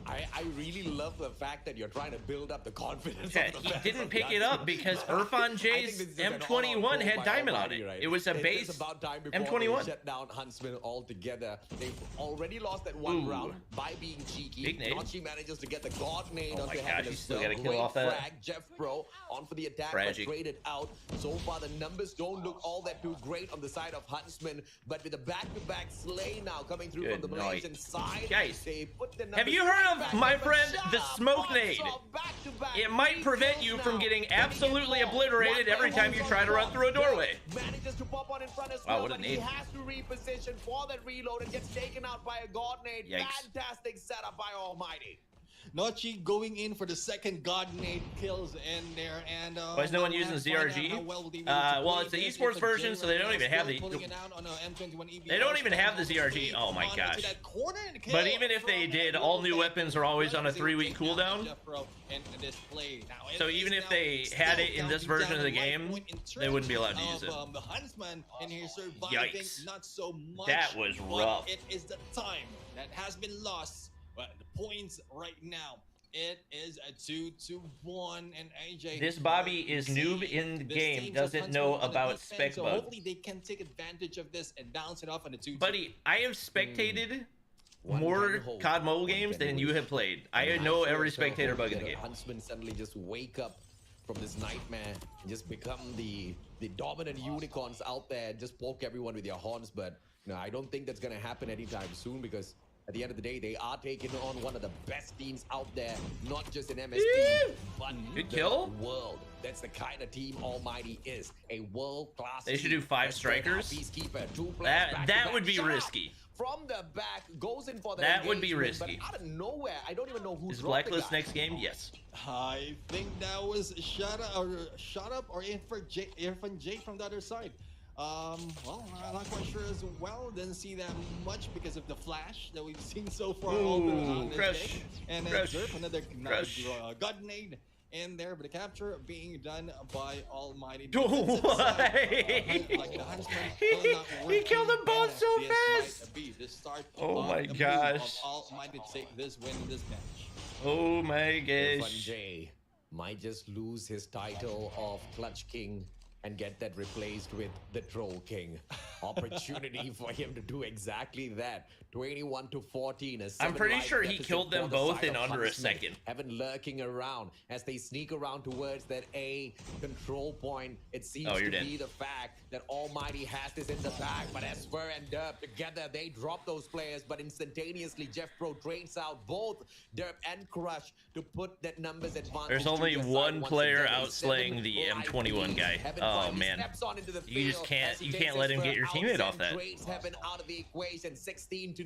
I really love the fact that you're trying to build up the confidence. Yeah, he didn't pick it up because Irfan J's M21 had diamond on it. It was a base M21. Shut down Huntsman altogether. They've already lost that one round by being cheeky. Notchi manages to get the God nade onto having he's still got to kill off that. Frag. Jeff Pro on for the attack, but traded out. So far, the numbers don't look all that too great on the side of Huntsman, but with a back-to-back slay now coming through from the Malaysian side, they put the numbers. Have you heard of, my friend, the smoke nade? It might prevent you from getting absolutely obliterated every time you try to run through a doorway. Manages to pop on in front as wow, well, what a but he has to reposition for that reload and gets taken out by a God nade. Fantastic setup by Almighty. Notchi going in for the second God nade kills in there, and why is no one using ZRG? Well, it's the esports version, so they don't even have the. They don't even have the ZRG. Oh my gosh! But even if they did, all new weapons are always on a 3-week cooldown. So even if they had it in this version of the game, they wouldn't be allowed to use it. Yikes! That was rough. It is the time that has been lost. But the points right now, it is a 2-1, and AJ. This Bobby is noob in the game, doesn't know about spec so bug. hopefully they can take advantage of this and bounce it off on a 2-2. Buddy, I have spectated more COD mobile games than you have played. I know every spectator bug in the game. Huntsman suddenly just wake up from this nightmare and just become the dominant unicorns out there and just poke everyone with your horns. But no, I don't think that's gonna happen anytime soon, because at the end of the day, they are taking on one of the best teams out there, not just in MSP, but good the kill. world. That's the kind of team Almighty is, a world-class. They should do 5 strikers. Peacekeeper, 2 that would be risky. From the back, goes in for the that would be risky. But out of nowhere, I don't even know who's Is Blacklist next game? Yes. I think that was shut up or Irfan J from the other side. Well, I'm not quite sure as well. Didn't see that much because of the flash that we've seen so far. Ooh, Crush. And then Derp, another God nade in there, but the capture being done by Almighty. He killed them both so fast. Oh my gosh. Almighty take this win in this match. Oh my gosh. J might just lose his title of Clutch King and get that replaced with the Troll King. Opportunity for him to do exactly that. 21-14. I'm pretty sure he killed them both in under a second. Heaven lurking around as they sneak around towards that A control point. It seems to be the fact that Almighty has this in the bag, but as Spur and Derp together, they drop those players, but instantaneously Jeff Pro trains out both Derp and Crush to put that numbers advantage. There's only one player outslaying the M21 guy. Oh man, you just can't let him get your teammate off that. Heaven out of the equation, 16-9.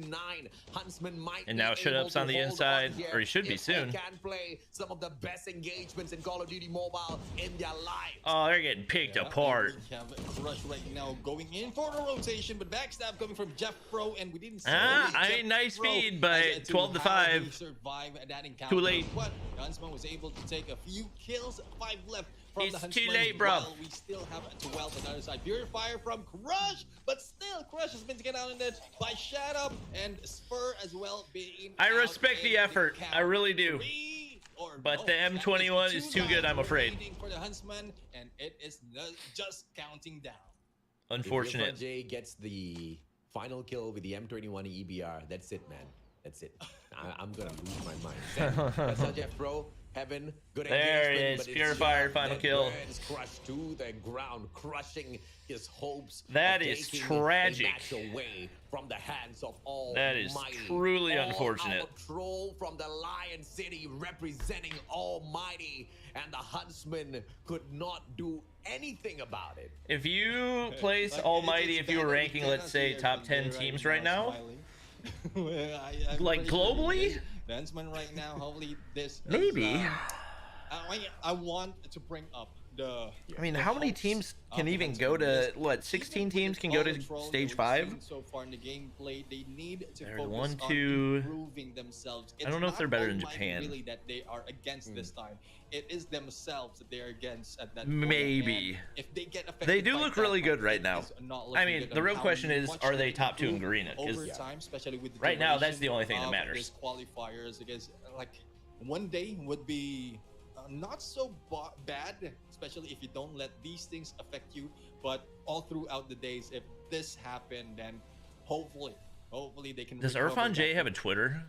Huntsman might and now Shut-Up's on the inside, or he should be soon. Can play some of the best engagements in Call of Duty Mobile in their lives. Oh, they're getting picked apart. We have Crush right now going in for the rotation, but backstab coming from Jeff Pro, and we didn't see I mean, nice speed, but 12-5. Too late. But Huntsman was able to take a few kills, 5 left. It's too late, bro. We still have 12 on the other side. Purifier from Crush, but still Crush has been taken out in it by Shut-Up and Spur as well. I respect the effort. I really do. But the M21 is too good, I'm afraid. For the Huntsman, and it is just counting down. Unfortunate. If Jay gets the final kill with the M21 EBR, that's it, man. That's it. I'm gonna lose my mind. That's how Jeff Pro. Heaven, good there it is. Purifier, final kill. Crushed to the ground, crushing his hopes. That is tragic. Away from the hands of all. That is truly unfortunate. Troll from the Lion City representing Almighty, and the Huntsman could not do anything about it. If you place Almighty, if you were ranking, let's say, top 10 teams right now, like globally, Huntsman right now, hopefully this maybe. I want to bring up the. I mean, how many teams can even go to what? 16 teams can go to stage 5. So far in the gameplay, they need to There's focus 1, on 2. improving themselves. I don't know if they're better in Japan. Really, that they are against this time. It is themselves that they are against at that maybe. Point. If they get affected, they do look really good right now. I mean, the real question is, are they top 2 in Garena? Over time, especially with the right now, that's the only thing that matters. Qualifiers, because like one day would be not so bad, especially if you don't let these things affect you. But all throughout the days, if this happened, then hopefully they can. Does Irfan J have a Twitter?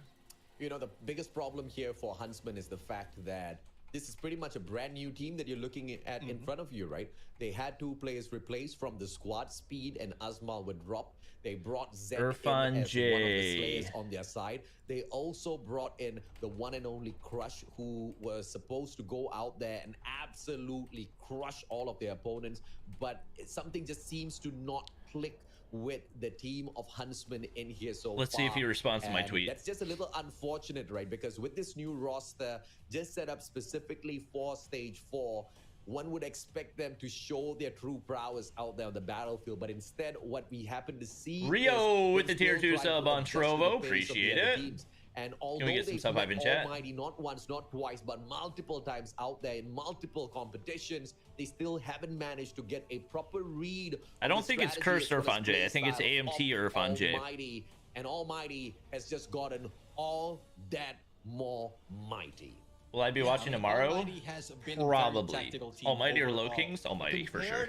You know, the biggest problem here for Huntsman is the fact that this is pretty much a brand new team that you're looking at in front of you, right? They had 2 players replaced from the squad. Speed and Azmal were dropped. They brought Zed Irfan in as J. one of the slayers on their side. They also brought in the one and only Crush, who was supposed to go out there and absolutely crush all of their opponents. But something just seems to not click with the team of Huntsman in here so Let's far. See if he responds to my tweet. That's just a little unfortunate, right? Because with this new roster just set up specifically for stage 4, one would expect them to show their true prowess out there on the battlefield, but instead what we happen to see Rio with the tier 2 sub on Trovo, appreciate it. And although Can we get some sub hype in chat? Almighty not once, not twice, but multiple times out there in multiple competitions, they still haven't managed to get a proper read. I don't think it's cursed Irfan J. I think it's AMT Irfan J. Almighty, and Almighty has just gotten all that more mighty. Will I be watching tomorrow? Almighty has been Probably. Almighty or Low Kings? Almighty for sure.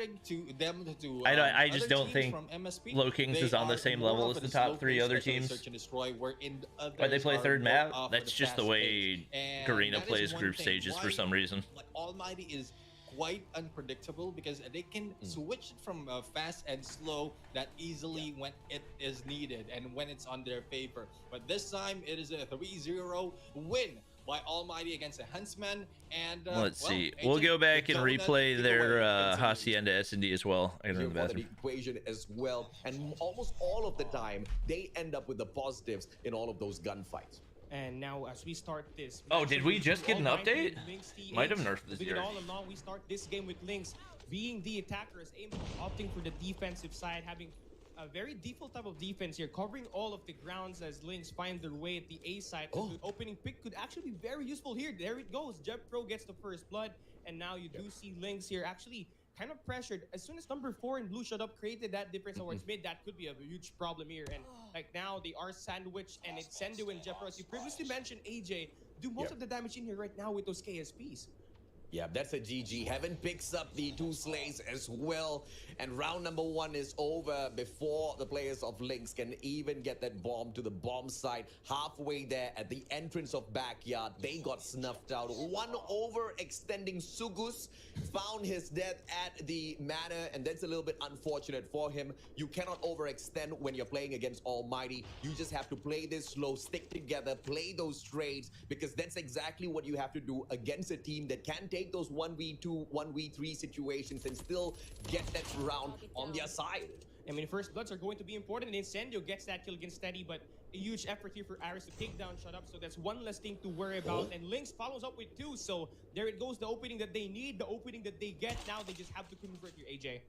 I just don't think Low Kings is on the same level as the top 3 other teams. But they play 3rd map. That's just the way Garena plays group stages for some reason. Like Almighty is quite unpredictable because they can switch from fast and slow that easily when it is needed and when it's on their favor. But this time it is a 3-0 win by Almighty against the Huntsman. And let's see. We'll go back and replay their Hacienda S&D as well. I gotta go to the bathroom. Equation as well, and almost all of the time they end up with the positives in all of those gunfights. And now as we start this, oh, did we just get an update? Might have nerfed this year. All along, we start this game with Lynx being the attackers, opting for the defensive side, having a very default type of defense here, covering all of the grounds as Lynx find their way at the A side. The opening pick could actually be very useful here. There it goes. Jeff Pro gets the first blood, and now you do see Lynx here actually kind of pressured. As soon as number 4 and Blue shut up, created that difference towards mid, that could be a huge problem here. And like now they are sandwiched, and it's Sendu and Jeff Pro. As you previously mentioned, AJ do most of the damage in here right now with those KSPs. Yeah, that's a GG. Heaven picks up the 2 slays as well. And round number 1 is over before the players of Lynx can even get that bomb to the bomb site. Halfway there at the entrance of backyard, they got snuffed out. One overextending Sugus found his death at the manor, and that's a little bit unfortunate for him. You cannot overextend when you're playing against Almighty. You just have to play this slow, stick together, play those trades, because that's exactly what you have to do against a team that can take those 1v2, 1v3 situations and still get that round on their side. I mean, first bloods are going to be important. Incendio gets that kill against Steady, but a huge effort here for Iris to take down Shut Up, so that's one less thing to worry about. And Lynx follows up with 2, so there it goes, the opening that they need, the opening that they get. Now they just have to convert here, AJ.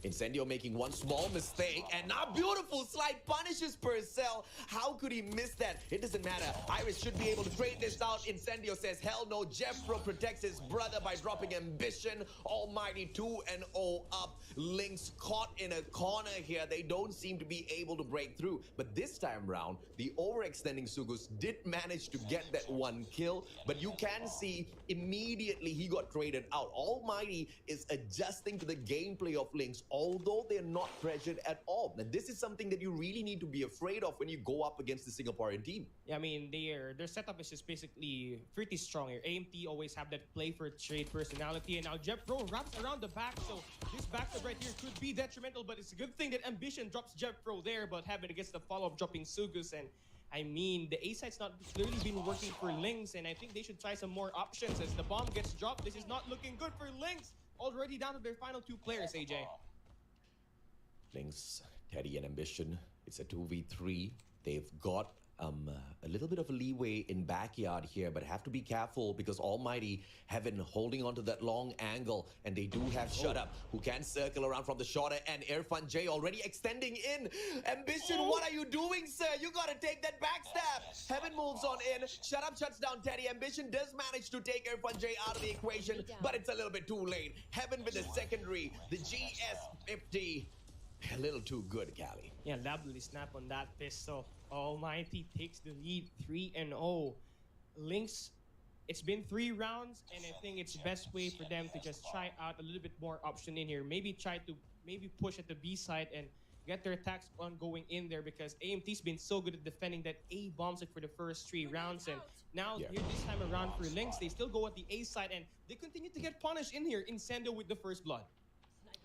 Incendio making one small mistake, and now beautiful slide punishes Purcell. How could he miss that? It doesn't matter. Iris should be able to trade this out. Incendio says, hell no. Jeffro protects his brother by dropping Ambition. Almighty 2-0 up. Lynx caught in a corner here. They don't seem to be able to break through. But this time round, the overextending Sugus did manage to get that 1 kill. But you can see immediately he got traded out. Almighty is adjusting to the gameplay of Lynx, although they're not pressured at all. Now, this is something that you really need to be afraid of when you go up against the Singaporean team. Yeah, I mean, their setup is just basically pretty strong here. AMT always have that play for trade personality, and now Jeffro wraps around the back, so this backstab right here could be detrimental, but it's a good thing that Ambition drops Jeffro there, but Heaven against the follow-up dropping Sugus, and I mean, the A side's not clearly been working for Lynx, and I think they should try some more options as the bomb gets dropped. This is not looking good for Lynx. Already down to their final 2 players, AJ. Lynx, Teddy, and Ambition. It's a 2v3. They've got a little bit of a leeway in backyard here, but have to be careful because Almighty Heaven holding onto that long angle, and they do have Shut Up who can circle around from the shorter end. Irfan J already extending in. Ambition, what are you doing, sir? You gotta take that backstab. Heaven moves on in. Shut Up shuts down Teddy. Ambition does manage to take Irfan J out of the equation, but it's a little bit too late. Heaven with the secondary, the GS50. A little too good, Cali. Yeah, lovely snap on that pistol. Almighty takes the lead 3-0. Lynx, it's been 3 rounds, and I think it's best way for them to just try out a little bit more option in here. Maybe try to push at the B side and get their attacks on going in there, because AMT's been so good at defending that A bombs it for the first 3 rounds. And now here this time around for Lynx, they still go at the A side, and they continue to get punished in here. Incendio with the first blood.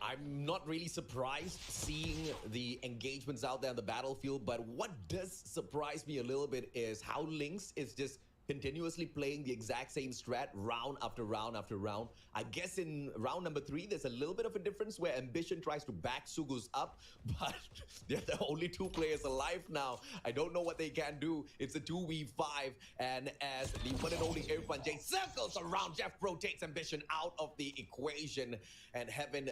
I'm not really surprised seeing the engagements out there on the battlefield, but what does surprise me a little bit is how Lynx is just continuously playing the exact same strat round after round after round. I guess in round number 3, there's a little bit of a difference where Ambition tries to back Sugus up, but they're the only 2 players alive now. I don't know what they can do. It's a 2v5, and as the one and only Irfan J circles around, Jeffro takes Ambition out of the equation, and Heaven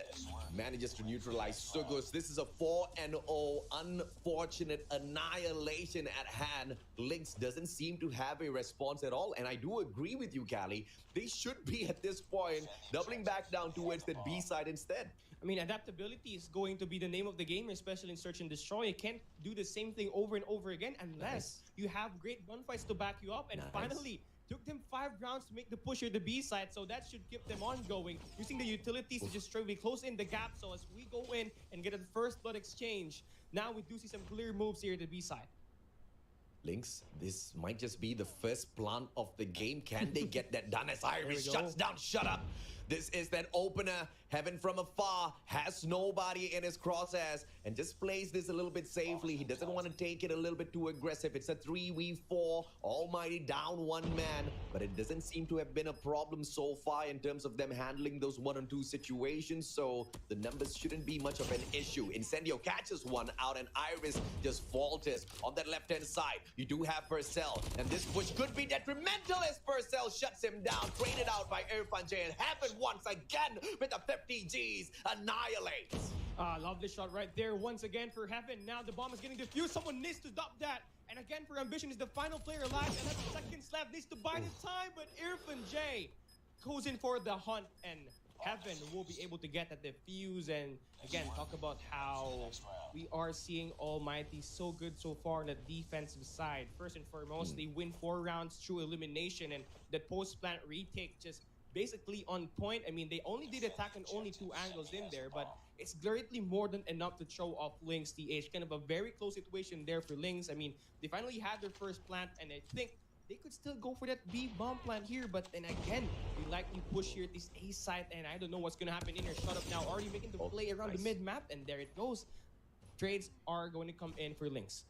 manages to neutralize Sugus. This is a 4-0 unfortunate annihilation at hand. Lynx doesn't seem to have a response at all, and I do agree with you, Callie. They should be at this point doubling back down towards the B side instead. I mean, adaptability is going to be the name of the game, especially in Search and Destroy. You can't do the same thing over and over again unless you have great gunfights to back you up. And finally, took them 5 rounds to make the push here to the B side, so that should keep them ongoing, using the utilities to just try to close in the gap. So as we go in and get a first blood exchange, now we do see some clear moves here to the B side. Lynx, this might just be the first plant of the game. Can they get that done as Iris shuts down Shut Up? This is that opener. Heaven from afar has nobody in his crosshairs and just plays this a little bit safely. He doesn't want to take it a little bit too aggressive. It's a 3v4. Almighty down 1 man, but it doesn't seem to have been a problem so far in terms of them handling those 1-on-2 situations, so the numbers shouldn't be much of an issue. Incendio catches one out, and Iris just falters on that left-hand side. You do have Purcell, and this push could be detrimental as Purcell shuts him down, traded out by Irfan J, and Heaven once again with the 50 Gs annihilates. Lovely shot right there once again for Heaven. Now the bomb is getting defused. Someone needs to stop that. And again for Ambition is the final player alive, and that second slap needs to buy the time, but Irfan J goes in for the hunt, and Heaven will be able to get that defuse. And again, talk about how we are seeing Almighty so good so far on the defensive side. First and foremost, they win 4 rounds through elimination, and that post-plant retake just basically on point. I mean, they only did attack on only 2 angles in there, but it's greatly more than enough to show off Lynx TH. Kind of a very close situation there for Lynx. I mean, they finally had their first plant, and I think they could still go for that B bomb plant here, but then again, they likely push here at this A side, and I don't know what's gonna happen in here. Shut up now, already making the play around the mid map, and there it goes. Trades are going to come in for Lynx.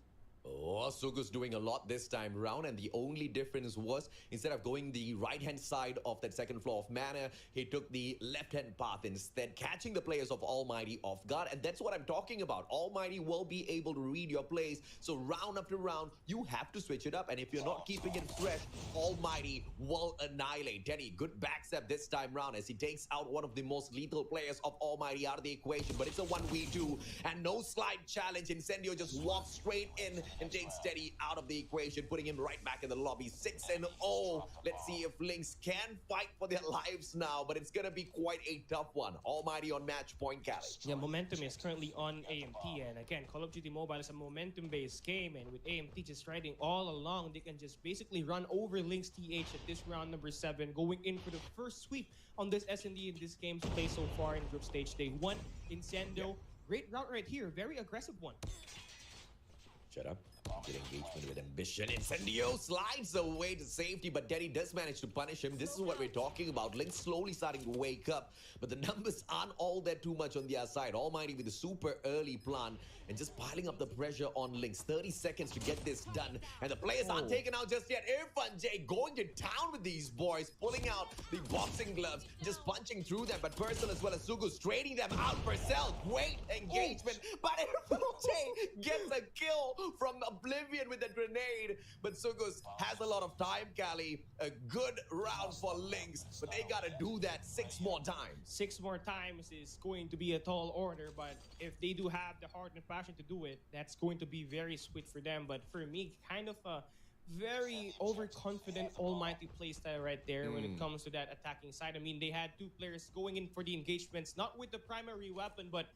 Oh, Sugu's doing a lot this time around, and the only difference was instead of going the right-hand side of that second floor of mana, he took the left-hand path instead, catching the players of Almighty off guard, and that's what I'm talking about. Almighty will be able to read your plays, so round after round, you have to switch it up, and if you're not keeping it fresh, Almighty will annihilate. Denny, good backstep this time round as he takes out one of the most lethal players of Almighty out of the equation, but it's a 1v2, and no slide challenge. Incendio just walks straight in and takes Steady out of the equation, putting him right back in the lobby. 6-0. Let's see if Lynx can fight for their lives now, but it's gonna be quite a tough one. Almighty on match point, Cali. Yeah, momentum is currently on AMT, and again, Call of Duty Mobile is a momentum-based game, and with AMT just riding all along, they can just basically run over Lynx TH at this round number 7, going in for the first sweep on this S&D in this game's play so far in group stage day 1. Incendio, great route right here, very aggressive one. Shut up. Good engagement with ambition. Incendio slides away to safety, but Denny does manage to punish him. This is what we're talking about. Lynx slowly starting to wake up, but the numbers aren't all that too much on their side. Almighty with a super early plan and just piling up the pressure on Lynx. 30 seconds to get this done, and the players aren't taken out just yet. Irfan J going to town with these boys, pulling out the boxing gloves, just punching through them, but Purcell as well as Sugus trading them out. Purcell, great engagement, but Irfan J gets a kill from Oblivion with a grenade, but Sugus has a lot of time, Cali. A good round for Lynx, but they gotta do that 6 more times. 6 more times is going to be a tall order, but if they do have the heart and passion to do it, that's going to be very sweet for them. But for me, kind of a very overconfident Almighty playstyle right there when it comes to that attacking side. I mean, they had 2 players going in for the engagements, not with the primary weapon, but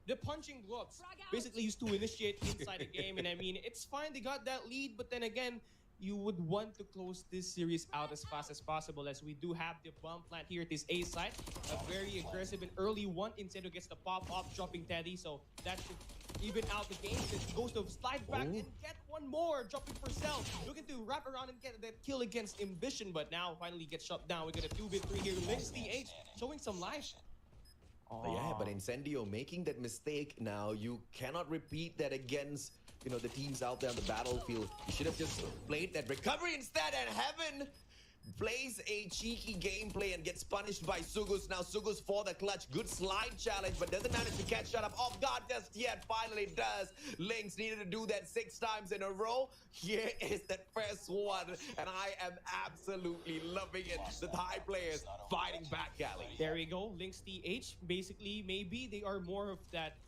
the punching gloves basically used to initiate inside the game. And I mean, it's fine, they got that lead, but then again, you would want to close this series out as fast as possible, as we do have the bomb plant here at this A side. A very aggressive and early one. Incendio gets the pop-off, dropping Teddy, so that should even out the game. It goes to slide back and get one more, dropping Purcell, looking to wrap around and get that kill against Ambition, but now finally gets shut down. We got a 2v3 here. Lynx TH showing some life. Yeah, but Incendio making that mistake now, you cannot repeat that against, you know, the teams out there on the battlefield. You should have just played that recovery instead, and Heaven plays a cheeky gameplay and gets punished by Sugus. Now Sugus for the clutch. Good slide challenge, but doesn't manage to catch shut up off guard just yet. Finally does. Lynx needed to do that 6 times in a row. Here is that first one, and I am absolutely loving it. The Thai players fighting back, Cali. There we go. Lynx TH, basically, maybe they are more of that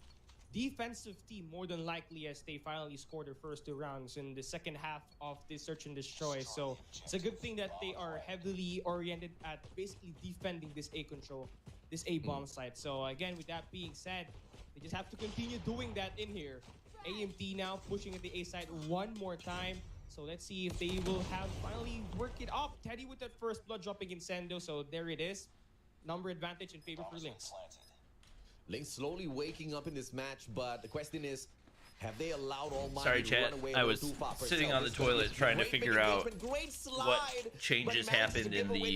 defensive team more than likely, as they finally scored their first 2 rounds in the second half of this search and destroy. So it's a good thing that they are heavily oriented at basically defending this A control, this A bomb site. So again, with that being said, they just have to continue doing that in here. AMT now pushing at the A side one more time. So let's see if they will have finally work it up. Teddy with that first blood dropping Incendio. So there it is. Number advantage in favor for Lynx. Lynx slowly waking up in this match, but the question is, have they allowed Almighty Sorry, to chat. run away I was too far? sitting on the toilet trying to figure out what changes happened in the 20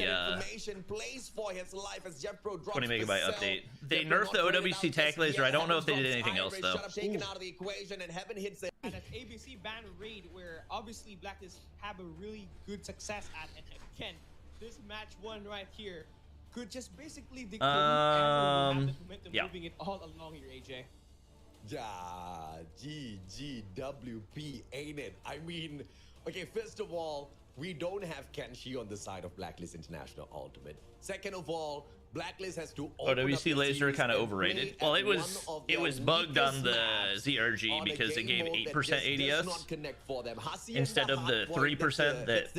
megabyte update. They nerfed the OWC tack laser. I don't know if they did anything else, though. Taken out of the equation, and Heaven hits it. And that ABC ban raid, where obviously Blacklist have a really good success at, and again, this match 1 right here could just basically dictate have the momentum moving it all along here, AJ. Yeah, GGWP, ain't it? I mean, okay, first of all, we don't have Kenshi on the side of Blacklist International Ultimate. Second of all, Blacklist has to OWC laser kind of overrated. Well, it was bugged on the ZRG because it gave 8% ADS instead of the 3% that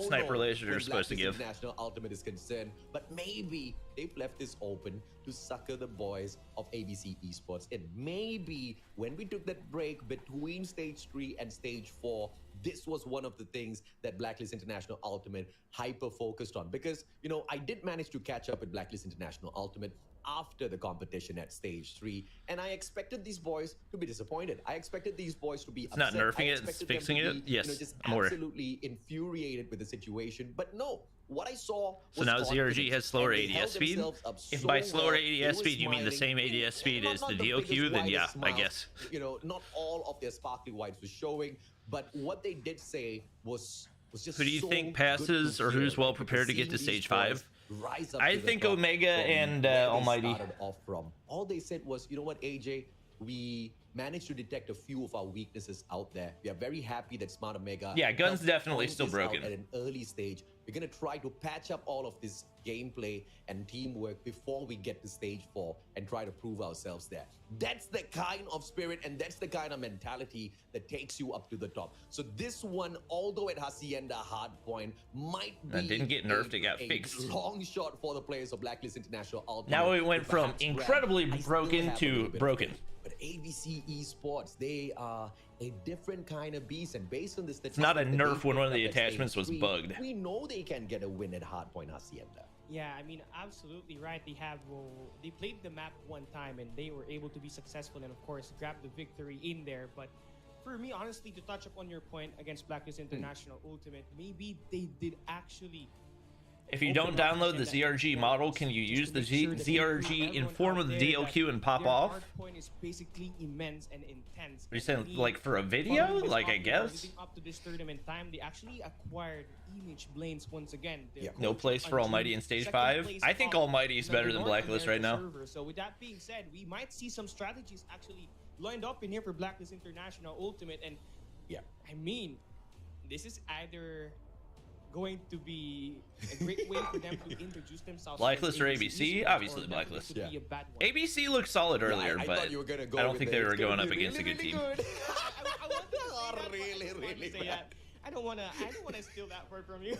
sniper lasers are supposed to give. National Ultimate is concerned, but maybe they've left this open to sucker the boys of ABC Esports. And maybe when we took that break between stage 3 and stage 4, this was one of the things that Blacklist International Ultimate hyper focused on, because I did manage to catch up with Blacklist International Ultimate after the competition at stage 3, and I expected these boys to be disappointed. I expected these boys to be It's not nerfing it, it's fixing it. Yes, just more. absolutely infuriated with the situation. But no, what I saw was so now confidence, ZRG has slower and they held ADS speed. themselves up If so by slower well, they ADS were speed you mean the same smiling. ADS speed as the Not DOQ, biggest, then yeah, widest I smiles. guess. Not all of their sparkly whites was showing, but what they did say was just Who do you so think good passes to or who's hear, well because prepared to get to seeing stage these boys 5? rise up I to the think top Omega from and where they Almighty. started off from. All they said was, you know what, AJ, we managed to detect a few of our weaknesses out there. We are very happy that Smart Omega, Yeah, gun's helped definitely point still this out broken. at an early stage. We're going to try to patch up all of this gameplay and teamwork before we get to stage 4 and try to prove ourselves there. That's the kind of spirit and that's the kind of mentality that takes you up to the top. So this one, although at Hacienda Hardpoint, might be That didn't get nerfed, it got fixed. long shot for the players of Blacklist International Ultimate. Now it went to from perhaps grab. incredibly I still broken have a to little bit of broken. faith. But ABC Esports, they are a different kind of beast, and based on this, It's not a nerf when one of the attachments was bugged. We know they can get a win at Hardpoint Hacienda. Yeah, I mean, absolutely right. They played the map one time and they were able to be successful and of course grab the victory in there. But for me, honestly, to touch upon your point against Blacklist International Ultimate, maybe they did actually. If you don't download the ZRG model, can you use the ZRG in form of the DLQ and pop off? Hardpoint is basically immense and intense. Are you saying like for a video? Like I guess? Leading up to this tournament time, they actually acquired Image Blains once again. Yeah. No place for Almighty in stage 5? I think Almighty is better than Blacklist right now. So with that being said, we might see some strategies actually lined up in here for Blacklist International Ultimate. And yeah, I mean, this is either going to be a great way for them to introduce themselves. Blacklist or ABC? Obviously Blacklist. Be a bad one. ABC looked solid earlier, I but thought you were gonna go I don't with think the- they were it's gonna going up be against a really, good really team. good. I wanted to say Oh, that, but really, I wanted to really say bad. that. I don't wanna steal that word from you.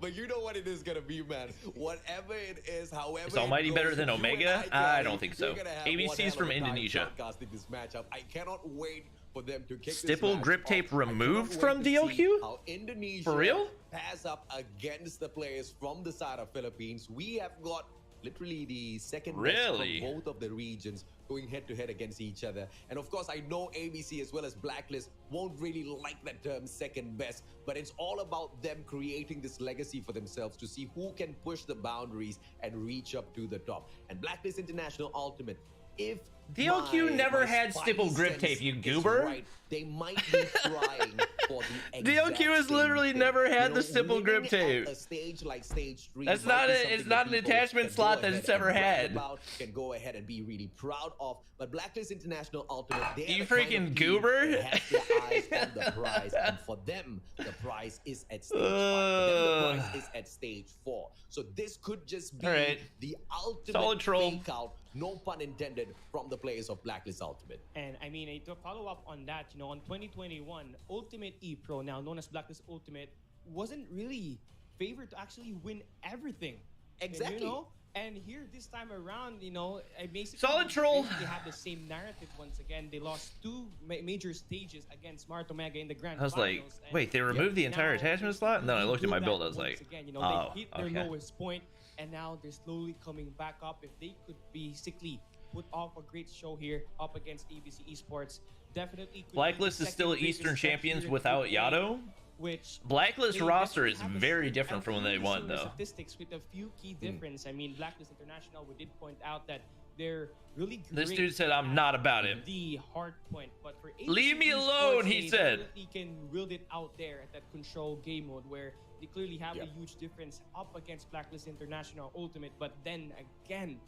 but you know what it is gonna be, man. Whatever it is, however. Is Almighty it better goes, than you and Omega? I I don't think so. we're gonna have ABC's one hell of from a time Indonesia. Broadcasting this matchup. I cannot wait for them to kick this Stipple match grip tape off. I cannot removed wait from to see DLQ? How Indonesia For real? pass up against the players from the side of Philippines. We have got literally the second Really? best from both of the regions going head to head against each other. And of course, I know ABC as well as Blacklist won't really like that term second best, but it's all about them creating this legacy for themselves to see who can push the boundaries and reach up to the top. And Blacklist International Ultimate, if DLQ never had spidey stipple grip sense tape, you is goober. right, they might be trying for the DLQ exact has same literally thing. never had You the know, stipple grip winning at tape. a stage like stage 3 That's might not be a- something it's that not an people attachment can slot go that ahead it's ever and brag had. about, can go ahead and be really proud of. But Blacklist International Ultimate, they You are the kind freaking of team goober. that has their eyes on the prize, and for them, the prize is at stage 5. For them, the prize is at stage 4. So this could just be Alright. the ultimate Solid troll. fake out, no pun intended, from the players of Blacklist Ultimate. And I mean, to follow up on that, you know, on 2021, Ultimate E-Pro, now known as Blacklist Ultimate, wasn't really favored to actually win everything. Exactly. And, you know, and here this time around, you know, I basically Solid troll. They have the same narrative once again. They lost 2 major stages against Smart Omega in the grand I was like, finals. And wait, they removed the entire now attachment slot? And then I looked at my build, I was once like, again, you know, oh, they hit their okay. lowest point, and now they're slowly coming back up. If they could basically put off a great show here up against ABC Esports, definitely could be Blacklist the is still second biggest Eastern step champions here in without Group A, Yato. which Blacklist they roster definitely is have a very certain- different from when they won, similar though. Statistics with a few key difference. I mean, Blacklist International, we did point out that they're really great. This dude said, I'm not about it. The hard point, but for Leave me ABC alone, Esports, he they said. definitely can wield it out there at that control game mode where they clearly have Yeah. a huge difference up against Blacklist International Ultimate. But then again,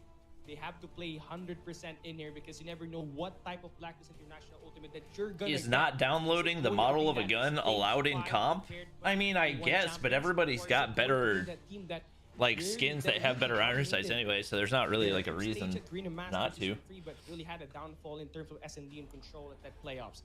they have to play 100% in here because you never know what type of Blacklist International Ultimate that you're gonna Is get. not downloading the Will it model be of a that gun stage allowed in 5 comp? compared I mean, I to one guess, but champions, everybody's or is got it going to better, be that team that like, really skins got that have better really iron sights dominated anyway, so there's not really, like, a their stage reason at Garena Masters not to. Season 3, but really had a downfall in terms of S&D and control at that playoffs.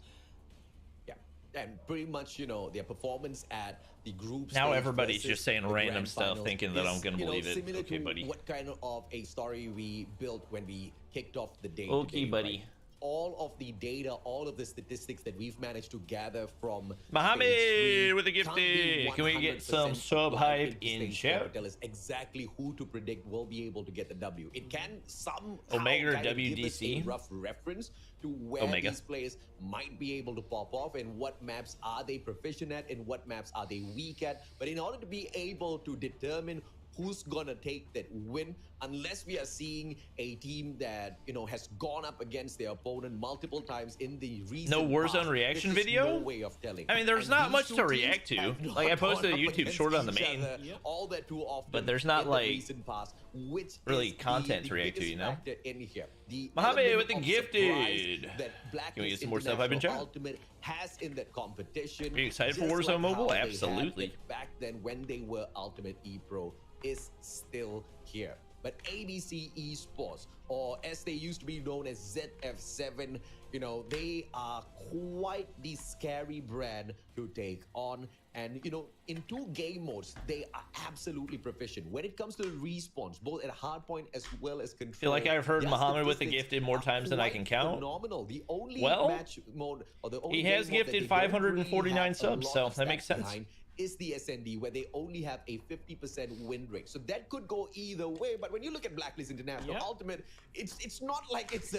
Yeah, and pretty much, you know, their performance at the group Now stage everybody's versus just saying the random grand stuff, finals thinking that I'm is, gonna you know, believe it. similar Okay, to buddy. what kind of a story we built when we kicked off the day. Okay, buddy. all of the data, all of the statistics that we've managed to gather from Mohammed with a gifted. Can we get some sub hype in chat? Tell us exactly who to predict will be able to get the W. It can somehow Omega or kind of give us a WDC? rough reference to where Omega. these players might be able to pop off and what maps are they proficient at and what maps are they weak at. But in order to be able to determine who's gonna take that win, unless we are seeing a team that, you know, has gone up against their opponent multiple times in the recent No Warzone past, reaction there's just video? no way of telling. I mean, there's And not these much two to teams react to. have not Like, I posted a gone up YouTube against short on the each main. other all that too often, But there's not, in the like, recent past, which really is content the to react to, biggest you know? factor in here. The Mohammed element with the of gifted. surprise that Can we get Blacklist some more stuff I've been International chatting? Ultimate has in that competition. Are you excited for just Warzone like Mobile? how they had Absolutely. it back then when they were Ultimate ePro is still here. But ABC Esports, or as they used to be known as ZF7, you know, they are quite the scary brand to take on. And, you know, in 2 game modes, they are absolutely proficient. When it comes to respawns, both at Hardpoint as well as Control. I feel like I've heard their Muhammad with the statistics gifted more are times than I can quite count. Phenomenal. The only Well, match mode, or the only he game has mode that gifted they don't really 549 have a subs, lot so of that makes stats sense. behind is the SND, where they only have a 50% win rate. So that could go either way. But when you look at Blacklist International Ultimate, it's not like it's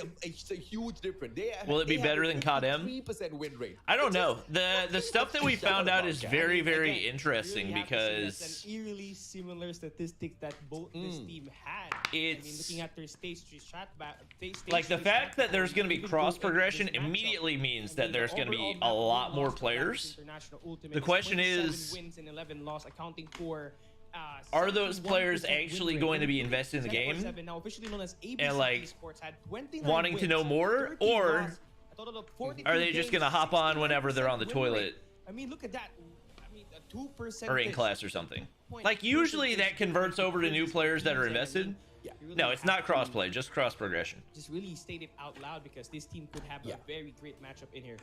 a huge difference. Will it be better than COD M? 3% win rate. I don't know. The stuff that we found out is very, very interesting Really have to say that's because an eerily similar statistic that both this team had. I mean, it's looking at their stage 3 like the fact that there's going to be cross progression immediately means that there's going to be a lot more players. The question is, wins and 11 loss, accounting for are those 71% players win actually rate. going to be invested in the game 747, now officially known as ABC and, like, Esports, had 29 wanting to know wins, more, 13 or loss, a total of 42 are they just going to games, hop on whenever they're on the 69% win rate. toilet I mean, look at that. I mean, a 2% or in class or something? Like, usually that converts over to new players that are invested. No, it's not crossplay, just cross progression. Just really state it out loud because this team could have a very great matchup in here.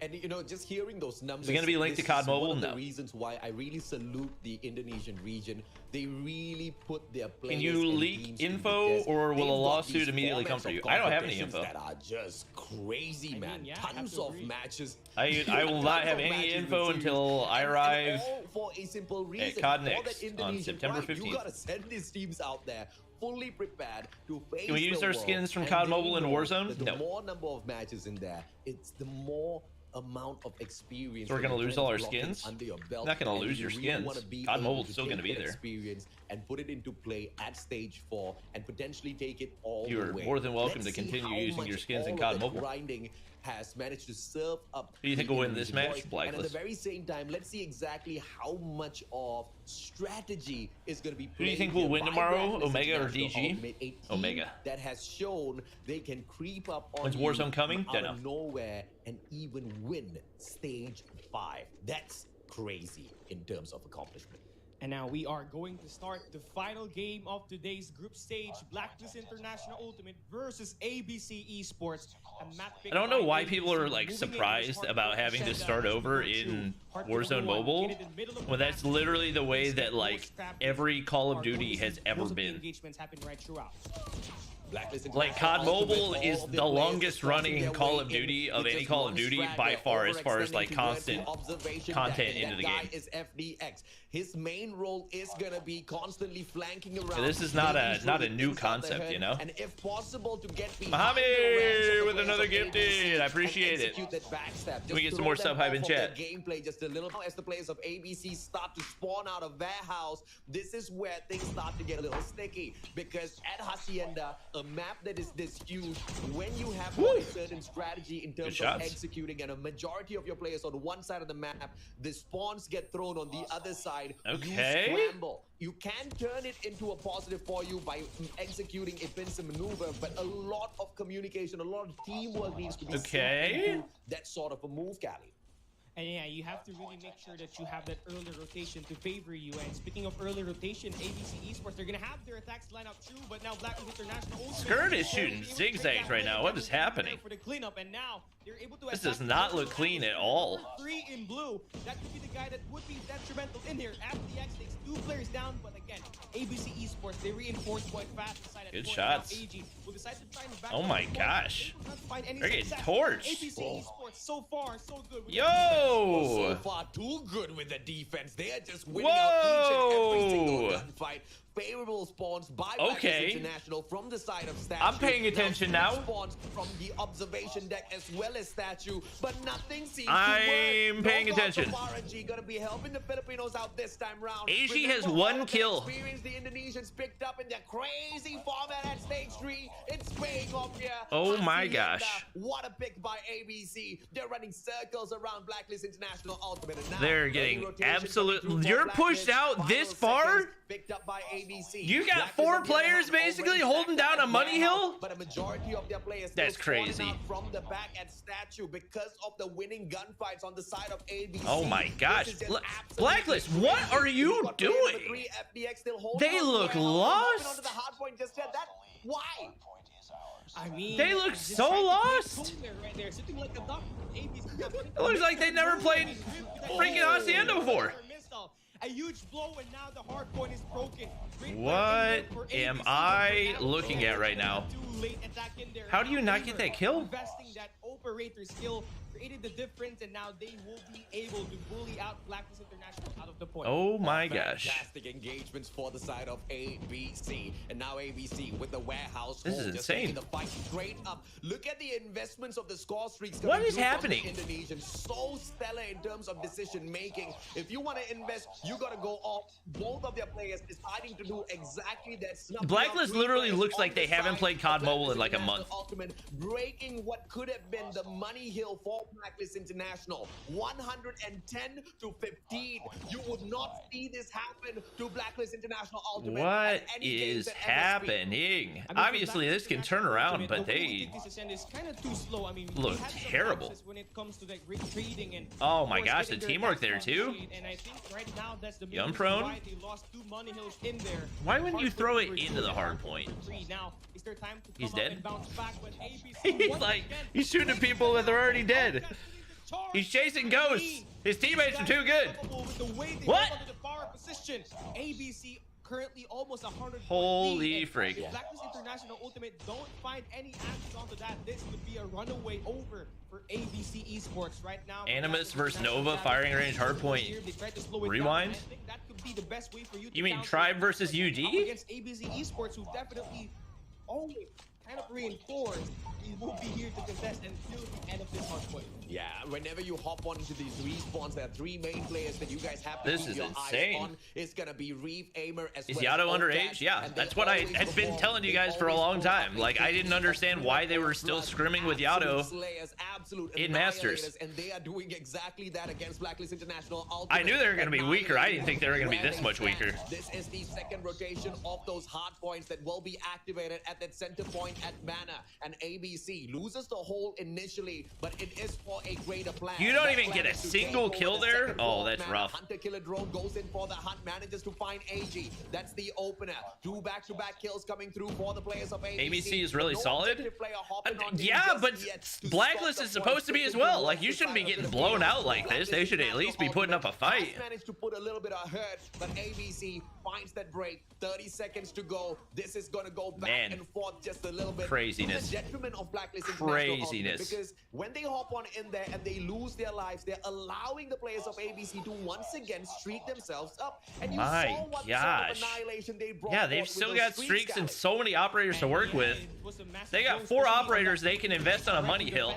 And, you know, just hearing those numbers, Is it gonna be linked to this COD is Mobile? one of No. the reasons why I really salute the Indonesian region. They really put their players. Can you and leak teams info, into this. or will They've a got lawsuit these immediately come formats for of you? I don't have any competitions info. that are just crazy, man. yeah, I have Tons to of agree. matches. I will not have any info until I arrive all for a simple reason. COD For Next that on Indonesian September pride, 15th. You gotta send these teams out there fully prepared to face. Can we use the our world, skins from and COD they Mobile and know Warzone? that the No. more number of matches in there, it's the more amount of experience. So we're that gonna you're lose all our blocking skins? under your belt, Not gonna and lose you your really skins. wanna be COD able Mobile's to still take gonna be that there. experience and put it into play at stage 4 and potentially take it all You the are way. more than welcome Let's to see continue how using your much skins in all COD of that Mobile. grinding has managed to serve up. Who do you think the will win this Indonesian match? boys. Blacklist. And at the very same time, let's see exactly how much of strategy is going to be played. Who do you think will here win by tomorrow, Blacklist Omega or International DG? Ultimate, a team Omega. that has shown they can creep up on When's you Warzone coming? from out Dunno. of nowhere and even win stage 5. That's crazy in terms of accomplishment. And now we are going to start the final game of today's group stage, Blacklist International Ultimate versus ABC Esports. I don't know why people are like surprised about having to start over in Warzone Mobile when that's literally the way that like every Call of Duty has ever been. Engagements happen right throughout. Like COD Mobile is the longest running Call of Duty of any Call of Duty by far, as far as like constant content into the game. Is FDX. His main role is gonna be constantly flanking around. This is not a new concept, you know. And if possible, to get Mohammed with another gifted. I appreciate it. Can we get some more sub hype in chat? Gameplay just a little. As the players of ABC start to spawn out of their house, this is where things start to get a little sticky, because at Hacienda, a map that is this huge, when you have a certain strategy in terms of executing, and a majority of your players on one side of the map, the spawns get thrown on the other side. Okay. You scramble. You can turn it into a positive for you by executing a pincer maneuver, but a lot of communication, a lot of teamwork needs to be set into that sort of a move, Callie. And yeah, you have to really make sure that you have that early rotation to favor you. And speaking of early rotation, ABC Esports, they're going to have their attacks line up true, but now Blacklist International... Skirt is shooting zigzags right now. What is happening? For the cleanup, and now they're able to... This does not look clean at all. 3 in blue. That could be the guy that would be detrimental in here. FDX takes 2 players down, but again, ABC Esports, they reinforce quite fast. Good shots. Oh my gosh. They're getting torched. ABC Esports, so far, so good. Yo! So far, too good with the defense. They are just winning out each and every single gunfight. Favorable spawns by Blacklist International from the side of Statue. I'm paying attention now. Spawns from the observation deck as well as Statue, but nothing seems I'm paying attention. RNG gonna be helping the Filipinos out this time round. AG has 1 kill. Experience the Indonesians picked up in their crazy format at stage 3. It's paying off here. Oh my gosh. What a pick by ABC. They're running circles around Blacklist International Ultimate. And now they're getting absolute. You're pushed out this far? Picked up by ABC. You got 4 players basically holding down a money hill? But a majority of their players that's crazy. From the back at Statue because of the winning gunfights on the side of ABC. Oh my gosh. Blacklist, what are you doing? They look lost. Why? I mean, they look so lost. It looks like they never played freaking Hacienda before. A huge blow, and now the hardpoint is broken. What am I looking at right now? How do you not get that kill? Investing that operator skill created the difference, and now they will be able to bully out Blacklist International out of the point. Oh my gosh. Fantastic engagements for the side of ABC. And now ABC with the warehouse. This is insane. The fight straight up. Look at the investments of the score streaks. What is happening? Indonesian, so stellar in terms of decision making. If you want to invest, you got to go off. Both of their players deciding to do exactly that. Blacklist literally looks like they haven't played COD Mobile in like a month. Ultimate, breaking what could have been the money hill for Blacklist International. 110 to 15. You would not see this happen to Blacklist International Ultimate. What is happening? Obviously, this can turn around, but they look terrible. Oh my gosh, the teamwork there too. Young prone. Why wouldn't you throw it into the hard point? He's dead. He's like, he's shooting at people that are already dead. He's chasing ghosts. His teammates are too good. What? ABC currently almost 100. Holy freak. Blacklist International Ultimate don't find any answers onto that. This would be a runaway over for ABC Esports right now. Animus versus Nova, firing range, hardpoint. Rewind? I think that could be the best way for you to you mean Tribe versus UD? Against ABC Esports, who definitely only kind of reinforced he will be here to contest until the end of this hardpoint. Yeah, whenever you hop on into these respawns, there are 3 main players that you guys have to keep your eyes on. It's gonna be Reeve, Aimer, as is well Yato as underage? Yeah, that's what I've been telling you guys for a long time. Like, I didn't understand why they were still scrimming with Yato in Masters. And they are doing exactly that against Blacklist International Ultimate. I knew they were gonna be weaker. I didn't think they were gonna be this much weaker. This is the second rotation of those hard points that will be activated at that center point at Mana. And ABC loses the hold initially, but it is for a greater plan. You don't even get a single kill there? Oh, that's rough. Hunter killer drone goes in for the hunt, manages to find AG. That's the opener. 2 back-to-back kills coming through for the players of ABC. ABC is really solid. Yeah, but Blacklist is supposed to be as well. Like, you shouldn't be getting blown out like this. They should at least be putting up a fight. Managed to put a little bit of hurt, but ABC finds that break. 30 seconds to go. This is gonna go back and forth just a little bit. Craziness. The detriment of Blacklist Craziness. Because when they hop on in there and they lose their lives, they're allowing the players of ABC to once again streak themselves up. And you saw what sort of annihilation they brought. Yeah, they've still got streaks and so many operators to work with. They got 4 operators they can invest on a money hill.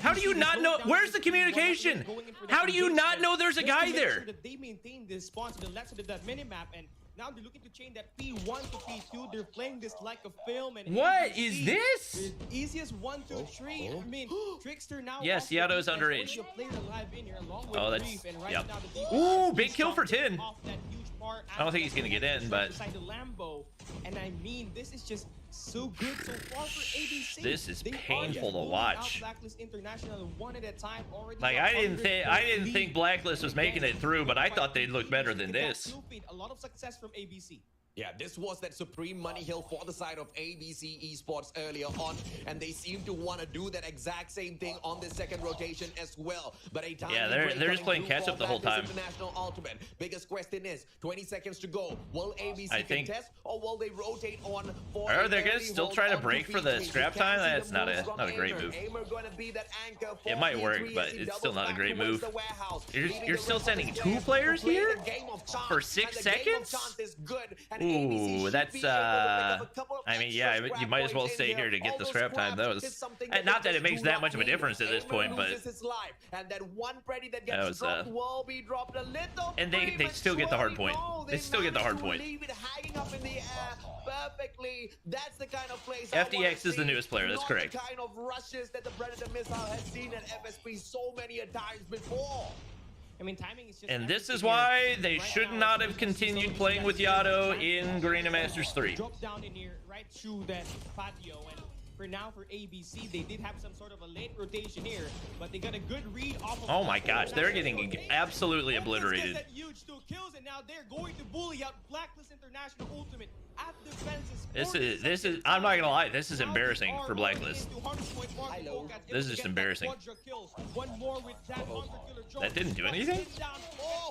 How do you not know? Where's the communication? How do you not know there's a guy there? They maintain this spawn to the left of that minimap, and now they're looking to change that P1 to P2. They're playing this like a film. And what is this? The easiest 1, 2, 3. I mean, Trickster now. Yes, Yato's underage. Oh, that's yep. Ooh, big kill for 10. I don't think he's gonna get in, but And I mean, this is just so good so far for ABC. This is They painful are to rolling watch. out Blacklist International one at a time already. Like, I didn't think Blacklist was making it through, but I thought they'd look better than this. A lot of success from ABC. Yeah, this was that supreme money hill for the side of ABC Esports earlier on, and they seem to want to do that exact same thing on the second rotation as well. But a time they're just playing catch up the whole time. International Ultimate. Biggest question is 20 seconds to go. Will ABC contest or will they rotate on for? Or they're gonna still try to break for the scrap time? That's not a great move. It might work, but it's still not a great move. You're still sending 2 players here for 6 seconds? Ooh, that's I mean, yeah, you might as well stay here to get the scrap time. That was not that it makes that much of a difference at this point, but that was and they still get the hard point. They still get the hard point. That's the kind of place FDX is the newest player. That's correct. The kind of rushes that the Predator missile has seen at FSP so many times before. I mean, timing is just. And this is why they should not have continued playing with Yado in Garena Masters 3. Drop down in here, right through that patio, and for now for ABC, they did have some sort of a late rotation here, but they got a good read off of. Oh my gosh, they're getting absolutely obliterated. Huge 2 kills, and now they're going to bully out Blacklist International Ultimate at the fences. This is I'm not gonna lie, this is embarrassing for Blacklist. This is just embarrassing. That didn't do anything?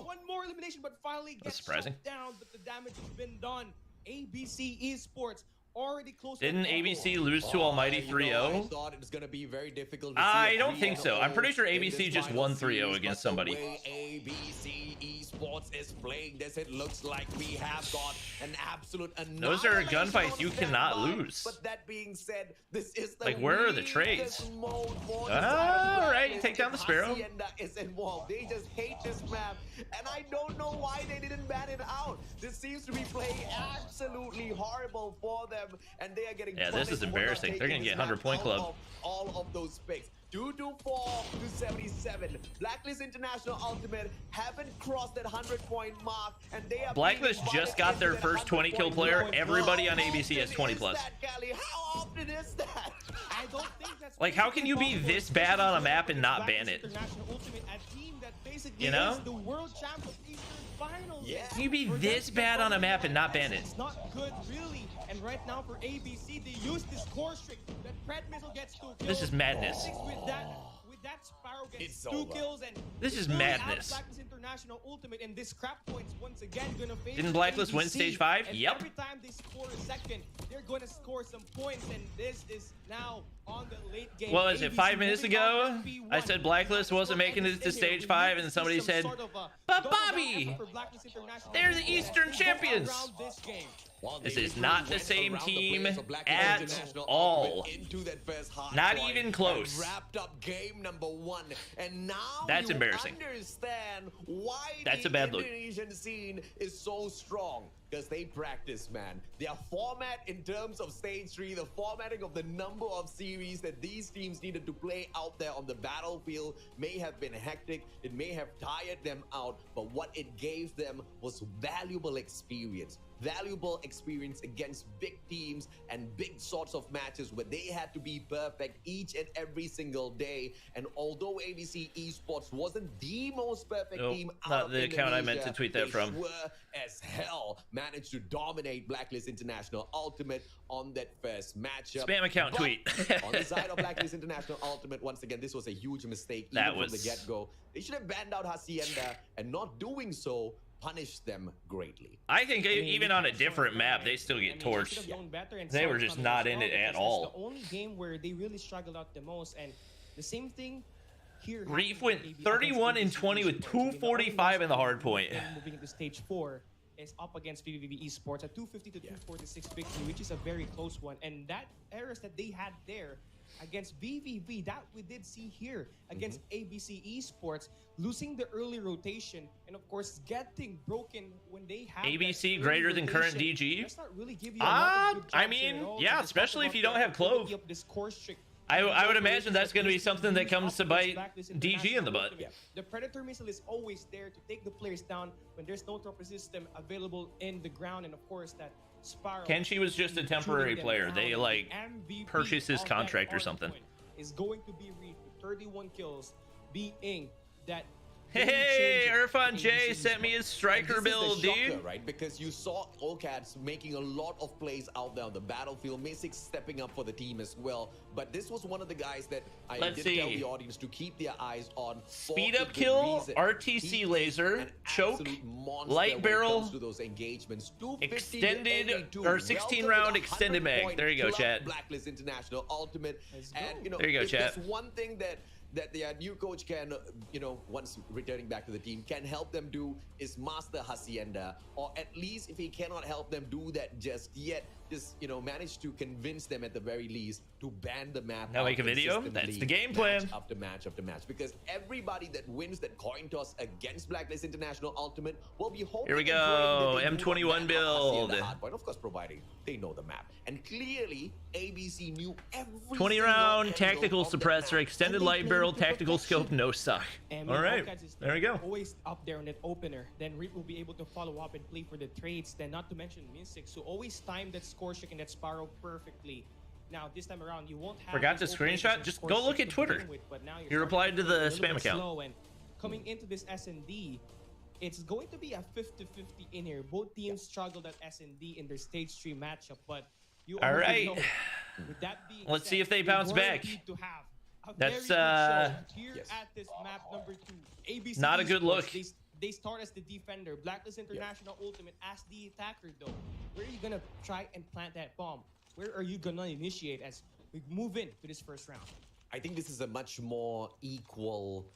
One more elimination, but finally that's surprising. Down, but the damage has been done. ABC Esports already close. Didn't ABC lose to Almighty 3-0? I thought it was going to be very difficult. I don't think so. I'm pretty sure ABC just won 3-0 against somebody. ABC Esports is playing this. It looks like we have got an absolute. Those are gunfights you cannot lose. But that being said, this is the like, where are the trades? All right, take down the Sparrow. Is involved. They just hate this map, and I don't know why they didn't ban it out. This seems to be playing absolutely horrible for them. And they are getting this is embarrassing. They're gonna get 100-point club. All of those picks. 224 to 77. Blacklist International Ultimate haven't crossed that 100-point mark, and they are. Blacklist just got their first 20-kill player. Everybody on ABC has 20+. How often is that? I don't think that's like, how can you be this bad on a map and not ban it? You know? The world champ of Eastern Finals. Yeah. Can you be this bad on a map and not ban it? It's not good, really. And right now for ABC, they use this core streak. That Pred missile gets 2 kills. This is madness. With that Sparrow gets 2 kills, and this is madness. Blacklist International Ultimate, and this scrap points once again gonna face. Didn't Blacklist win stage 5? And yep. Every time they score a second, they're gonna score some points, and this is now on the late game. Well, is it 5 minutes ago? I said Blacklist wasn't making it to stage 5, and somebody said, but Bobby, they're the Eastern champions. This is not the same team at all. Not even close. Wrapped up game number 1, and now that's embarrassing. Understand why that's a bad look. The Indonesian scene is so strong. Because they practice, man. Their format in terms of stage 3, the formatting of the number of series that these teams needed to play out there on the battlefield may have been hectic. It may have tired them out, but what it gave them was valuable experience. Valuable experience against big teams and big sorts of matches where they had to be perfect each and every single day. And although ABC Esports wasn't the most perfect team out of the account I meant to tweet that from, were as hell managed to dominate Blacklist International Ultimate on that first matchup. Spam account tweet. On the side of Blacklist International Ultimate, once again, this was a huge mistake even from the get-go. They should have banned out Hacienda, and not doing so punished them greatly. I think even on a different map, they still get torched. They were just not in it at all. The only game where they really struggled out the most, and the same thing here. Reef went 31-20 with 245 in the hard point. Moving into stage 4 is up against VVV Esports, a 250 to 246 victory, which is a very close one. And that errors that they had there against VVV, that we did see here against ABC Esports, losing the early rotation, and of course getting broken when they have ABC greater than current DG. That's not really give you I mean, yeah, especially if you don't have Clove. I would imagine that's going to be something that comes to bite DG in the butt. Yeah. The Predator missile is always there to take the players down when there's no torpedo system available in the ground, and of course that Sparrow. Kenshi was just a temporary player. They like purchased his contract or something. Is going to be reached with 31 kills, being that. Hey, Irfan J sent me his striker build, dude. Right? Because you saw OCADs making a lot of plays out there on the battlefield. Masix stepping up for the team as well. But this was one of the guys that I did tell the audience to keep their eyys on. Speed up kill, RTC laser, choke, light barrel, those engagements. extended or 16 round extended mag. There you go, chat. Blacklist International Ultimate. And you know, there you go, chat. There's one thing that their new coach can, you know, once returning back to the team, can help them do is master Hacienda, or at least if he cannot help them do that just yet, just, you know, manage to convince them at the very least to ban the map. Now make a video. That's the game plan. Match after match after match, because everybody that wins that coin toss against Blacklist International Ultimate will be hoping. Here we go. M21 build. Hardpoint, of course, providing they know the map. And clearly, ABC knew every 20 round tactical suppressor, extended light barrel, tactical scope, no suck. All right, there we go. Always up there on that opener. Then Reap will be able to follow up and play for the trades. Then not to mention Min6, who always timed that score check and that Sparrow perfectly. Now this time around, you won't have. Forgot to screenshot. Just go look at Twitter. He replied to the spam account. And coming into this S&D, it's going to be a 50-50 in here. Both teams struggled at S&D in their stage 3 matchup, but you all right. know, with that being Let's said, see if they bounce back. That's here at this map number 2. ABC not a good look. They start as the defender. Blacklist International Ultimate as the attacker, though. Where are you gonna try and plant that bomb? Where are you gonna initiate as we move in to this first round? I think this is a much more equal,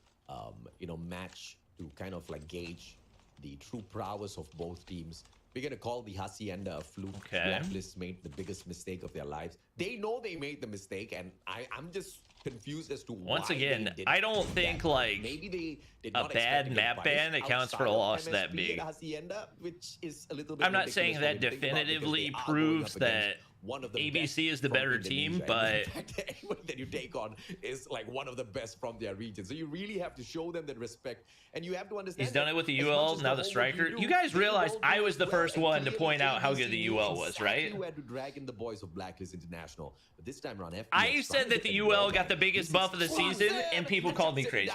you know, match to kind of like gauge the true prowess of both teams. We're gonna call the Hacienda a fluke. Okay. Blacklist made the biggest mistake of their lives. They know they made the mistake, and I'm just confused as to once why again, they did I don't think that. like maybe they did a not bad map ban accounts for a loss that big. Hacienda, which is a little bit I'm not saying that definitively proves that one of the ABC is the better team, but the fact that anyone that you take on is like one of the best from their region. So you really have to show them that respect, and you have to understand. He's done it with the UL, now the striker. You guys realize I was the first one to point out how good the UL was, right? You had to drag in the boys of Blacklist International, but this time around, I said that the UL got the biggest buff of the season, and people called me crazy.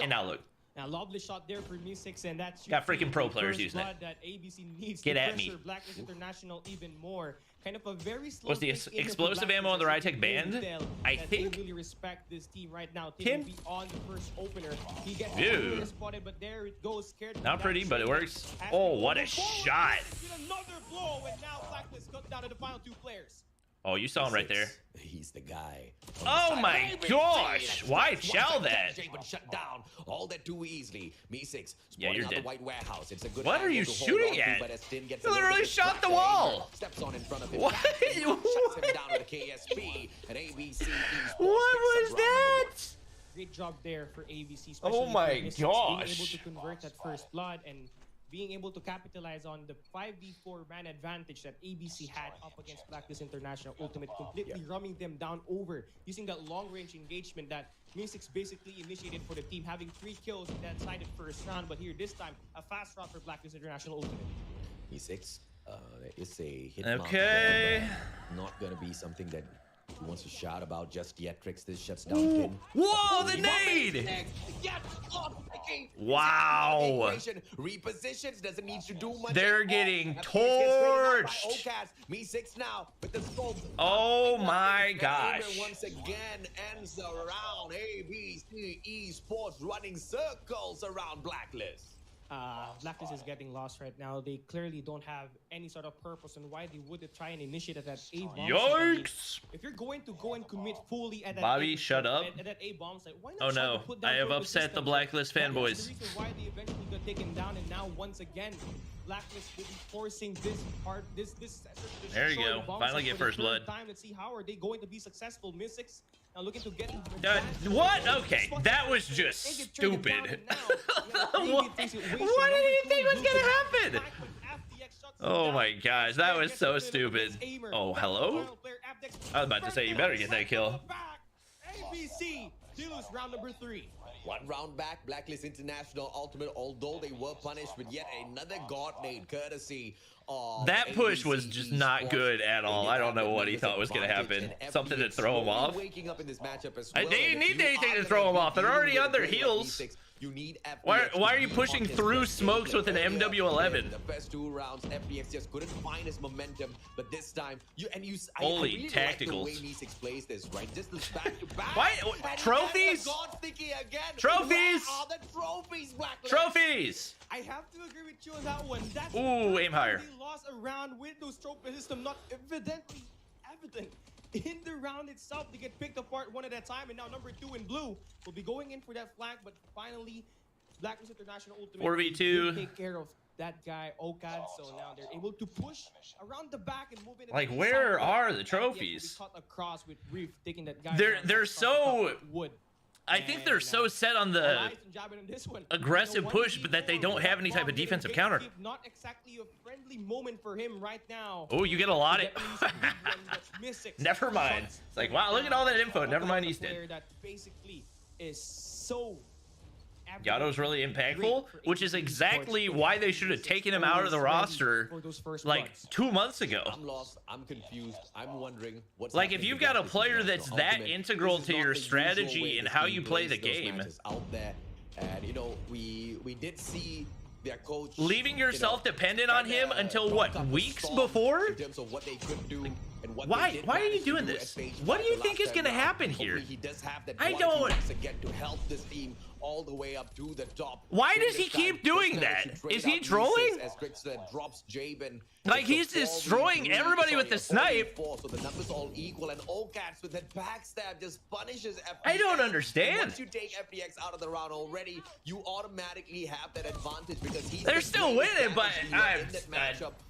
And now look. Now, lovely shot there for Min6, and that's got freaking pro players using it. That ABC needs Get to at me. Blacklist International even more. Kind of a very slow. Was the explosive ammo on the Rytech banned? I think. They really respect this team right now. Tim on the first opener. He gets spotted, but there it goes. Scared. Not pretty, but it works. Oh, what a shot! Another blow, and now Blacklist cut down to the final 2 players. Oh, you saw him right there. He's the guy. Oh my gosh! Why shall that? Shut down all that too easily. Me6. Yeah, you're dead. The white warehouse. It's a good what are you shooting at? You literally shot the wall. Steps on in front of him. What? Shuts him down with the KSP and ABC. What was that? Great job there for ABC. Oh my gosh! Being able to convert that first blood and being able to capitalize on the 5v4 man advantage that ABC had up against Blacklist International Ultimate, completely rumming them down over using that long-range engagement that Min6 basically initiated for the team, having 3 kills in that sided first round, but here this time a fast route for Blacklist International Ultimate. E6 is a hit. Okay. Not gonna be something that he wants to shout about just yet. Tricks this shuts down Tin. Whoa, the nade! Wow. Repositions, doesn't need to do much. They're getting torched. Me6 now with the scope. Oh my gosh. Once again ends around ABC Esports running circles around Blacklist. Blacklist is getting lost right now. They clearly don't have any sort of purpose on why they would try and initiate at that A bomb. Yikes! If you're going to go and commit fully at that Bobby, shut up. At that A bomb site, why not? Oh no, I have upset the Blacklist fanboys. The reason why they eventually got taken down, and now once again, Blacklist will be forcing this part. This there you go. Finally get first blood. Time. Let's see how are they going to be successful. Min6 now looking to get. What? Okay, that was just stupid. What did you think was gonna happen? Oh my gosh, that was so stupid. Oh, hello? I was about to say, you better get that kill. ABC, they lose round number 3. One round back, Blacklist International Ultimate, although they were punished with yet another God nade courtesy of That push was ABC just not Esports. good at all. I don't know what he thought was going to happen. Something to throw him off. Waking up in this matchup as They well, didn't and need if you anything are to throw gonna him be off. They're dealing already with on their a player heels. like B6, you need Why FPX are to you be pushing on his through best smokes gameplay. with an Earlier MW11? in the first 2 rounds, FPX just couldn't find his momentum, but this time I Holy really tacticals. like the way Meesex plays this, right? Just this back to back. Why? And he Trophies? gets the God sticky again. Trophies? Where are the trophies, Blacklist? Trophies! I have to agree with you on that one. That's Ooh, aim higher. They lost a round with those trophy system, not evidently evident. In the round itself, they get picked apart one at a time, and now number 2 in blue will be going in for that flank, but finally, Blacklist International Ultimate 4v2. did take care of that guy, OCAD, so now they're able to push around the back and move in. Like, where are the trophies? Cut across with Reef taking that guy. They're so... Wood. I think they're so set on the aggressive push, but that they don't have any type of defensive counter. Not exactly a friendly moment for him right now. Oh, you get a lot of... Never mind. It's like, wow, look at all that info. Never mind, he's dead. That basically is so... Yato's really impactful, which is exactly why they should have taken him out of the roster like 2 months ago. I'm lost. I'm confused. I'm wondering what's like if you've got a player that's that integral to your strategy and how you play the game, out there, and you know we did see their coach leaving yourself dependent on him until what, weeks before? In terms of what they could do. And what why are you doing this? What do you think is going to happen here? I don't... to help this team all the way up to the top. Why does he keep doing that? Is he trolling? Like, he's destroying everybody with the snipe. So the numbers all equal, and OCADs with that backstab just punishes FPX. I don't understand. Once you take FPX out of the round already, you automatically have that advantage because they're still winning, but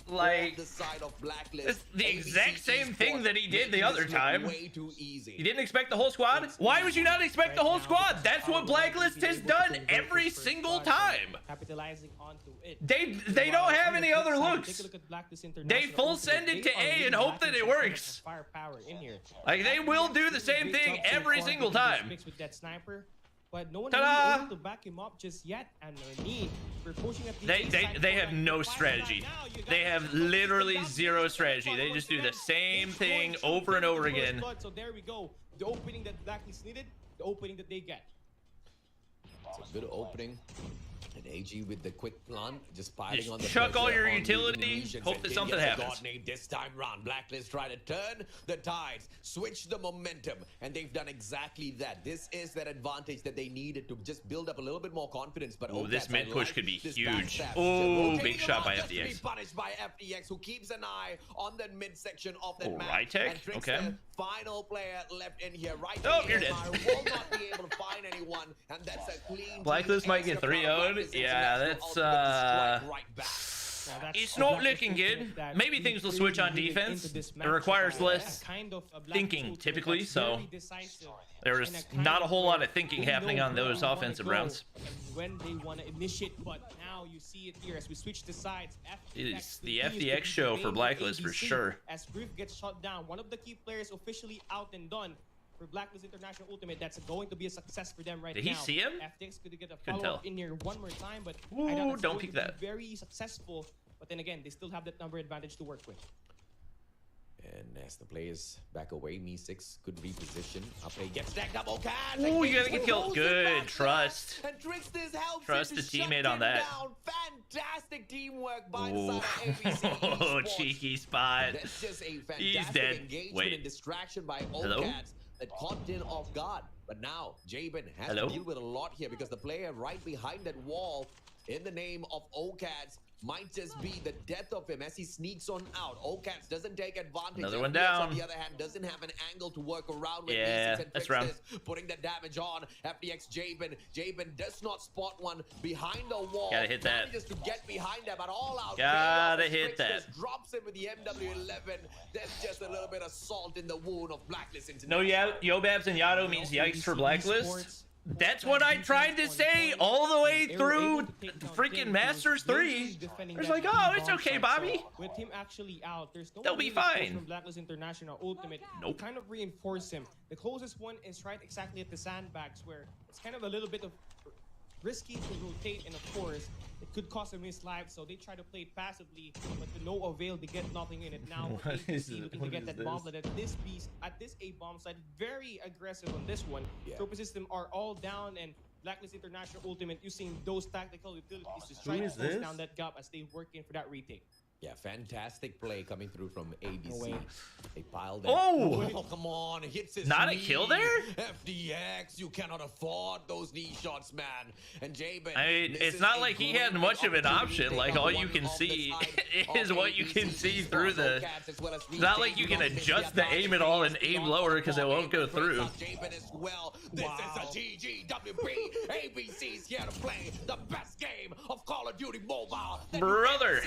like the side of Blacklist. It's the exact same thing that he did the other time. Way too easy. You didn't expect the whole squad? Why would you not expect the whole squad? That's what Blacklist has done every single time. Capitalizing onto it. They don't have any other looks. They full send it to A and hope that it works. Like, they will do the same thing every single time. With that sniper, but no one really able to back him up just yet. And we're pushing up they have no strategy. They have literally zero strategy. They just do the same thing over and over again. So there we go. The opening that Blacklist needed, the opening that they get. It's a good opening. And AG with the quick plant, just piling just on the chuck all your on utility, hope that something happens. This time round, Blacklist try to turn the tides, switch the momentum, and they've done exactly that. This is that advantage that they needed to just build up a little bit more confidence. But oh, this mid push could be huge. Oh, big shot by FDX. Punished by FDX, who keeps an eye on the mid section of that map. Rytek, okay. Final player left in here. Right. Oh, you're dead. Will not be able to find anyone, and that's a clean. Blacklist might get 3-0'd. Yeah, that's it's not looking good. Maybe things will switch on defense. It requires less thinking typically, so there's not a whole lot of thinking happening on those offensive rounds. When they want to initiate, but now you see it here as we switch the sides. It is the FDX show for Blacklist for sure. As Griff gets shot down, one of the key players officially out and done. For Blacklist International Ultimate, that's going to be a success for them right now. Did he see him? FTX could get a follow-up in here one more time, but ooh, I doubt don't peek that. Very successful, but then again, they still have that number advantage to work with. And as the players back away, Meesex could reposition. Up they get stacked up. Okay. Oh, you gotta get killed. Good. Trust. And Trust the teammate on that. Fantastic teamwork by the side of ABC. Oh, cheeky spot. That's just a fantastic he's dead. Engagement Wait. and distraction by Hello? OCADs that caught in off guard. But now Jabin has to deal with a lot here because the player right behind that wall in the name of OCADs might just be the death of him as he sneaks on out. OCADs doesn't take advantage. Another one FDX, down. on the other hand, doesn't have an angle to work around with. Yeah, that's round. Putting the damage on. FDX Jabin does not spot one behind the wall. Gotta hit that. Manages to get behind that, but all out. Gotta hit that. Just drops it with the MW11. There's just a little bit of salt in the wound of Blacklist No, International. Yobabs and Yato means yikes for Blacklist. That's what I tried to say all the way through freaking Masters 3. It's like, oh, it's okay, Bobby. With him actually out, there's no They'll be fine. From Blacklist International Ultimate. Nope. Kind of reinforce him. The closest one is right exactly at the sandbags, where it's kind of a little bit of risky to rotate, and of course, it could cost him his life. So they try to play it passively, but to no avail. They get nothing in it now. Looking to get that bomb, but at this A bomb side, very aggressive on this one. Tropa system are all down, and Blacklist International Ultimate using those tactical utilities to try to close down that gap as they work in for that retake. Yeah, fantastic play coming through from ABC. No They piled in. Oh, Come on, hits his not a knee. kill there? FDX, you cannot afford those knee shots, man. And Jabin, I mean, it's not like he had much of an option. Like, all you can see is what you can see through the... It's not like you can adjust the aim at all and aim lower because it won't go through. Jabin as well. This is a GGWP. ABC's here to play the best game of Call of Duty Mobile. Brother.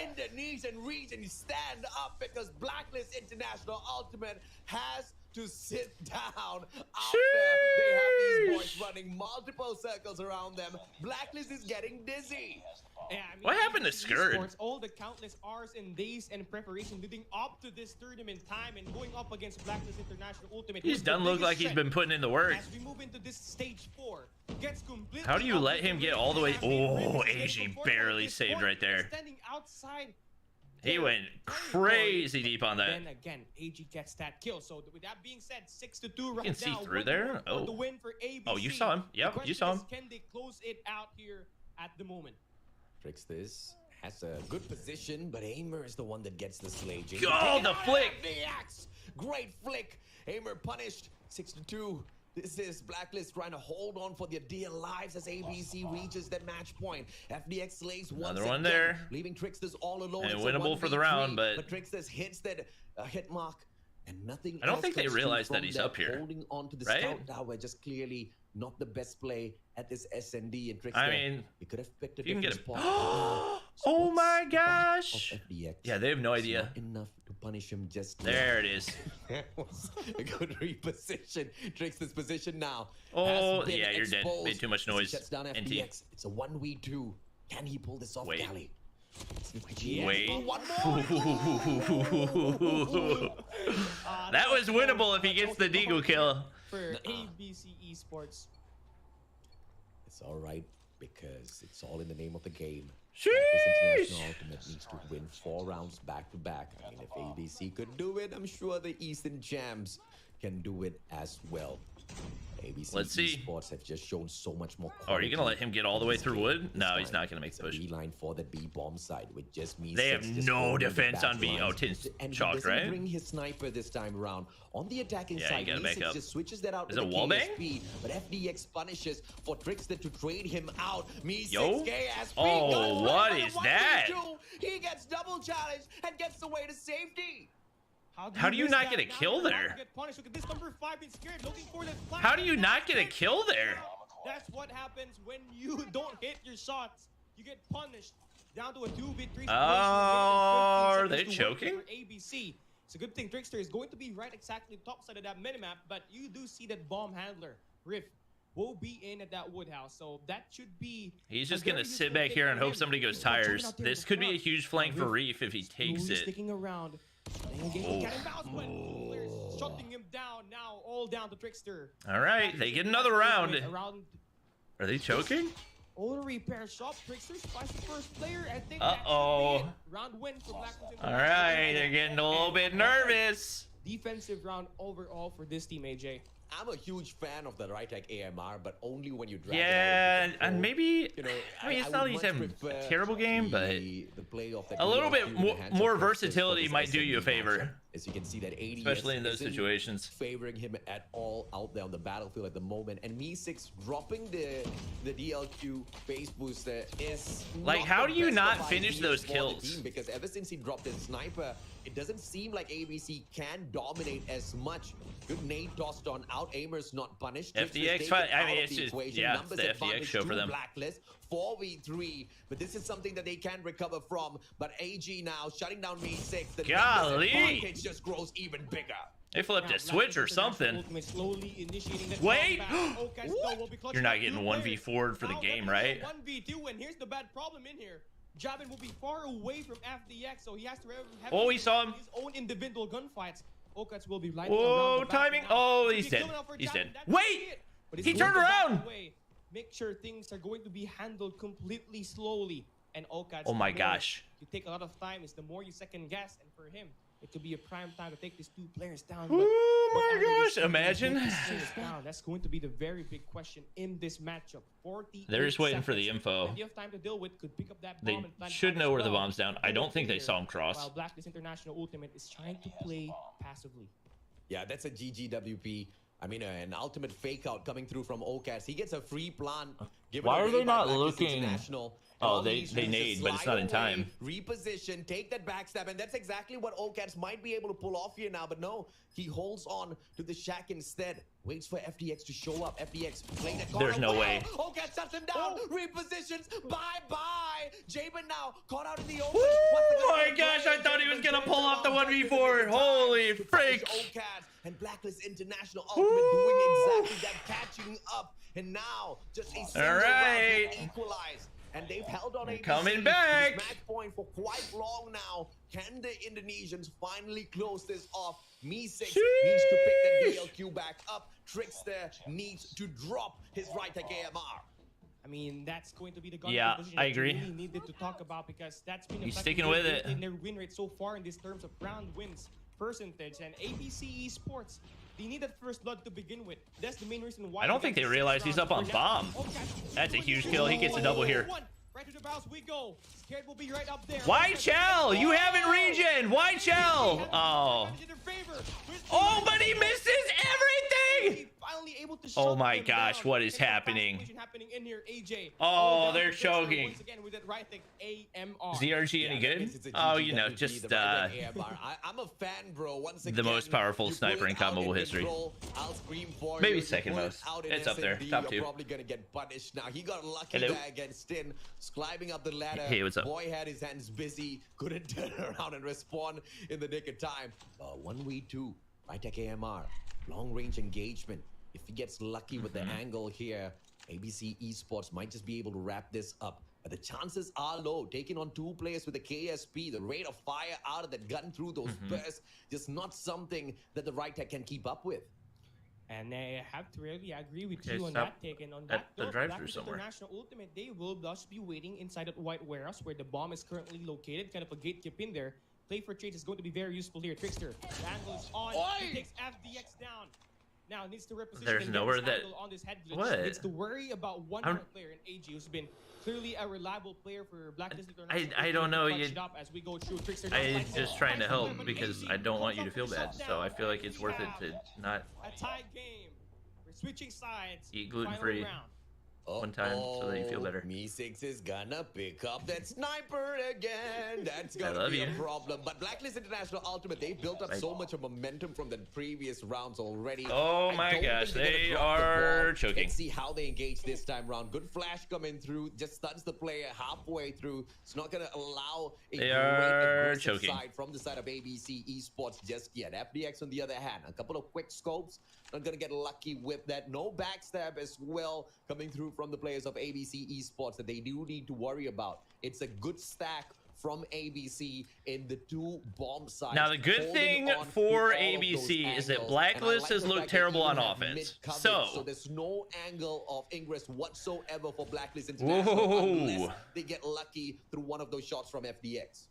In the knees and reason stand up because Blacklist International Ultimate has to sit down after they have these boys running multiple circles around them. Blacklist is getting dizzy. Yeah, I mean, What happened to Skirt? Esports, all the countless hours and days and preparation leading up to this tournament time and going up against Blacklist International Ultimate. He's done look like he's been putting in the work. As we move into this stage 4, gets completely. How do you let him get all the way? Oh, AG barely saved right there. Standing outside. He went crazy deep on that. Then again, AG gets that kill. So with that being said, 6-2 right You can see now. through there. The win for ABC. Oh, you saw him. Yep, you saw him. Can they close it out here at the moment? Tricksters has a good position, but Aimer is the one that gets the sledging. Oh, the flick! The axe. Great flick. Aimer punished. 6-2. This is Blacklist trying to hold on for their dear lives as ABC reaches that match point. FDX slays once Another one again, there. leaving Tricksters all alone. And It's a winnable for the 1v3, round, but Tricksters hits that hit mark, and nothing. I don't else think they comes realize through that from he's them. up here, Holding on to the right? scout tower, just clearly not the best play at this SND. And Trickster, I mean, he could have picked a you can different get him. spot. Oh my Spot gosh! of FDX. Yeah, they have no It's idea. not enough to punish him just There it is. That was a good reposition. Trickster's position now. Oh, has been yeah, you're dead. exposed. Made too much As he noise. shuts down NT. FDX. It's a 1v2. Can he pull this off, Wait. Gally? Wait. One more. That was winnable if he gets the Deagle kill. For ABC Esports. It's all right because it's all in the name of the game. Sheesh! This International Ultimate needs to win 4 rounds back to back. I mean, if ABC could do it, I'm sure the Eastern Champs can do it as well. ABC Let's see. Esports have just shown so much more. Oh, are you gonna let him get all the way through wood? No, he's not gonna make the push. Beeline for the B bomb side, which just means They have just no holding the defense back on B. Oh, lines. Tin's And he chalked, doesn't right? bring his sniper this time around on the attacking Yeah, you side. gotta back Meeseeks up. just switches that out Is with it the wallbang? KSP, but FDX punishes for Trickster to trade him out. Meeseeks Yo. KSP Oh, goes what right is for the that? 1v2. He gets double challenged and gets the way to safety. How do you miss not that? get a Now kill you're about there? to get punished. Look at this number 5 being scared, looking for the flank. How do you not get a kill there? That's what happens when you don't hit your shots. You get punished down to a 2v3. Oh, are they choking? For ABC. It's a good thing Trickster is going to be right exactly top side of that minimap, but you do see that bomb handler, Riff, will be in at that woodhouse, so that should be... He's just gonna sit back here and hope somebody goes tires. This could be a huge flank for Reef if he takes it. Sticking around. Shutting him down now, all down to Trickster. All right, they get another round. Are they choking? Auto repair shop. Trickster spies the first player. I think Uh-oh. that should be it. Round win for Blacklist. All right, they're getting a little bit nervous. Defensive round overall for this team, AJ. I'm a huge fan of the right tech AMR, but only when you drag Yeah, it out. and maybe, You know, I mean, it's would not that he's much having a prefer terrible game, but the play of the a little bit DLQ in the hands of more Tricksters versatility for might this do you a SMB favor. matchup. As you can see that ADS Especially in those isn't situations. favoring him at all out there on the battlefield at the moment, and Meeseeks dropping the DLQ base booster is Like, not how the do you best not of finish ideas those for the kills? team, because ever since he dropped his sniper, it doesn't seem like ABC can dominate as much. Good nade tossed on out. Aimer's not punished. FDX Trickster's fight. taken I out mean, of it's the just, equation. yeah, it's Numbers the FDX advantage show for to them. Blacklist. 4v3, but this is something that they can recover from. But AG now shutting down Meeseeks. The numbers Golly. advantage just grows even bigger. They flipped a switch or something. Wait! You're not getting 1v4'd for the game, right? 1v2, and here's the bad problem in here. Jabin will be far away from FDX, so he has to have oh, he saw him. His own individual gunfights. Okats will be lining Whoa, around the timing. back. Oh, he's dead. He's dead. Wait! He turned around! Make sure things are going to be handled completely slowly. And Okats, oh my gosh. You take a lot of time, is the more you second guess, and for him, it could be a prime time to take these two players down. Oh my gosh, imagine. That's going to be the very big question in this matchup. 40. They're just waiting for the info. Plenty of time to deal with, could pick up that They bomb and should know where the bomb's down. I don't think they saw him cross. While Blacklist International Ultimate is trying to play passively. Yeah, that's a GGWP. I mean, an ultimate fake out coming through from Okats. He gets a free plant. Why are they not looking? Oh, they nade, but it's not in time. Reposition, take that backstab, and that's exactly what Okats might be able to pull off here now. But no, he holds on to the shack instead. Waits for FDX to show up. FDX playing that corner. There's no way. Okats shuts him down. Repositions. Bye-bye. Jabin now caught out in the open. Oh my gosh, I thought he was going to pull off the 1v4. Holy freak. Okats and Blacklist International Ultimate doing exactly that, catching up. And now, just a single round to equalize. And they've held on coming back. Match point for quite long now. Can the Indonesians finally close this off? Me6 needs to pick that DLQ back up. Trickster needs to drop his right to AMR. I mean, that's going to be the gun position I agree. We really needed to talk about, because that's been he's sticking with it in their win rate so far in these terms of round wins percentage. And ABC Esports, they need that first blood to begin with. That's the main reason why. I don't think they realize he's up on bomb. That's a huge kill. He gets a double here. Right to the bounce we go. Scared will be right up there. White Shell, you haven't regen. White Shell. Oh. Oh, but he misses everything. Oh my gosh, what is happening? Oh, they're choking. ZRG any good? Oh, you know, just I'm a fan, bro. Once again, the most powerful sniper in COD mobile history. Maybe second most. It's up there, top 2. You're probably gonna get punished now. He got lucky there against Tin, climbing up the ladder. Hey, what's up? Boy had his hands busy, couldn't turn around and respond in the nick of time. 1v2, right tech AMR, long range engagement. If he gets lucky with the angle here, ABC Esports might just be able to wrap this up. But the chances are low. Taking on 2 players with a KSP, the rate of fire out of that gun through those bursts, just not something that the right tech can keep up with. And I have to really agree with you on that take. And on that note, Blacklist International Ultimate, they will just be waiting inside that white warehouse where the bomb is currently located. Kind of a gatekeep in there. Play for trades is going to be very useful here. Trickster, the angle is on. He takes FDX down. Now needs to reposition. There's nowhere that. On this head glitch. What? Needs to worry about one more player in AG, who's been clearly a reliable player for Blacklist International. I don't know. As we go through. Trickster, I'm just trying to help because I don't want you to feel bad. So I feel like it's worth it to not. A tie game. We're switching sides. Eat gluten-free. One time so that you feel better. Me6 is gonna pick up that sniper again. That's gonna be a problem. But Blacklist International Ultimate, they built up so much of momentum from the previous rounds already. Oh my gosh, they are choking. Let's see how they engage this time round. Good flash coming through, just stuns the player halfway through. It's not gonna allow a great aggressive side from the side of ABC Esports just yet. FDX on the other hand, a couple of quick scopes. Not gonna get lucky with that. No backstab as well coming through from the players of ABC Esports that they do need to worry about. It's a good stack from ABC in the 2 bomb sides. Now the good thing for ABC is that Blacklist has looked terrible on offense. So there's no angle of ingress whatsoever for Blacklist International unless they get lucky through one of those shots from FDX.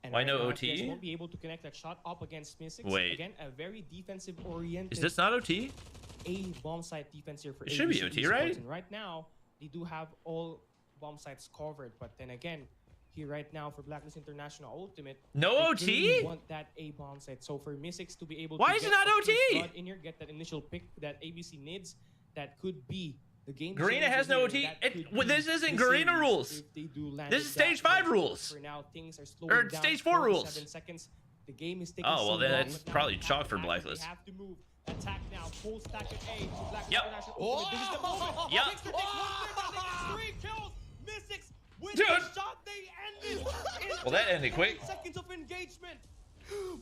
And why no OT? Won't be able to connect that shot up against Me6. Wait. Again, a very defensive oriented. Is this not OT? A bomb site defense here for it should be OT, right? And right now, they do have all bomb sites covered. But then again, here right now for Blacklist International Ultimate, no OT? Want that A bomb site. So for Me6 to be able why to is it not OT? In here, get that initial pick that ABC needs, that could be the game. Garena has no OT. This isn't Garena rules. This is stage 5 rules. For now, things are slowing down. Stage 4 rules. 7 seconds. The game is taking well, then that's probably chalk for Blacklist. Have to move. Attack now. Full stack of A. Yep. This is the moment. Yep. 3 kills. Me6 with Dude. the shot they ended. Well, that ended quick. Seconds of engagement.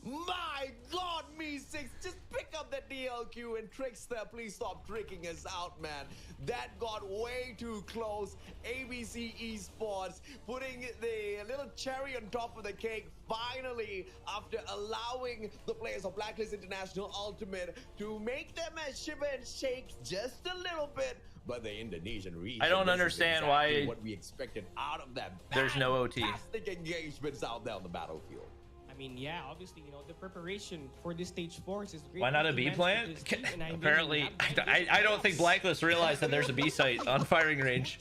My God, Me6, just pick up the DLQ and Trickster, please stop tricking us out, man. That got way too close. ABC Esports putting the little cherry on top of the cake, finally, after allowing the players of Blacklist International Ultimate to make them shiver and shake just a little bit. But the Indonesian region, I don't understand exactly why what we expected out of that. there's no OT. Fantastic engagements out there on the battlefield. I mean, yeah, obviously, you know, the preparation for this stage 4 is great. Why not a B plant? Apparently, I don't think Blacklist realized that there's a B site on firing range.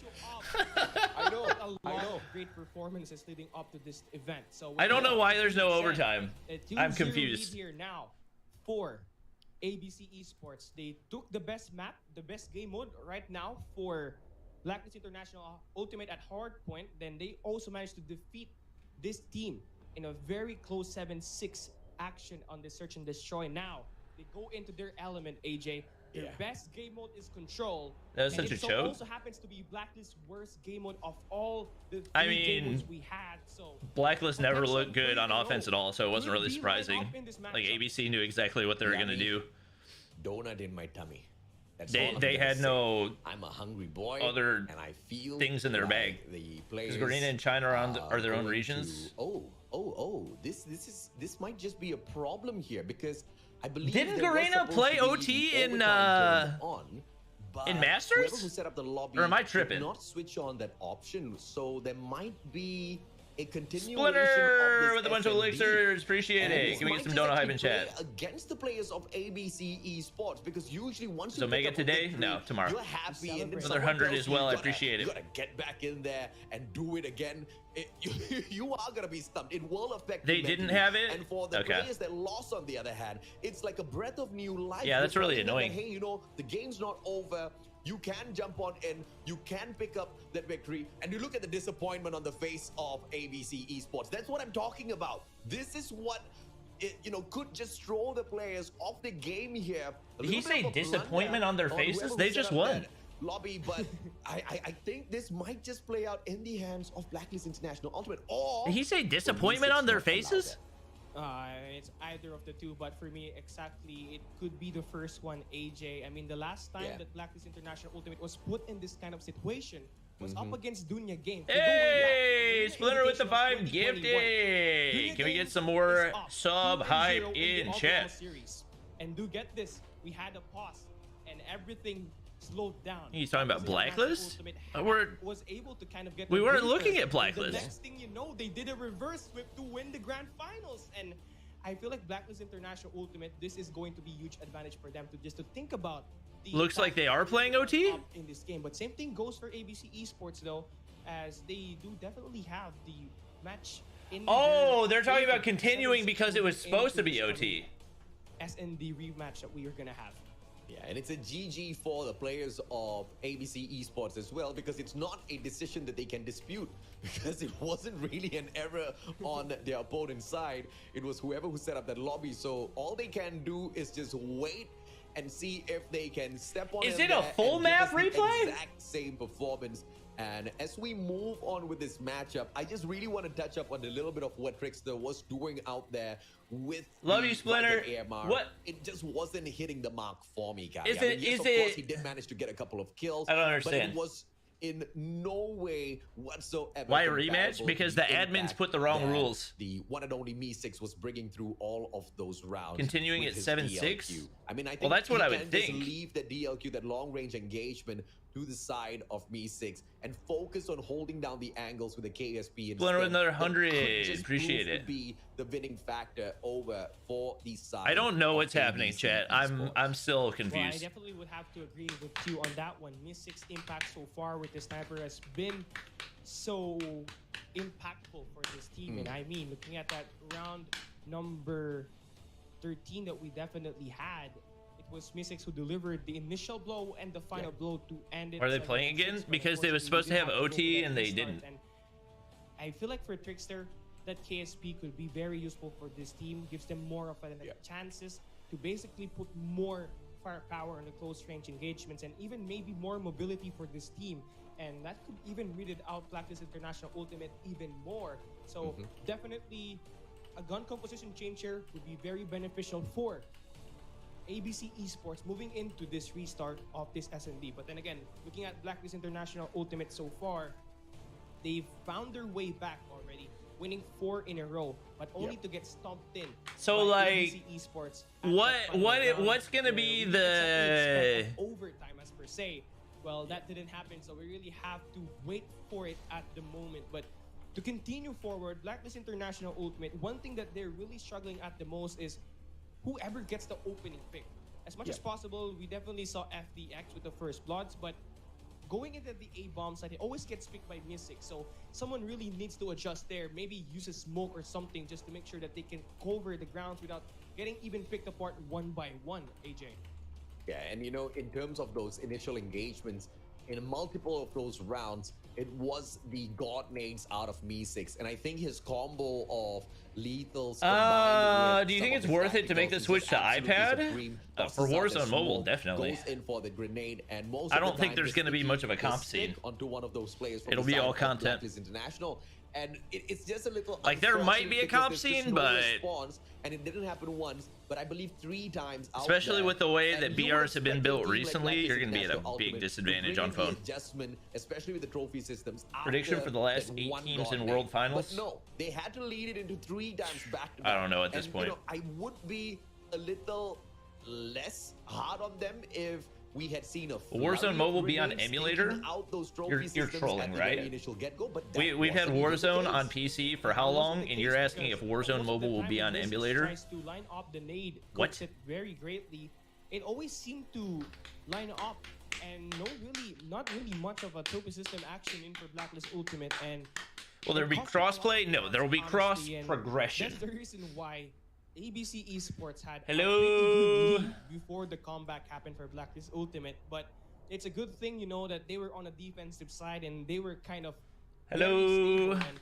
I know a lot of great performances leading up to this event. So I don't know why there's no overtime. I'm confused. Here now for ABC Esports, they took the best map, the best game mode right now for Blacklist International Ultimate at Hardpoint. Then they also managed to defeat this team in a very close 7-6 action on the search and destroy. Now they go into their element, AJ. Their best game mode is Control. That's such a joke. It also happens to be Blacklist's worst game mode of all the game modes we had. So Blacklist never looked good on offense at all, so it wasn't really surprising. Like ABC knew exactly what they were gonna do. Donut in my tummy. That's they had no I'm a hungry boy other and I feel things in their bag. The players, Because Garena and China are their own regions. This might just be a problem here because I believe didn't Garena play OT in Masters? Who set up the lobby or am I tripping? did not switch on that option, so there might be a continuation Splitter of with a bunch of elixirs. Appreciate it. Can we get some donut hype in chat? Against the players of ABC Esports, because usually once so make it today? No, tomorrow. You're happy and another 100 as well. I appreciate it. You gotta get back in there and do it again. You are gonna be stumped. It will affect. They didn't have it. And for the players that lost, on the other hand, it's like a breath of new life. Yeah, that's really annoying. Hey, you know, the game's not over. You can jump on in, you can pick up that victory, and you look at the disappointment on the face of ABC Esports. That's what I'm talking about. This is what, could just throw the players off the game here. Did he say disappointment on their faces? They just won. Lobby, but I think this might just play out in the hands of Blacklist International Ultimate. Or did he say disappointment on their faces? It's either of the two, but for me, exactly, it could be the first one, AJ. I mean, the last time that Blacklist International Ultimate was put in this kind of situation was up against Dunya Games. Hey, Splinter with the 5 gifted. Can we get some more sub hype in chat? And do get this, we had a pause and everything slowed down. He's talking about Blacklist? Was able to kind of get we weren't looking at Blacklist. The next thing you know, they did a reverse sweep to win the grand finals. And I feel like Blacklist International Ultimate, this is going to be a huge advantage for them to think about. Looks like they are playing OT in this game, but same thing goes for ABC Esports though, as they do definitely have the match in they're talking about continuing because it was supposed to be OT. As in the rematch that we are gonna have. Yeah, and it's a GG for the players of ABC Esports as well, because it's not a decision that they can dispute, because it wasn't really an error on their opponent's side. It was whoever who set up that lobby. So all they can do is just wait and see if they can step on. Is it a full map replay? Exact same performance. And as we move on with this matchup, I just really want to touch up on a little bit of what Trickster was doing out there with Love you, Splinter. What? It just wasn't hitting the mark for me, guys. Of course, he did manage to get a couple of kills. I don't understand. But it was in no way whatsoever. Why a rematch? Because the admins put the wrong rules. The one and only Me6 was bringing through all of those rounds. Continuing at 7-6. I mean, I think that's what I would think. Just leave the DLQ, that long range engagement, to the side of Me6 and focus on holding down the angles with the KSP. Splinter with another 100. Appreciate it. Be the winning factor over for the side. I don't know what's happening, chat. I'm still confused. Well, I definitely would have to agree with you on that one. Me6 impact so far with the sniper has been so impactful for this team. And I mean, looking at that round number 13 that we definitely had, it was Me6 who delivered the initial blow and the final blow to end it. Are they playing again? Because they were supposed to have OT and they didn't. And I feel like for Trickster, that KSP could be very useful for this team. Gives them more of chances to basically put more firepower in the close range engagements and even maybe more mobility for this team. And that could even read it out Blacklist International Ultimate even more. So definitely a gun composition change here would be very beneficial for ABC Esports moving into this restart of this S&D. But then again, looking at Blacklist International Ultimate so far, they've found their way back already, winning 4 in a row, but only to get stomped in. So by like, ABC Esports what's gonna be the overtime as per se? Well, that didn't happen, so we really have to wait for it at the moment. But to continue forward, Blacklist International Ultimate, one thing that they're really struggling at the most is whoever gets the opening pick. As much as possible, we definitely saw FDX with the first bloods, but going into the A-bomb side, it always gets picked by Mystics. So someone really needs to adjust there, maybe use a smoke or something just to make sure that they can cover the grounds without getting even picked apart one by one, AJ. Yeah, and you know, in terms of those initial engagements, in multiple of those rounds, it was the God nades out of Me6, and I think his combo of lethals. Do you think it's worth it to make the switch to iPad? For Warzone Mobile, definitely. Goes in for the grenade, and most I of the don't think time there's going to be much of a comp stick scene. onto one of those players from It'll the be side all of content. Blacklist International. And it's just a little like there might be a unfortunate comp because there's scene, no but response, and it didn't happen once, but I believe 3 times out especially there. with the way And that you would BRs have been expect built a team like recently, Blacklist you're going to be at a International big Ultimate to disadvantage bring on in the phone. adjustment, especially with the trophy systems. Prediction after for the last that 8 one teams God in nade. World Finals? But no, they had to lead it into 3 times back to I back. don't know at this And, point. You know, I would be a little less hard on them if we had seen a Warzone Mobile be on grenades emulator? taking out those trophy You're systems trolling, at the right? very initial get-go, but that We've had wasn't the Warzone case. on PC for how long, and you're asking if Warzone Mobile will be on emulator? Tries to line up the nade, What? cooks it very greatly. It always seemed to line up, and not really much of a trophy system action in for Blacklist Ultimate. And Will there be crossplay? No, there will be cross honestly, and progression. That's the reason why ABC Esports had a Hello? pretty good lead before the comeback happened for Blacklist Ultimate. But it's a good thing, you know, that they were on a defensive side and they were kind of very Hello? stable, and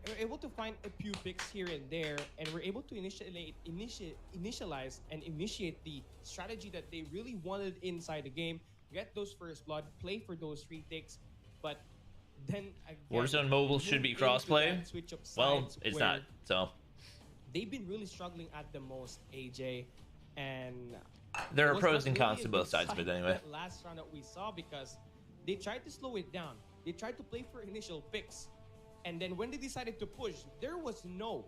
they were able to find a few picks here and there, and were able to initialize and initiate the strategy that they really wanted inside the game. Get those first blood, play for those retakes, but then again, Warzone Mobile should be move into crossplay? that switch of Well, sides it's where not, so they've been really struggling at the most, AJ, and there it are was pros not and really cons a to good both sides of sign it anyway. that last round that we saw, because they tried to slow it down. They tried to play for initial picks, and then when they decided to push, there was no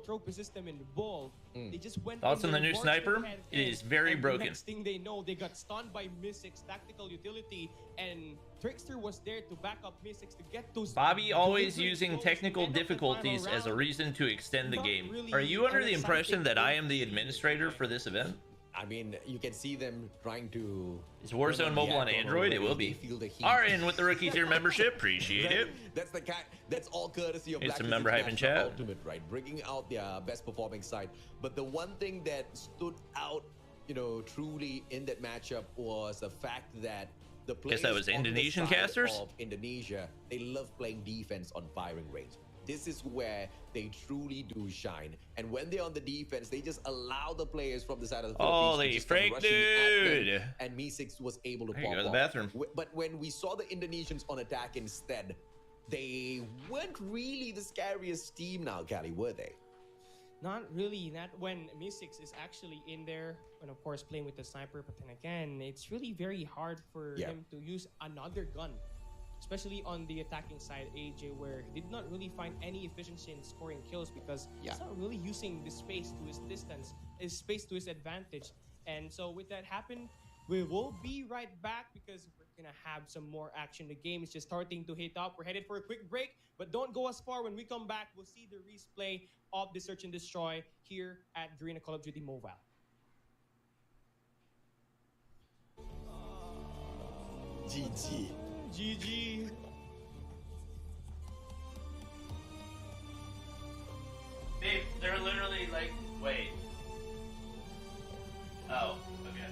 trophy system involved. They just went Thoughts in on the there, new marched sniper? ahead, It is very and broken. The next thing they know, they got stunned by Mystics tactical utility, and Trickster was there to back up Mystics to get those. Bobby always delivery using goals technical to end up the final difficulties as a round. reason to extend the Not game. really Are you under an the impression exciting that I thing am to the see. administrator for this event? I mean, you can see them trying to. Is Warzone Mobile on Android? It will be. RN with the rookie tier membership. Appreciate it. That's the kind. That's all courtesy of It's a Blacklist member hype in International chat. Ultimate, right? Bringing out their best performing side. But the one thing that stood out, you know, truly in that matchup was the fact that the players that was on the Indonesian side casters? of Indonesia, they love playing defense on firing range. This is where they truly do shine. And when they're on the defense, they just allow the players from the side of the Philippines Holy to just come freak, rushing at them, dude. and Me6 was able to There you pop go to the off. bathroom. But when we saw the Indonesians on attack instead, they weren't really the scariest team now, Cali, were they? Not really. Not when Mystics is actually in there, and of course playing with the sniper. But then again, it's really very hard for him to use another gun, especially on the attacking side, AJ, where he did not really find any efficiency in scoring kills because he's not really using the space to his space to his advantage. And so with that happen, we will be right back because we're gonna have some more action. The game is just starting to heat up. We're headed for a quick break, but don't go as far. When we come back, we'll see the replay of the Search and Destroy here at Garena Call of Duty Mobile. GG. GG. Babe, they're literally like, wait. Oh, okay.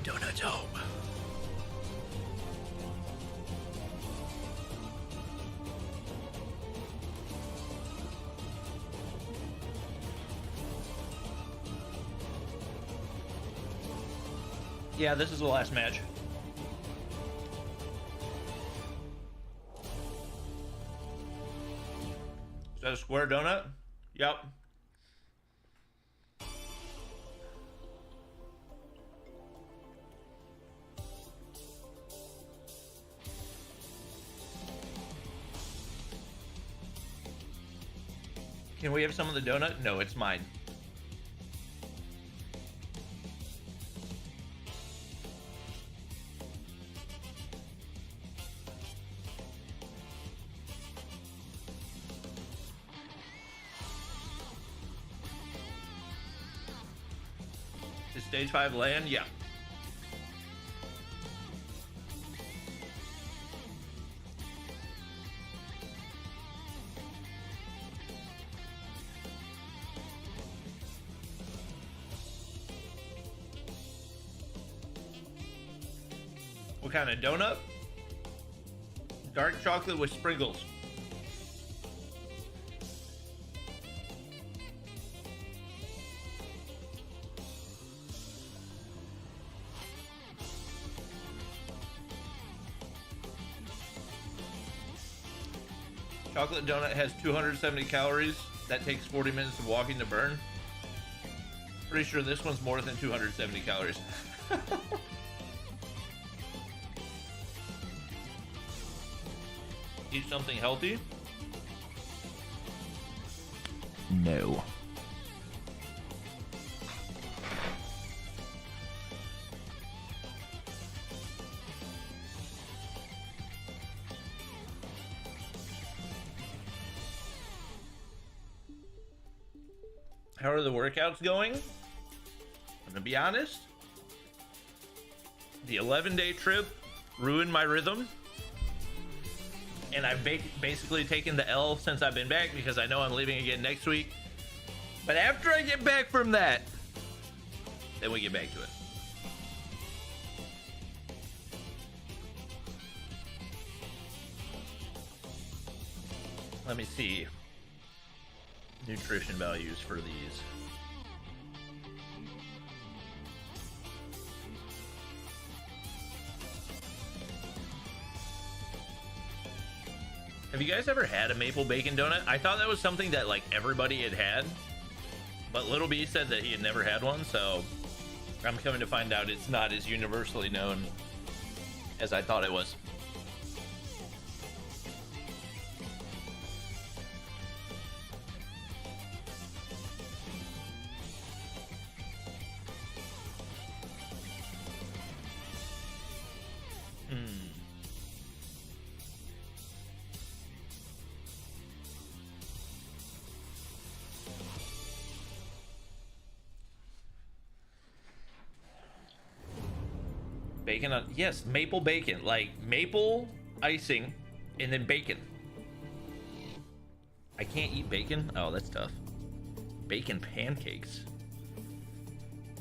Donut's home. Yeah, this is the last match. Is that a square donut? Yep. Can we have some of the donut? No, it's mine. Is stage 5 land? Yeah. What kind of donut? Dark chocolate with sprinkles. Chocolate donut has 270 calories. That takes 40 minutes of walking to burn. Pretty sure this one's more than 270 calories. Eat something healthy? No. How are the workouts going? I'm gonna be honest. The 11-day trip ruined my rhythm. And I've basically taken the L since I've been back because I know I'm leaving again next week. But after I get back from that, then we get back to it. Let me see. Nutrition values for these. Have you guys ever had a maple bacon donut? I thought that was something that like everybody had, but Little B said that he had never had one, so I'm coming to find out it's not as universally known as I thought it was. Bacon on, yes, maple bacon, like maple icing and then bacon. I can't eat bacon. Oh, that's tough. Bacon pancakes.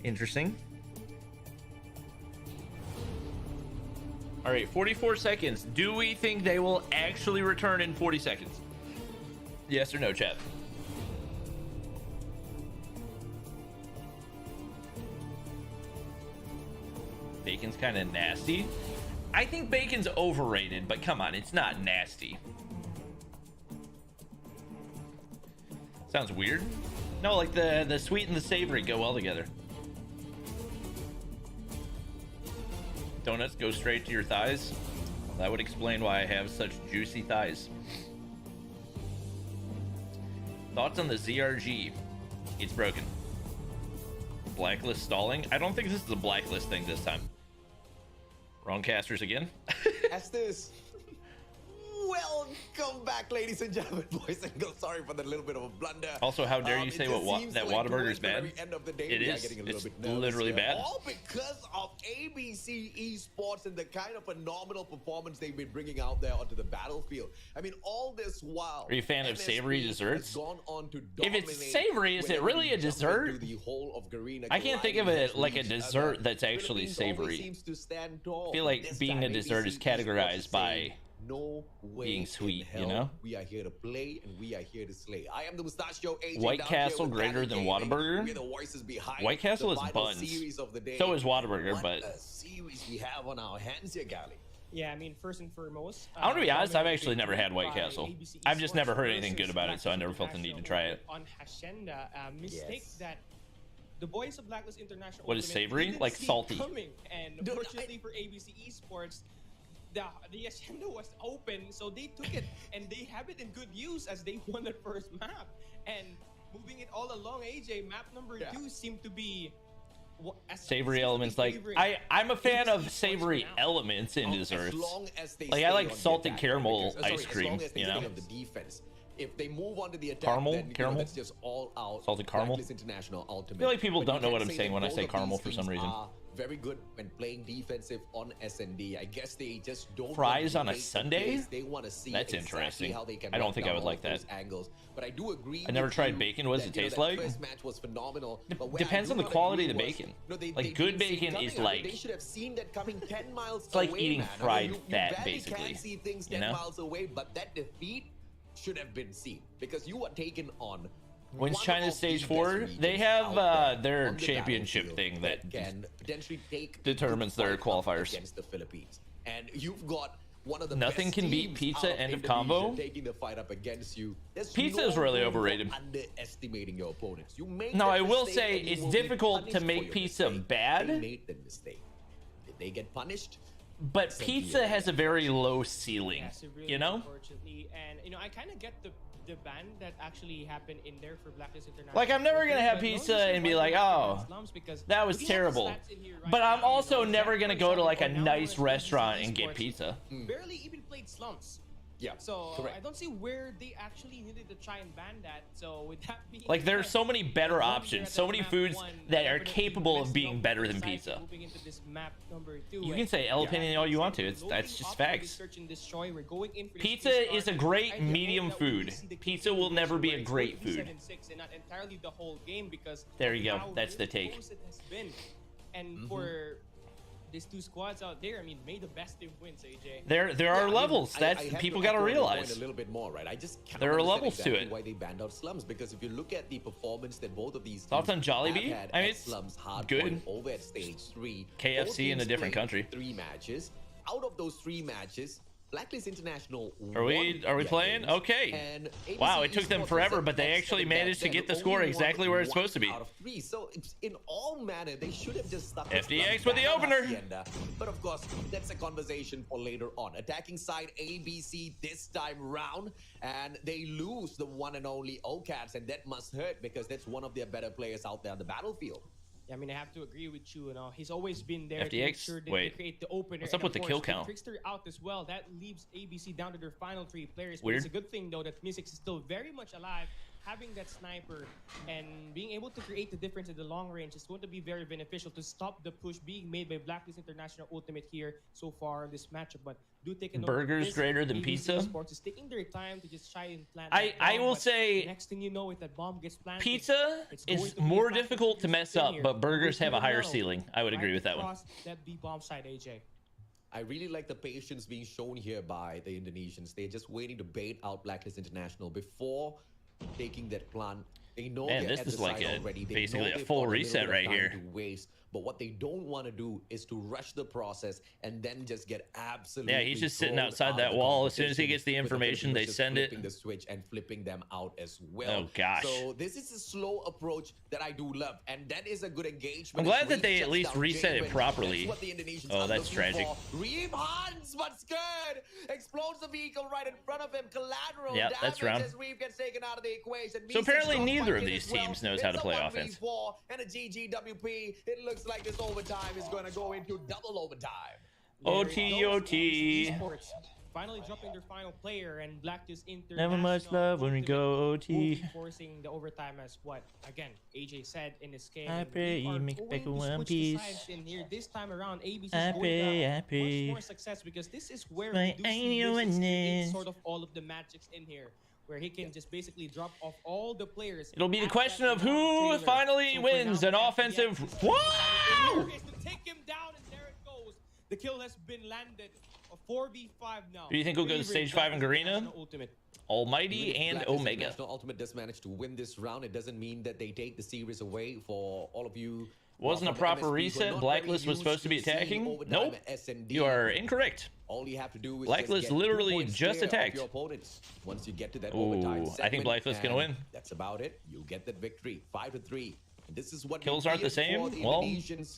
Interesting. All right, 44 seconds. Do we think they will actually return in 40 seconds? Yes or no, chat? Bacon's kind of nasty. I think bacon's overrated, but come on, it's not nasty. Sounds weird. No, like the sweet and the savory go well together. Donuts go straight to your thighs. Well, that would explain why I have such juicy thighs. Thoughts on the ZRG? It's broken. Blacklist stalling? I don't think this is a blacklist thing this time. Wrong casters again. Estes. Welcome back, ladies and gentlemen, boys and girls. Sorry for the little bit of a blunder. Also, how dare you say that Whataburger is bad? It is. It's literally bad. All because of ABC Esports and the kind of phenomenal performance they've been bringing out there onto the battlefield. I mean, all this while. Are you a fan of savory desserts? If it's savory, is it whenever really a you jump dessert? into the whole of Garena, I can't think of it like a dessert that's actually Philippines always savory. seems to stand tall. I feel like This being time, a dessert is ABC categorized Esports by saying, no way being in sweet, you hell. know? We are here to play and we are here to slay. I am the Mustachio AJ. White down Castle here with greater Danny than Gaming. Whataburger? We're the voices behind White Castle the is final buns. series of the day. So is Whataburger, What but a series we have on our hands here, Gali. Yeah, I mean, first and foremost, I want to be honest, I've actually dominated never had White by Castle. ABC I've just never heard Esports anything good versus about it, so I never Blacklist felt the need to try it. on Hacienda. Mistake Yes. that the boys of Blacklist International. What is Ultimate savory? didn't Like see salty. Coming. And Dude, unfortunately for ABC Esports, the Hacienda was open, so they took it and they have it in good use as they won the first map. And moving it all along, AJ, map number 2 seemed to be Savory elements, like I'm a fan of savory elements in desserts. Like I like salted caramel ice cream, you know. The defense. If they move on to the attack, Caramel? then, Caramel? that's just all out. Salted caramel? Blacklist International Ultimate. I feel like people But don't you know can what I'm say saying that when I both say of caramel these for some teams reason. are very good when playing defensive on S&D. I guess they just don't Fries want to on a take the Sunday? pace. They want to see That's exactly interesting. how they can I don't knock think I down would all like those that. angles. But I do agree. I never with tried you bacon. What does that, it taste that like? First match was phenomenal. But where I Depends do on the not quality of the agree was- bacon. No, Like, they good didn't see bacon coming. is I mean, like- they should have seen that coming 10 miles It's like away, eating man. I mean, fried you fat, barely basically, can see things you 10 know? miles away, but that defeat should have been seen because you are taken on. When's one China's of stage the 4? best They regions have out there their on the championship battlefield thing that can potentially take determines the their fight up qualifiers. against the Philippines. And you've got one of the Nothing best can beat teams pizza, out end of Indonesia combo. taking the fight up against you. There's Pizza no is really room for overrated. underestimating your opponents. You make No, that I will mistake say and you it's will be difficult to punished make for your pizza mistake. bad. They made the mistake. Did they get punished? But Simply pizza a- has a very low ceiling, Yes, it really you is, know? unfortunately. And you know, I kind of get the ban that actually happened in there for Blacklist International. Like, I'm never gonna have But no pizza reason and be why like, they're not oh, against Slums, because that was looking at the terrible. stats in here right But I'm now, you also know, never Zach, gonna for go to like a example, now nice has restaurant ABC and get Esports, pizza. barely even played Slums. Yeah. So correct. I don't see where they actually needed to try and ban that. So with that being Like, there are said, so many better moving options, there so at many map foods one, that are definitely capable of messed being up better the than side pizza. moving into this map number 2. You And can say L opinion all you want to. It's loading that's just up for the facts. search and destroy. We're going in for this Pizza restart. is a I great hope medium that we food. see the Pizza will never be a where it's great going to be food. 7-6 and not entirely the whole game because There you go. how That's the take. close it has been. And for these two squads out there, I mean, may the best team wins, AJ. There Yeah, are I mean, levels. I That's have people to got to echo your point realize. a little bit more, right? I just cannot There are understand levels to exactly it. why they banned out Slums, because if you look at the performance that both of these Thoughts teams on Jollibee? have had I mean, at it's Slums Hardpoint good. over at stage 3. KFC both in a teams different played country. 3 matches. Out of those 3 matches, Blacklist International Are we won playing? their games, Okay. and ABC Wow, it took them Esports forever, was but they upset actually that managed to they get the only score won exactly where it's 1 supposed to be. out of 3. So it's in all manner, they should have just stuck FDX Slums with the back on opener. Hacienda. But of course, that's a conversation for later on. Attacking side ABC this time round, and they lose the one and only OCATs, and that must hurt because that's one of their better players out there on the battlefield. Yeah, I mean, I have to agree with you. You know, he's always been there to FDX? make sure that Wait. they create the opener. What's up and with of the kill course, with count? Trickster out as well. That leaves ABC down to their final 3 players. But Weird. it's a good thing though that Mystics is still very much alive. Having that sniper and being able to create the difference in the long range is going to be very beneficial to stop the push being made by Blacklist International Ultimate here so far in this matchup. But do take a note. Burgers this greater than ABC pizza? Esports is taking their time to just try and plant. I that bomb, will but say next thing you know, if that bomb gets planted, Pizza it's going is to be more fast difficult to and mess spin up, here. but burgers We have a do higher know. ceiling. I would agree Right with that one. across that B bomb side, AJ. I really like the patience being shown here by the Indonesians. They're just waiting to bait out Blacklist International before taking that plan. They know Man, they're this at is the like side a- already. They basically know a they've full got little reset bit of right time here. to waste. But what they don't want to do is to rush the process and then just get absolutely. Yeah, he's just sitting thrown outside out of that the wall. As soon as he competition, gets the with information, they Filipinos just send it. flipping the switch and flipping them out as well. Oh, gosh. So this is a slow approach that I do love, and that is a good engagement. I'm glad As that they Reeve at shuts least down reset it Javen. properly. That's what the Indonesians Oh, are that's looking tragic. for. Reeve Hans, but scared. Explodes the vehicle right in front of him. Collateral Yeah, damage that's round. as Reeve gets taken out of the equation. So apparently Misha neither of Strong these fighting as teams well. knows how to It's a play 1v4 offense. and a GGWP. It looks like this overtime is going to go into double overtime. OT. Esports finally dropping their final player, and Blacklist International. Never much love when we go OT. Forcing the overtime as what again AJ said in his game. I pray you make back one piece. In here this time around, ABC is I going pray, to I have pray. much more success because this is where My we do see annual this witness. sort of all of the magics in here, where he can just basically drop off all the players. It'll be the at question that of who round finally trailer. So for wins now, an FDX offensive. is Wow! is to take him down, and there it goes. The kill has been landed. A 4v5 now. Do you think we'll go to stage 5 in Garena? Almighty and Omega. National Ultimate does manage to win this round. It doesn't mean that they take the series away for all of you. Wasn't a proper reset. Blacklist was supposed to be attacking. Nope. You are incorrect. All you have to do is Blacklist literally just attacked. Your opponents. Once you get to that Ooh, overtime I think segment, Blacklist gonna win. That's about it. You get that victory. 5-3. And this is what Kills aren't the same. Well,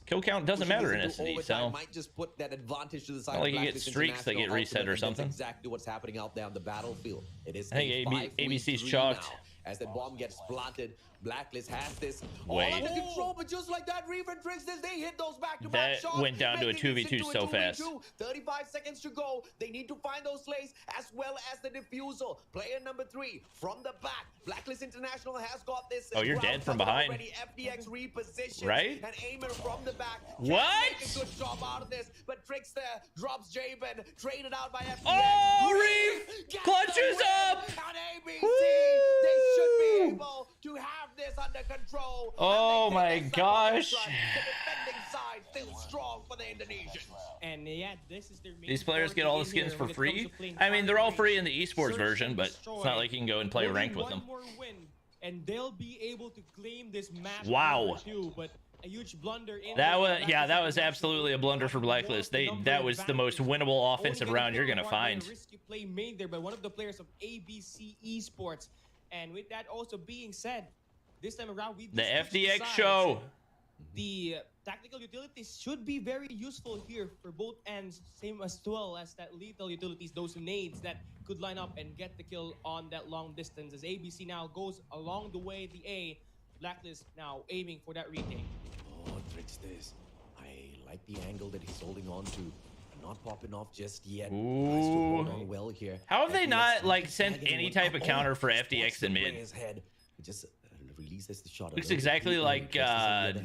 kill count doesn't matter in SD, so might just put that advantage to the side. not like you get streaks that get reset or something. That's exactly what's happening out there on the battlefield. It is I think ABC's chalked. as the bomb gets planted. Blacklist has this Wait. all under control, but just like that, Reaver Tricks this, they hit those back-to-back That shots, went down to a making it 2v2 into a so 2v2. fast. 35 seconds to go. They need to find those slays as well as the defusal. Player number 3 from the back. Blacklist International has got this. Oh, you're dead from behind. Already. FDX repositions. Right? And Aimer from the back. What? Make a good job out of this, but Trickster drops Javen, traded out by FDX. Oh, Reef Gets clutches the win. up. And ABC, Woo. they should be able to have this under control. Oh And they my take a second gosh. strike. The defending side still strong for the Indonesians. And yeah, this is their main These players get all the skins for free. I mean, they're all free in the esports version, but it's not like you can go and play ranked with them. One more win, and they'll be able to claim this map. Wow. Too, but a huge blunder in That was, yeah, that was absolutely a blunder for Blacklist. That was the most winnable offensive round you're gonna find. Risky play made there by one of the players of ABC Esports. And with that also being said, this time around we The switch FDX sides. show. The tactical utilities should be very useful here for both ends, same as well as that lethal utilities, those nades that could line up and get the kill on that long distance. As ABC now goes along the way, the A, Blacklist now aiming for that retake. Oh, Tricksters. I like the angle that he's holding on to. Not popping off just yet. Tries to hold on well here. How have they FDX not like sent tagging any one type up. of counter for Spots FDX the in mid? player's head. He just releases the shot. Looks exactly like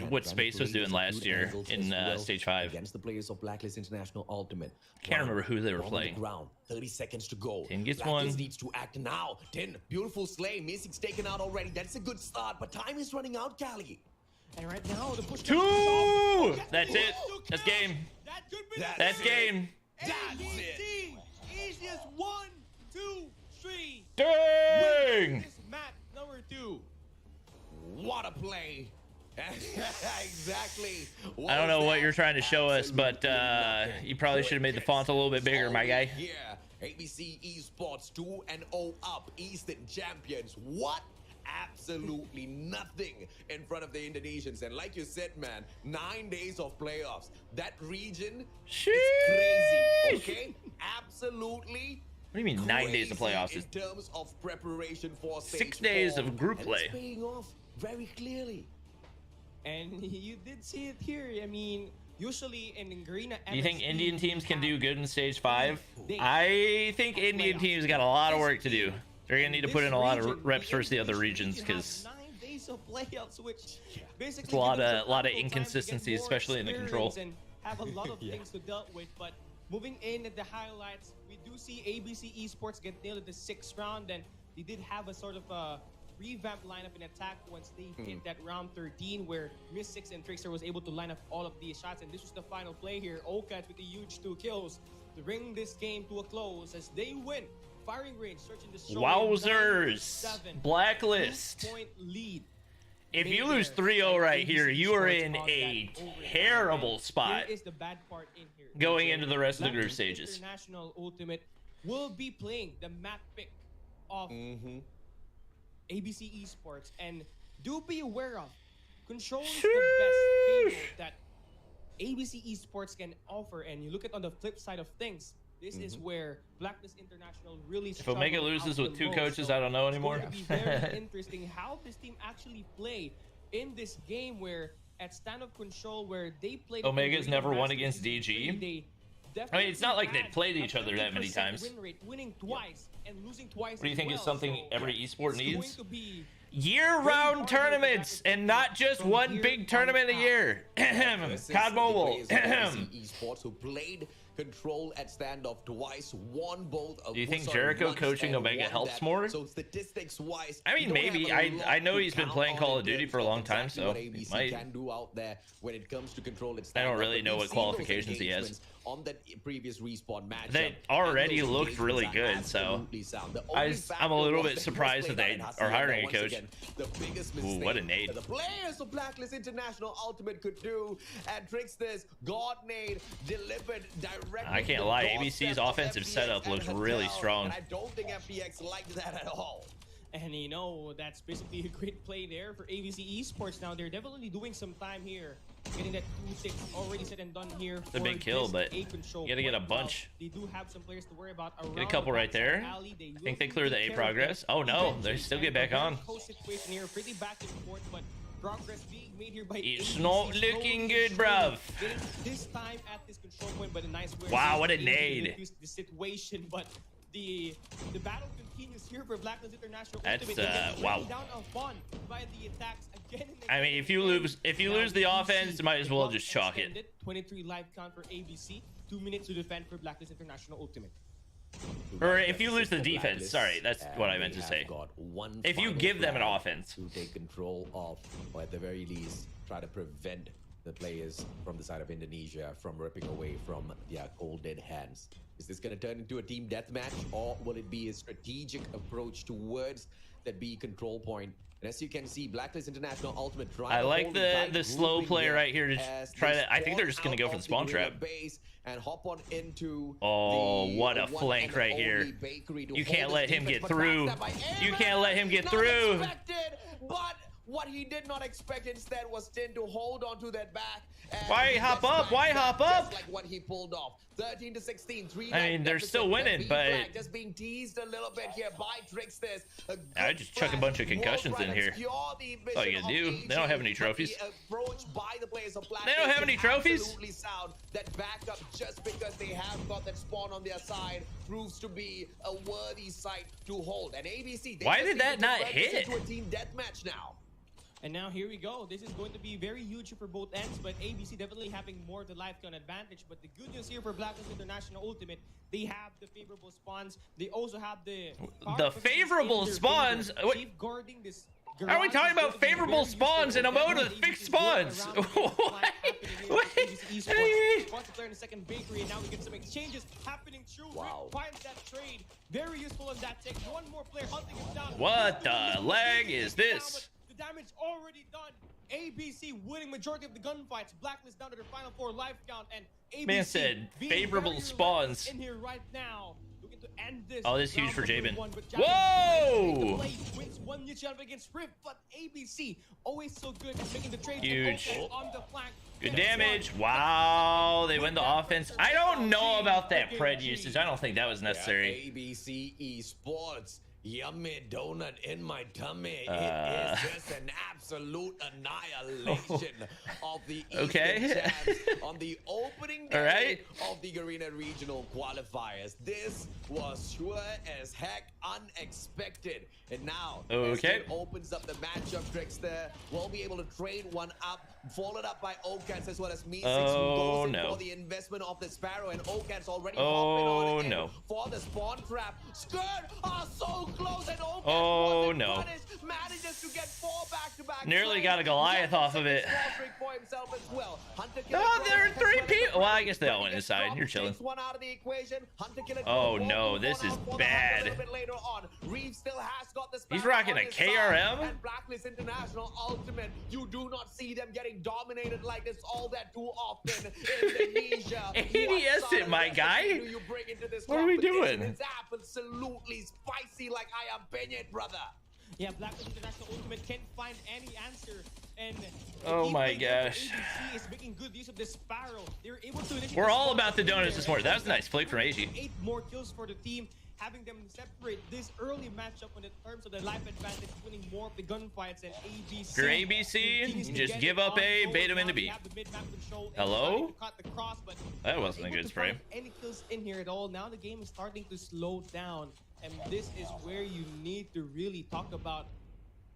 what Space was doing last year in stage 5. Against the players of Blacklist International Ultimate. Can't remember who they were Bomb on the playing. ground. 30 seconds to go. 10 gets Blacklist one. needs to act now. 10, beautiful slay. Mystic's taken out already. That's a good start, but time is running out, Cali. And right now, the push. 2! That's it. That's game. That could be That's game. That's ABC, easiest 1, 2, 3. Dang! This map number 2. What a play. Exactly. I don't know what you're trying to show us, but you probably should have made the font a little bit bigger, my guy. Yeah, ABC Esports 2-0 up, Eastern champions. What? Absolutely nothing in front of the Indonesians. And like you said, man, 9 days of playoffs. That region is crazy. Okay? Absolutely. What do you mean 9 days of crazy playoffs? in terms of preparation for 6 stage days 4. of group And play. it's paying off very clearly. And you did see it here. I mean, usually in Garena, You think MSD, Indian teams can do have good in stage 5? They- I think Indian teams got a lot of work to do. They're gonna need to put in a lot of reps versus the other regions because 9 days of playouts, which basically It's a lot give them of- some lot of ample time to get inconsistencies, more especially in the control. experience and have a lot of things to deal with. But moving in at the highlights, we do see ABC Esports get nailed at the 6th round, and they did have a sort of a revamped lineup in attack once they hit that round 13, where Mystics and Trickster was able to line up all of these shots. And this was the final play here. Okat with a huge 2 kills to bring this game to a close as they win. Firing range, searching the show. wowzers, Blacklist. 2-point lead. If you lose 3-0 right here, you are in a terrible spot Here is the bad part in here. going into the rest of the group Blacklist stages. International Ultimate will be playing the map pick of ABC Esports, and do be aware of Control is the best game that ABC Esports can offer. And you look at on the flip side of things, this is where Blacklist International really If Omega struggled loses out with the 2 most. coaches, So I don't know it's anymore. going to be very interesting how this team actually play in this game, where at stand of control, where they played Omega's never won against DG. DG. They I mean, it's not like they've played each other that many times. Win rate, winning twice and losing twice. What do you think is something every esport needs? Year-round Tournaments, and not just one big tournament a year. COD Mobile. Esports who played Control at standoff twice, won both. Do you think Jericho coaching Omega helps more? So statistics-wise, I mean, maybe. I know he's been playing Call of Duty for a long time, so he might. Can do out there when it comes to Control at standoff. I don't really know what qualifications he has. On that previous respawn match, they already looked really good, so I'm a little bit surprised that they are hiring a coach. Ooh, what a nade. The players of Blacklist International Ultimate could do, and Trickster's God nade delivered directly. I can't lie, ABC's offensive setup looks really strong. And I don't think FPX liked that at all. And you know, that's basically a great play there for ABC Esports. Now they're definitely doing some time here, getting that 2-6 already said and done here. It's a big kill, but you gotta get a bunch. They do have some players to worry about. Get a couple right there. I think they clear the A progress. Oh no, they still get back on. Situation here, pretty back and forth, but progress being made here by it's ABC. not looking good, bruv. This time at this control point, but a nice way. Wow, what a nade. The situation, but the battle continues here for Blacklist International. That's wow. Down on fun by the attacks again and again. I mean, if you lose the offense, you might as well just chalk it. 23 live count for ABC. 2 minutes to defend for Blacklist International Ultimate. Or if you lose the defense, sorry, that's what I meant to say. If you give them an offense. To take control of, or at the very least, try to prevent the players from the side of Indonesia from ripping away from their cold dead hands. Is this going to turn into a team deathmatch, or will it be a strategic approach towards that B control point? And as you can see, Blacklist International Ultimate trying. I like the slow play right here to try to. I think they're just going to go for the spawn trap. And hop on into what a flank right here. You can't let him get through. You can't let him get through. But what he did not expect instead was Tin to hold on to that back. Why hop up? Why hop up? Like what he pulled off. 13-16. I mean, they're still winning, but just being teased a little bit here by Tricksters. I just chuck a bunch of concussions in here. That's all you can do. They don't have any trophies. They don't have any trophies. Absolutely sound. That backup, just because they have got that spawn on their side, proves to be a worthy sight to hold. And ABC, why did that not hit? Into a team deathmatch now. And now here we go. This is going to be very huge for both ends, but ABC definitely having more the life gun advantage. But the good news here for Blacklist International Ultimate, they have the favorable spawns. They also have the favorable spawns. Safeguarding this. Are we talking about favorable spawns in a mode with fixed spawns? What? Player in the second bakery, and now we get some exchanges happening through. Wow. Rick finds that trade. Very useful on that take. One more player hunting him down. What the lag is this? The damage already done. ABC winning majority of the gunfights. Blacklist down to their final 4 life count, and ABC man said favorable spawns in here right now. Looking to end this. Oh, this is huge for Jabin. Whoa! Wins 1 against Rift, but ABC always so good at making the trade. Huge. On the flank. Good damage. Wow, they win the offense. I don't know about that pred usage. I don't think that was necessary. Yeah, ABC Esports. Yummy donut in my tummy. It is just an absolute annihilation of the Eastern champs on the opening day of the Garena regional qualifiers. This was sure as heck unexpected. And now, as it opens up the matchup, Trickster will be able to trade one up, followed up by Ocats as well as Me6, who goes in for the investment of the Sparrow, and Ocats already hopping on for the spawn trap. Skirt are so close, and Ocats manages to get 4 back-to-back. Nearly got a Goliath off of it. For himself as well. Oh, there are 3 people. Well, I guess they all went inside. You're chilling. One out of the equation. Oh no, this is bad. He's rocking a KRM. And Blacklist International Ultimate. You do not see them getting dominated like this all that too often. Indonesia. ADS it, my guy. What are we doing? It's absolutely spicy like I am Benyet, brother. Yeah, Blacklist International Ultimate can't find any answer. And oh my gosh. ABC is making good use of the Sparrow. They're able to We're all about the donuts this morning. That was a nice flick from AG. 8 more kills for the team. having them separate this early matchup in terms of the life advantage, winning more of the gunfights than ABC. If you're ABC, just give up A, bait them into B. Hello? That wasn't a good spray. Any kills in here at all. Now the game is starting to slow down, and this is where you need to really talk about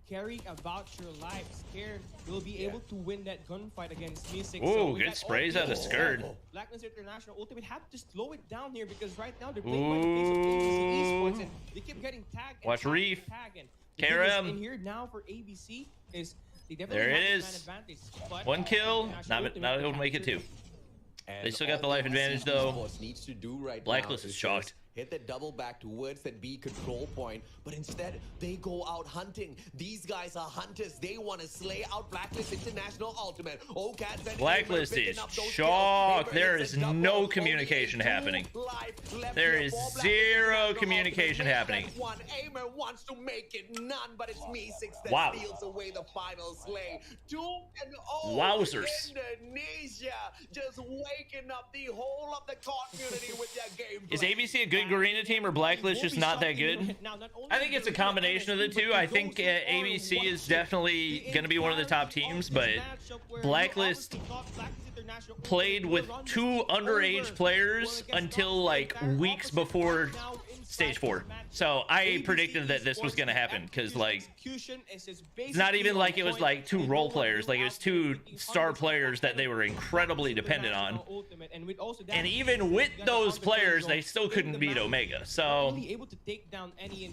caring about your life. Scared will be able to win that gunfight against Mystic. Ooh, good sprays out of Skirt. Blackness International Ultimate have to slow it down here because right now they're playing by the pace of ABC Esports and they keep getting tagged. Watch Reef. KRM in here now for ABC is they definitely there it have is. an advantage, but One kill, not able to make it 2. They still got the life advantage though. Needs to do right Blacklist now is shocked. Hit the double back towards that B control point, but instead they go out hunting. These guys are hunters. They want to slay out Blacklist International Ultimate. Blacklist is shocked. There is no communication happening. There is zero communication happening. One Aimer wants to make it none, but it's Meeseeks that Wow. steals away the final slay. 2-0. Wowzers. Indonesia just waking up the whole of the community with their game. Is ABC a good Garena team or Blacklist just not that good? I think it's a combination of the two. I think ABC is definitely going to be one of the top teams, but Blacklist played with 2 underage players until like weeks before stage 4. So I predicted that this was going to happen because like it's not even like it was like 2 role players, like it was 2 star players that they were incredibly dependent on, and even with those players they still couldn't beat Omega. So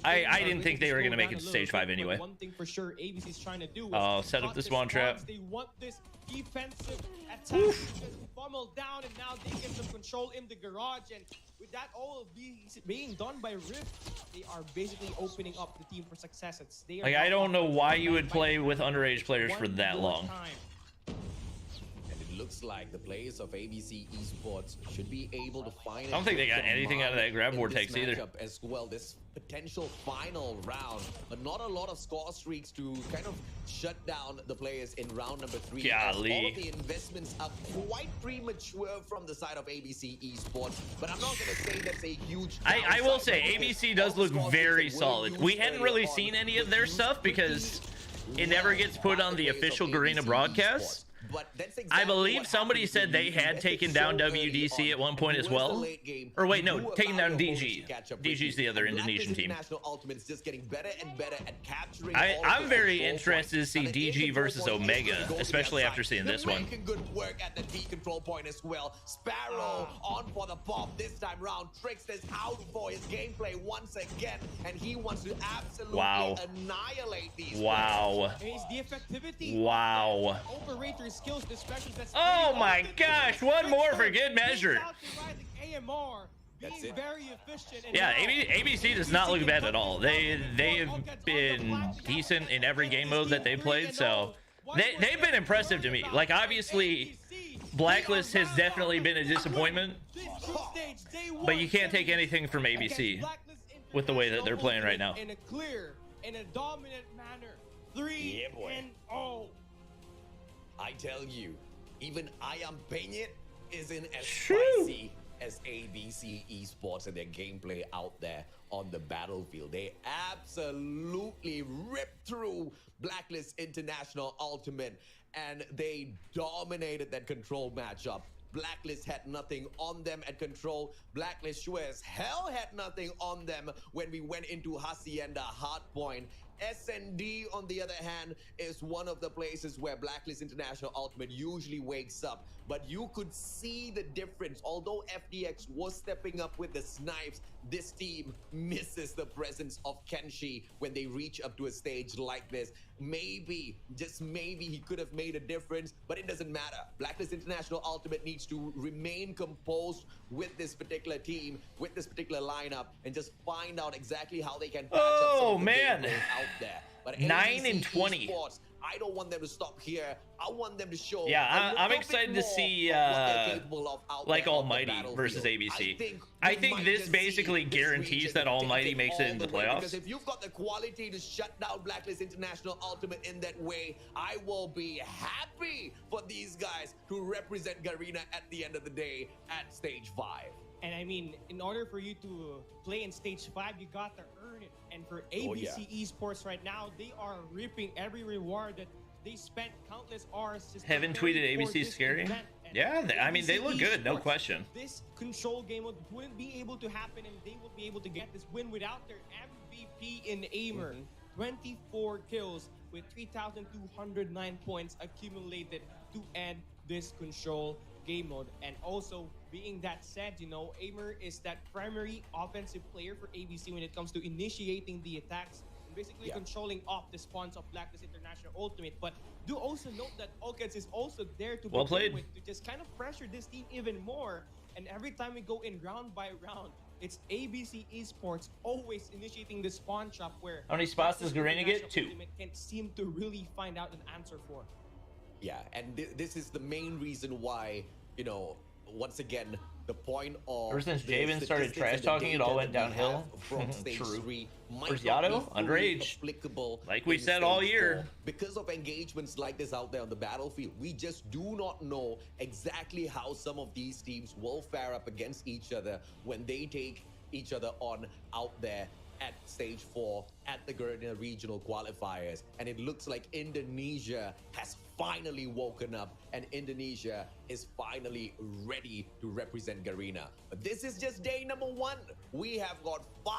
I didn't think they were going to make it to stage 5 anyway. One thing for sure ABC's trying to do Oh, set up the spawn trap. They want this defensive attack to just funnel down, and now they get some control in the garage, and with that all being done by Rift, they are basically opening up the team for success. Like, I don't know why you would play with underage players for that long. Looks like the players of ABC Esports should be able to find. I don't think they got anything out of that grab vortex either. As well, this potential final round, but not a lot of score streaks to kind of shut down the players in round number 3. Golly. All of the investments are quite premature from the side of ABC Esports, but I'm not going to say that's a huge. I will say ABC does look very solid. We hadn't really seen any of their stuff because it never gets put on the official Garena broadcast. I believe somebody said they had taken down WDC at one point as well. Or wait, no, taking down DG. DG's the other Indonesian team. I'm very interested to see DG versus Omega, especially after seeing this one. Good work at the D control point as well. Sparrow on for the pop this time round. Trickster's out for his gameplay once again, and he wants to absolutely annihilate these. Wow. The effectivity. Wow. Overrated skills, oh my gosh, one more for good measure. Yeah, ABC does not look bad at all. They have been decent in every game mode that they played, so they've been impressive to me. Like, obviously Blacklist has definitely been a disappointment, but you can't take anything from ABC with the way that they're playing right now. In a clear, in a dominant manner. 3-0. I tell you, even I Am Peña isn't as spicy as ABC Esports and their gameplay out there on the battlefield. They absolutely ripped through Blacklist International Ultimate, and they dominated that control matchup. Blacklist had nothing on them at control. Blacklist sure as hell had nothing on them when we went into Hacienda Hardpoint. SND, on the other hand, is one of the places where Blacklist International Ultimate usually wakes up. But you could see the difference. Although FDX was stepping up with the snipes, this team misses the presence of Kenshi when they reach up to a stage like this. Maybe, just maybe, he could have made a difference, but it doesn't matter. Blacklist International Ultimate needs to remain composed with this particular team, with this particular lineup, and just find out exactly how they can patch up some of the man, out there. But 9-20. Esports, I don't want them to stop here. I want them to show. Yeah, I'm excited to see like Almighty versus ABC. I think this basically guarantees that Almighty makes it into the playoffs. Because if you've got the quality to shut down Blacklist International Ultimate in that way, I will be happy for these guys to represent Garena at the end of the day at stage 5. And I mean, in order for you to play in stage 5, you got to earn it. And for ABC Esports right now, they are reaping every reward that they spent countless hours. Just Haven't tweeted ABC scary. Yeah, I mean, they look good, no question. This control game wouldn't be able to happen, and they would be able to get this win without their MVP in Aimer. 24 kills with 3,209 points accumulated to end this control game mode. And also, being that said, you know, Aimer is that primary offensive player for ABC when it comes to initiating the attacks, basically controlling off the spawns of Blacklist International Ultimate. But do also note that Okets is also there to begin with, to just kind of pressure this team even more. And every time we go in round by round, it's ABC Esports always initiating the spawn trap where how many spots does Garena get? 2. Can't seem to really find out an answer for. Yeah, and this is the main reason why, you know, once again, the point of ever since Javen started trash talking, it all went downhill. True. Where's Yato? Underage. Like we said all year. Because of engagements like this out there on the battlefield, we just do not know exactly how some of these teams will fare up against each other when they take each other on out there at stage 4 at the Garena regional qualifiers. And it looks like Indonesia has finally woken up, and Indonesia is finally ready to represent Garena. But this is just day number 1. We have got 5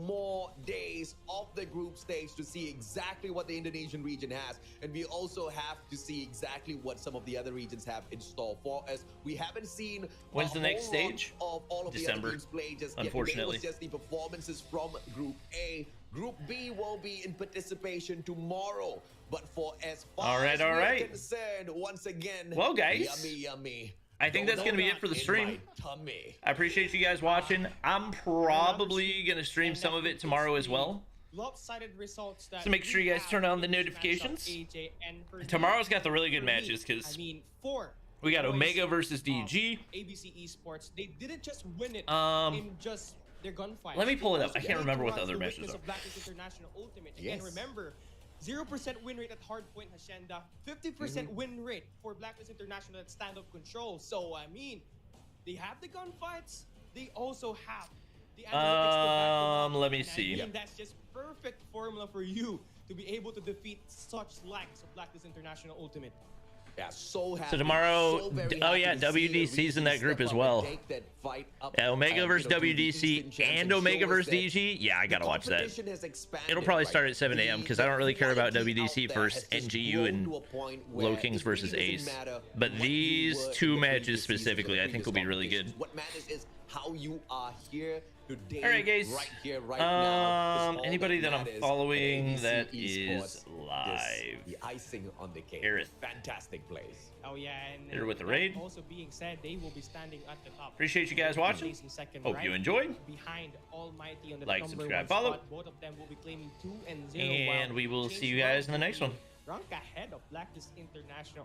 more days of the group stage to see exactly what the Indonesian region has, and we also have to see exactly what some of the other regions have in store for us. We haven't seen when's the next stage of all of December, the other teams play just unfortunately. Yet. It was just the performances from Group A. Group B will be in participation tomorrow. But for as far as we're concerned, once again, well, guys, yummy. I think that's going to be it for the stream. I appreciate you guys watching. I'm probably going to stream some of it tomorrow as well. Lopsided results that so make sure you guys turn on the notifications. Tomorrow's got the really good matches because we got Omega versus DG. ABC Esports, they didn't just win it in just their gunfight. Let me pull it up. I can't remember what the other matches are. International Ultimate. Again, remember, 0% win rate at Hardpoint Hacienda, 50% win rate for Blacklist International at stand-up control. So, I mean, they have the gunfights, they also have the analytics. Let me see. I mean, that's just perfect formula for you to be able to defeat such lags of Blacklist International Ultimate. Yeah, so happy. So tomorrow, WDC's in that group as well. Yeah, Omega versus WDC and Omega versus DG. Yeah, I gotta watch that. It'll probably start at 7 a.m. because I don't really care about WDC versus NGU and Low Kings versus Ace. But these 2 matches specifically, I think will be really good. What matters is how you are here today. All right, guys. Right here, right now. Anybody that I'm following that is live. The icing on the cake. Aerith. Fantastic plays. Oh yeah, and here with the raid. Also being said, they will be standing at the top. Appreciate you guys watching. Hope you enjoyed. Behind Almighty on the like, subscribe, follow. Both of them will be claiming 2 and 0. And we will see you guys in the next one. Rank ahead of Blacklist International